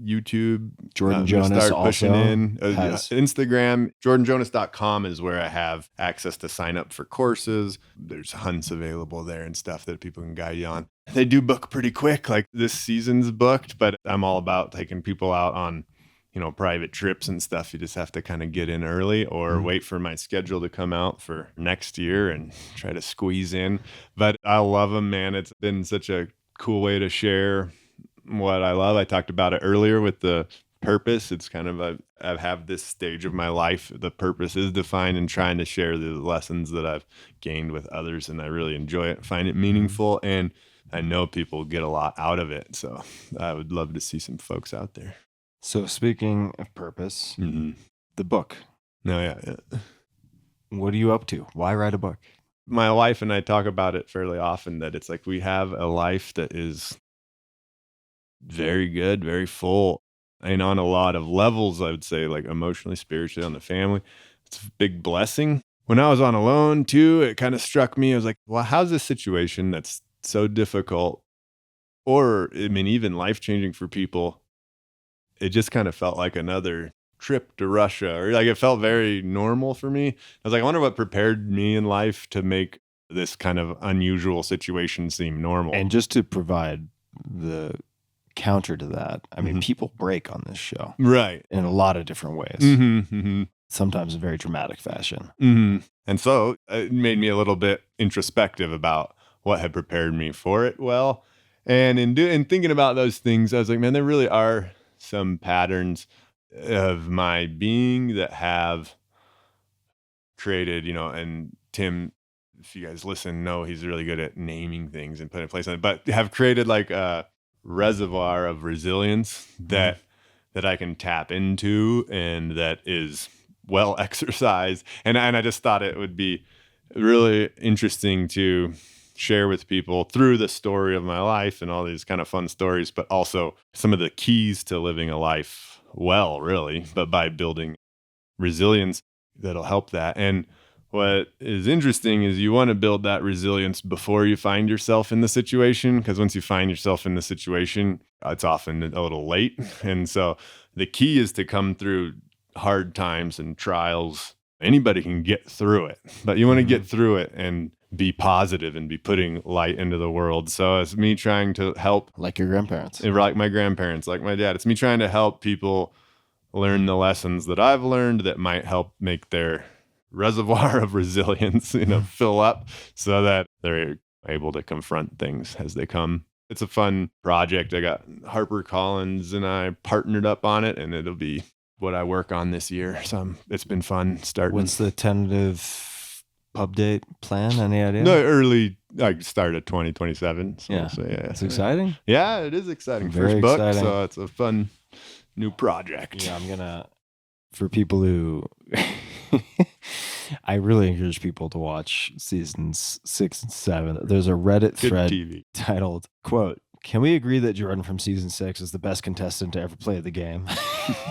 YouTube.
Jordan Jonas
start pushing in.
has
Instagram, jordanjonas.com is where I have access to sign up for courses. There's hunts available there and stuff that people can guide you on. They do book pretty quick. Like this season's booked, but I'm all about taking people out on, private trips and stuff. You just have to kind of get in early or wait for my schedule to come out for next year and try to squeeze in. But I love them, man. It's been such a cool way to share what I love. I talked about it earlier with the purpose. It's kind of I have this stage of my life. The purpose is defined and trying to share the lessons that I've gained with others. And I really enjoy it, find it meaningful. And I know people get a lot out of it. So I would love to see some folks out there.
So speaking of purpose, the book.
No, yeah.
What are you up to? Why write a book?
My wife and I talk about it fairly often, that it's like we have a life that is very good, very full, and on a lot of levels, I would say, like emotionally, spiritually, on the family. It's a big blessing. When I was on alone too, it kind of struck me. I was like, well, how's this situation that's so difficult, or even life-changing for people? It just kind of felt like another trip to Russia, or like it felt very normal for me. I was like, I wonder what prepared me in life to make this kind of unusual situation seem normal.
And just to provide the counter to that, I mean, people break on this show,
right,
in a lot of different ways. Sometimes in very dramatic fashion.
And so it made me a little bit introspective about what had prepared me for it well. And in thinking about those things, I was like, man, there really are some patterns of my being that have created, and Tim, if you guys listen, know he's really good at naming things and putting a place on it, but have created like a reservoir of resilience that I can tap into and that is well exercised. And I just thought it would be really interesting to share with people through the story of my life and all these kind of fun stories, but also some of the keys to living a life well, really, but by building resilience that'll help that. And what is interesting is you want to build that resilience before you find yourself in the situation, because once you find yourself in the situation, it's often a little late. And so the key is to come through hard times and trials, anybody can get through it, but you want to get through it and be positive and be putting light into the world. So it's me trying to help.
Like your grandparents.
Like my grandparents, like my dad. It's me trying to help people learn the lessons that I've learned that might help make their reservoir of resilience, fill up so that they're able to confront things as they come. It's a fun project. I got HarperCollins and I partnered up on it, and it'll be what I work on this year. So it's been fun starting.
What's the tentative pub date plan? Any idea?
No, early, like start of 2027. So
yeah. It's exciting.
Yeah, it is exciting.
Very
First book,
exciting.
So it's a fun new project.
Yeah, for people who, I really encourage people to watch seasons 6 and 7. There's a Reddit thread titled, quote, "Can we agree that Jordan from season 6 is the best contestant to ever play the game?"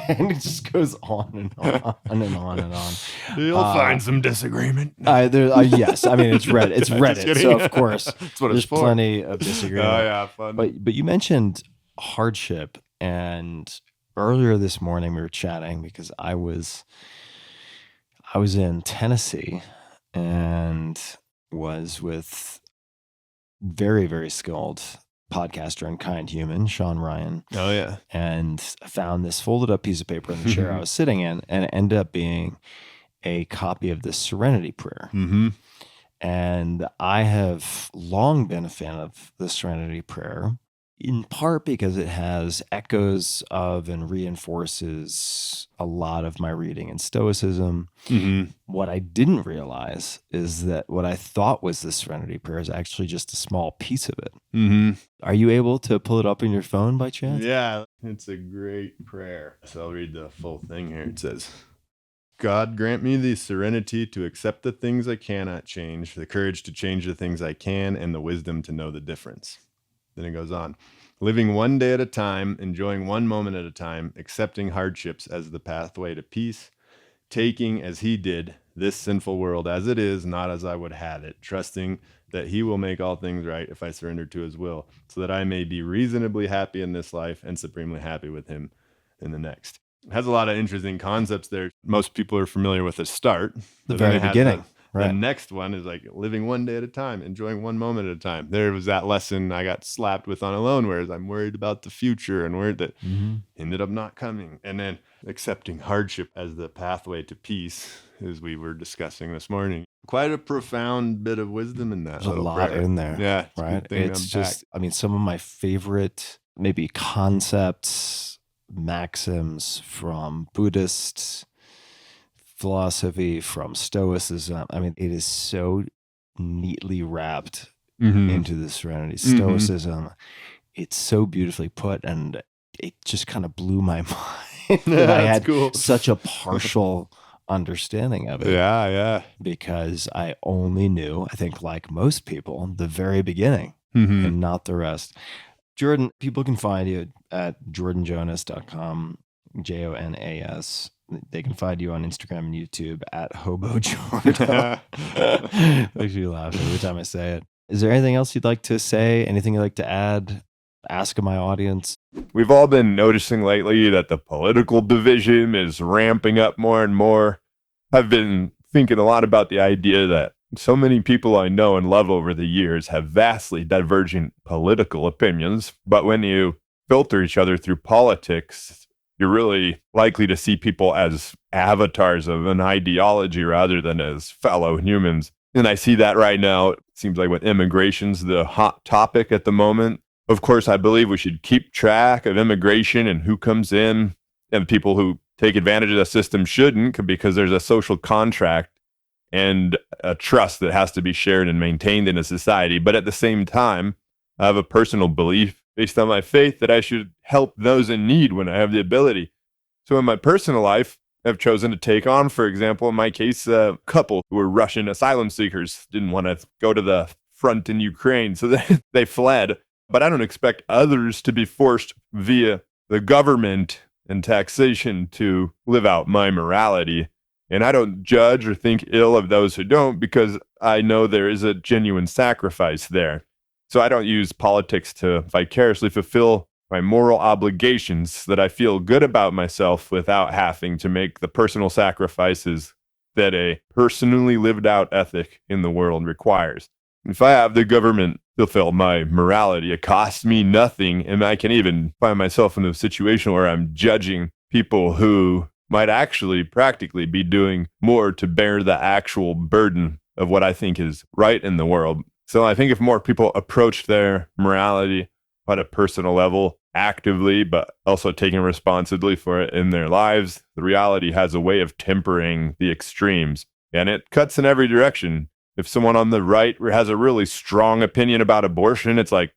And it just goes on and on and on and on.
You'll find some disagreement.
Yes, I mean it's Reddit. It's Reddit, so of course
that's what
there's
it's for.
Plenty of disagreement.
Oh yeah, fun.
But you mentioned hardship, and earlier this morning we were chatting because I was in Tennessee and was with very, very skilled podcaster and kind human, Sean Ryan.
Oh, yeah.
And I found this folded up piece of paper in the chair I was sitting in, and it ended up being a copy of the Serenity Prayer.
Mm-hmm.
And I have long been a fan of the Serenity Prayer, in part because it has echoes of and reinforces a lot of my reading in Stoicism.
Mm-hmm.
What I didn't realize is that what I thought was the Serenity Prayer is actually just a small piece of it.
Mm-hmm.
Are you able to pull it up in your phone by chance?
Yeah, it's a great prayer. So I'll read the full thing here. It says, "God grant me the serenity to accept the things I cannot change, the courage to change the things I can, and the wisdom to know the difference." Then it goes on. "Living one day at a time, enjoying one moment at a time, accepting hardships as the pathway to peace, taking, as he did, this sinful world as it is, not as I would have it, trusting that he will make all things right if I surrender to his will, so that I may be reasonably happy in this life and supremely happy with him in the next." It has a lot of interesting concepts there. Most people are familiar with the start.
The very beginning. Right.
The next one is like living one day at a time, enjoying one moment at a time. There was that lesson I got slapped with on alone, whereas I'm worried about the future and worried that ended up not coming. And then accepting hardship as the pathway to peace, as we were discussing this morning. Quite a profound bit of wisdom in that.
There's a lot
prayer.
in there.
Yeah.
Right. It's just, I mean, some of my favorite maybe concepts, maxims from Buddhists, philosophy, from Stoicism. I mean, it is so neatly wrapped into the Serenity. Stoicism, it's so beautifully put, and it just kind of blew my mind that I had such a partial understanding of it.
Yeah, yeah.
Because I only knew, I think like most people, the very beginning and not the rest. Jordan, people can find you at jordanjonas.com, Jonas. They can find you on Instagram and YouTube at HoboJordan. Makes me laugh every time I say it. Is there anything else you'd like to say? Anything you'd like to add? Ask of my audience.
We've all been noticing lately that the political division is ramping up more and more. I've been thinking a lot about the idea that so many people I know and love over the years have vastly divergent political opinions, but when you filter each other through politics, you're really likely to see people as avatars of an ideology rather than as fellow humans. And I see that right now. It seems like with immigration's the hot topic at the moment. Of course, I believe we should keep track of immigration and who comes in, and people who take advantage of the system shouldn't, because there's a social contract and a trust that has to be shared and maintained in a society. But at the same time, I have a personal belief based on my faith that I should help those in need when I have the ability. So in my personal life, I've chosen to take on, for example, in my case, a couple who were Russian asylum seekers, didn't want to go to the front in Ukraine, so they fled. But I don't expect others to be forced via the government and taxation to live out my morality. And I don't judge or think ill of those who don't, because I know there is a genuine sacrifice there. So I don't use politics to vicariously fulfill my moral obligations so that I feel good about myself without having to make the personal sacrifices that a personally lived out ethic in the world requires. If I have the government fulfill my morality, it costs me nothing, and I can even find myself in a situation where I'm judging people who might actually practically be doing more to bear the actual burden of what I think is right in the world. So I think if more people approached their morality at a personal level actively, but also taking responsibility for it in their lives, the reality has a way of tempering the extremes, and it cuts in every direction. If someone on the right has a really strong opinion about abortion, it's like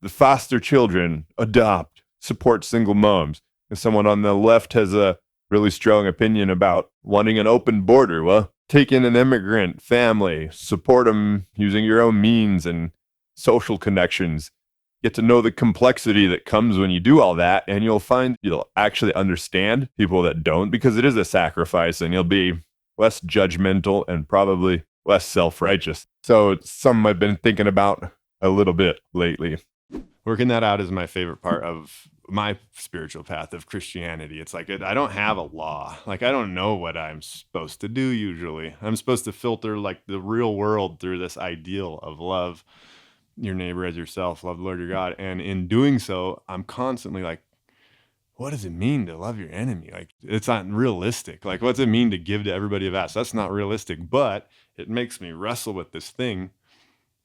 foster children, adopt, support single moms. If someone on the left has a really strong opinion about wanting an open border, well, take in an immigrant family, support them using your own means and social connections. Get to know the complexity that comes when you do all that, and you'll find you'll actually understand people that don't, because it is a sacrifice, and you'll be less judgmental and probably less self-righteous. So it's something I've been thinking about a little bit lately. Working that out is my favorite part of my spiritual path of Christianity. It's like I don't have a law. Like, I don't know what I'm supposed to do usually. I'm supposed to filter like the real world through this ideal of love your neighbor as yourself, love the Lord your God. And in doing so, I'm constantly like, what does it mean to love your enemy? Like, it's not realistic. Like, what's it mean to give to everybody you've asked? That's not realistic, but it makes me wrestle with this thing.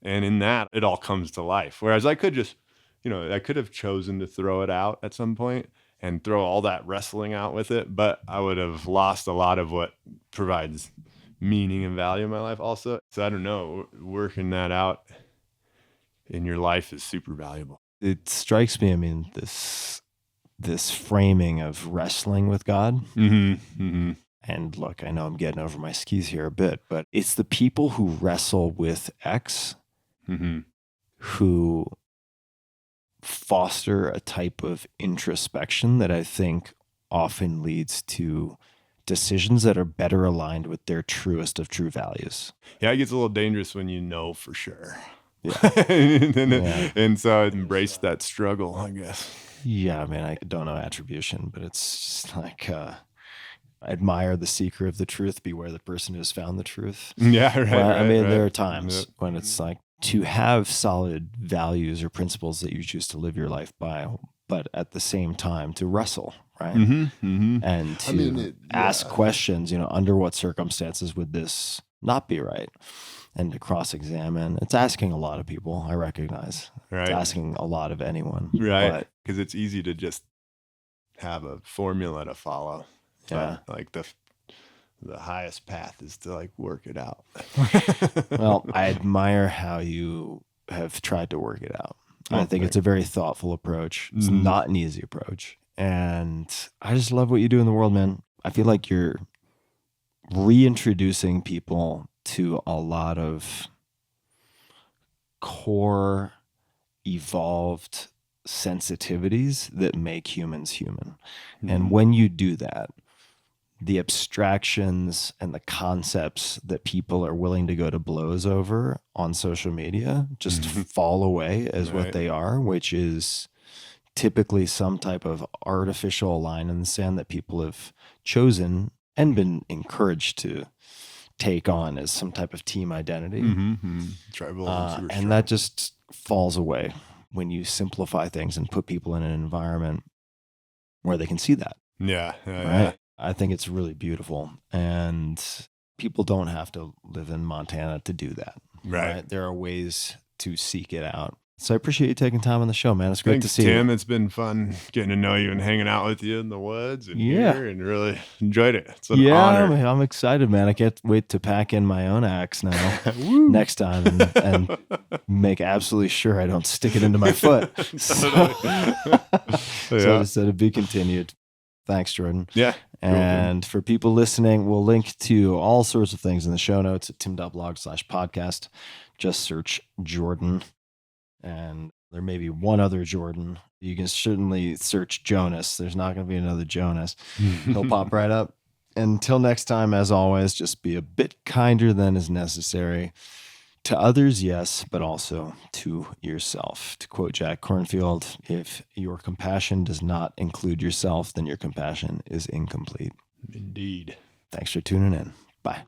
And in that, it all comes to life. Whereas I could just, I could have chosen to throw it out at some point and throw all that wrestling out with it, but I would have lost a lot of what provides meaning and value in my life also. So I don't know, working that out in your life is super valuable.
It strikes me, I mean, this framing of wrestling with God.
Mm-hmm. Mm-hmm.
And look, I know I'm getting over my skis here a bit, but it's the people who wrestle with X
mm-hmm.
who foster a type of introspection that I think often leads to decisions that are better aligned with their truest of true values.
Yeah, it gets a little dangerous when you know for sure.
Yeah.
And so I embrace that struggle, I guess.
Yeah, I mean, I don't know attribution, but it's just like, admire the seeker of the truth, beware the person who has found the truth.
Yeah, right.
Well, I mean,
right.
there are times when it's like to have solid values or principles that you choose to live your life by, but at the same time to wrestle, right?
Mm-hmm, mm-hmm.
And to ask questions, under what circumstances would this not be right? And to cross-examine. It's asking a lot of people, I recognize.
Right.
It's asking a lot of anyone.
Right. Because it's easy to just have a formula to follow.
Yeah.
But like the highest path is to like work it out.
Well, I admire how you have tried to work it out. I think it's a very thoughtful approach. It's not an easy approach. And I just love what you do in the world, man. I feel like you're reintroducing people to a lot of core evolved sensitivities that make humans human. And when you do that, the abstractions and the concepts that people are willing to go to blows over on social media just fall away as what they are, which is typically some type of artificial line in the sand that people have chosen and been encouraged to take on as some type of team identity.
Tribal
and that just falls away when you simplify things and put people in an environment where they can see that.
Yeah.
Right? I think it's really beautiful. And people don't have to live in Montana to do that. Right? There are ways to seek it out. So I appreciate you taking time on the show, man. It's great to see
Tim.
you.
It's been fun getting to know you and hanging out with you in the woods and here, and really enjoyed it. It's an honor.
I'm excited, man. I can't wait to pack in my own axe now next time and make absolutely sure I don't stick it into my foot. So just to be continued. Thanks, Jordan.
Yeah.
And for people listening, we'll link to all sorts of things in the show notes at tim.blog/podcast. Just search Jordan. And there may be one other Jordan. You can certainly search Jonas. There's not going to be another Jonas. He'll pop right up. Until next time, as always, just be a bit kinder than is necessary. To others, yes, but also to yourself. To quote Jack Cornfield, if your compassion does not include yourself, then your compassion is incomplete.
Indeed.
Thanks for tuning in. Bye.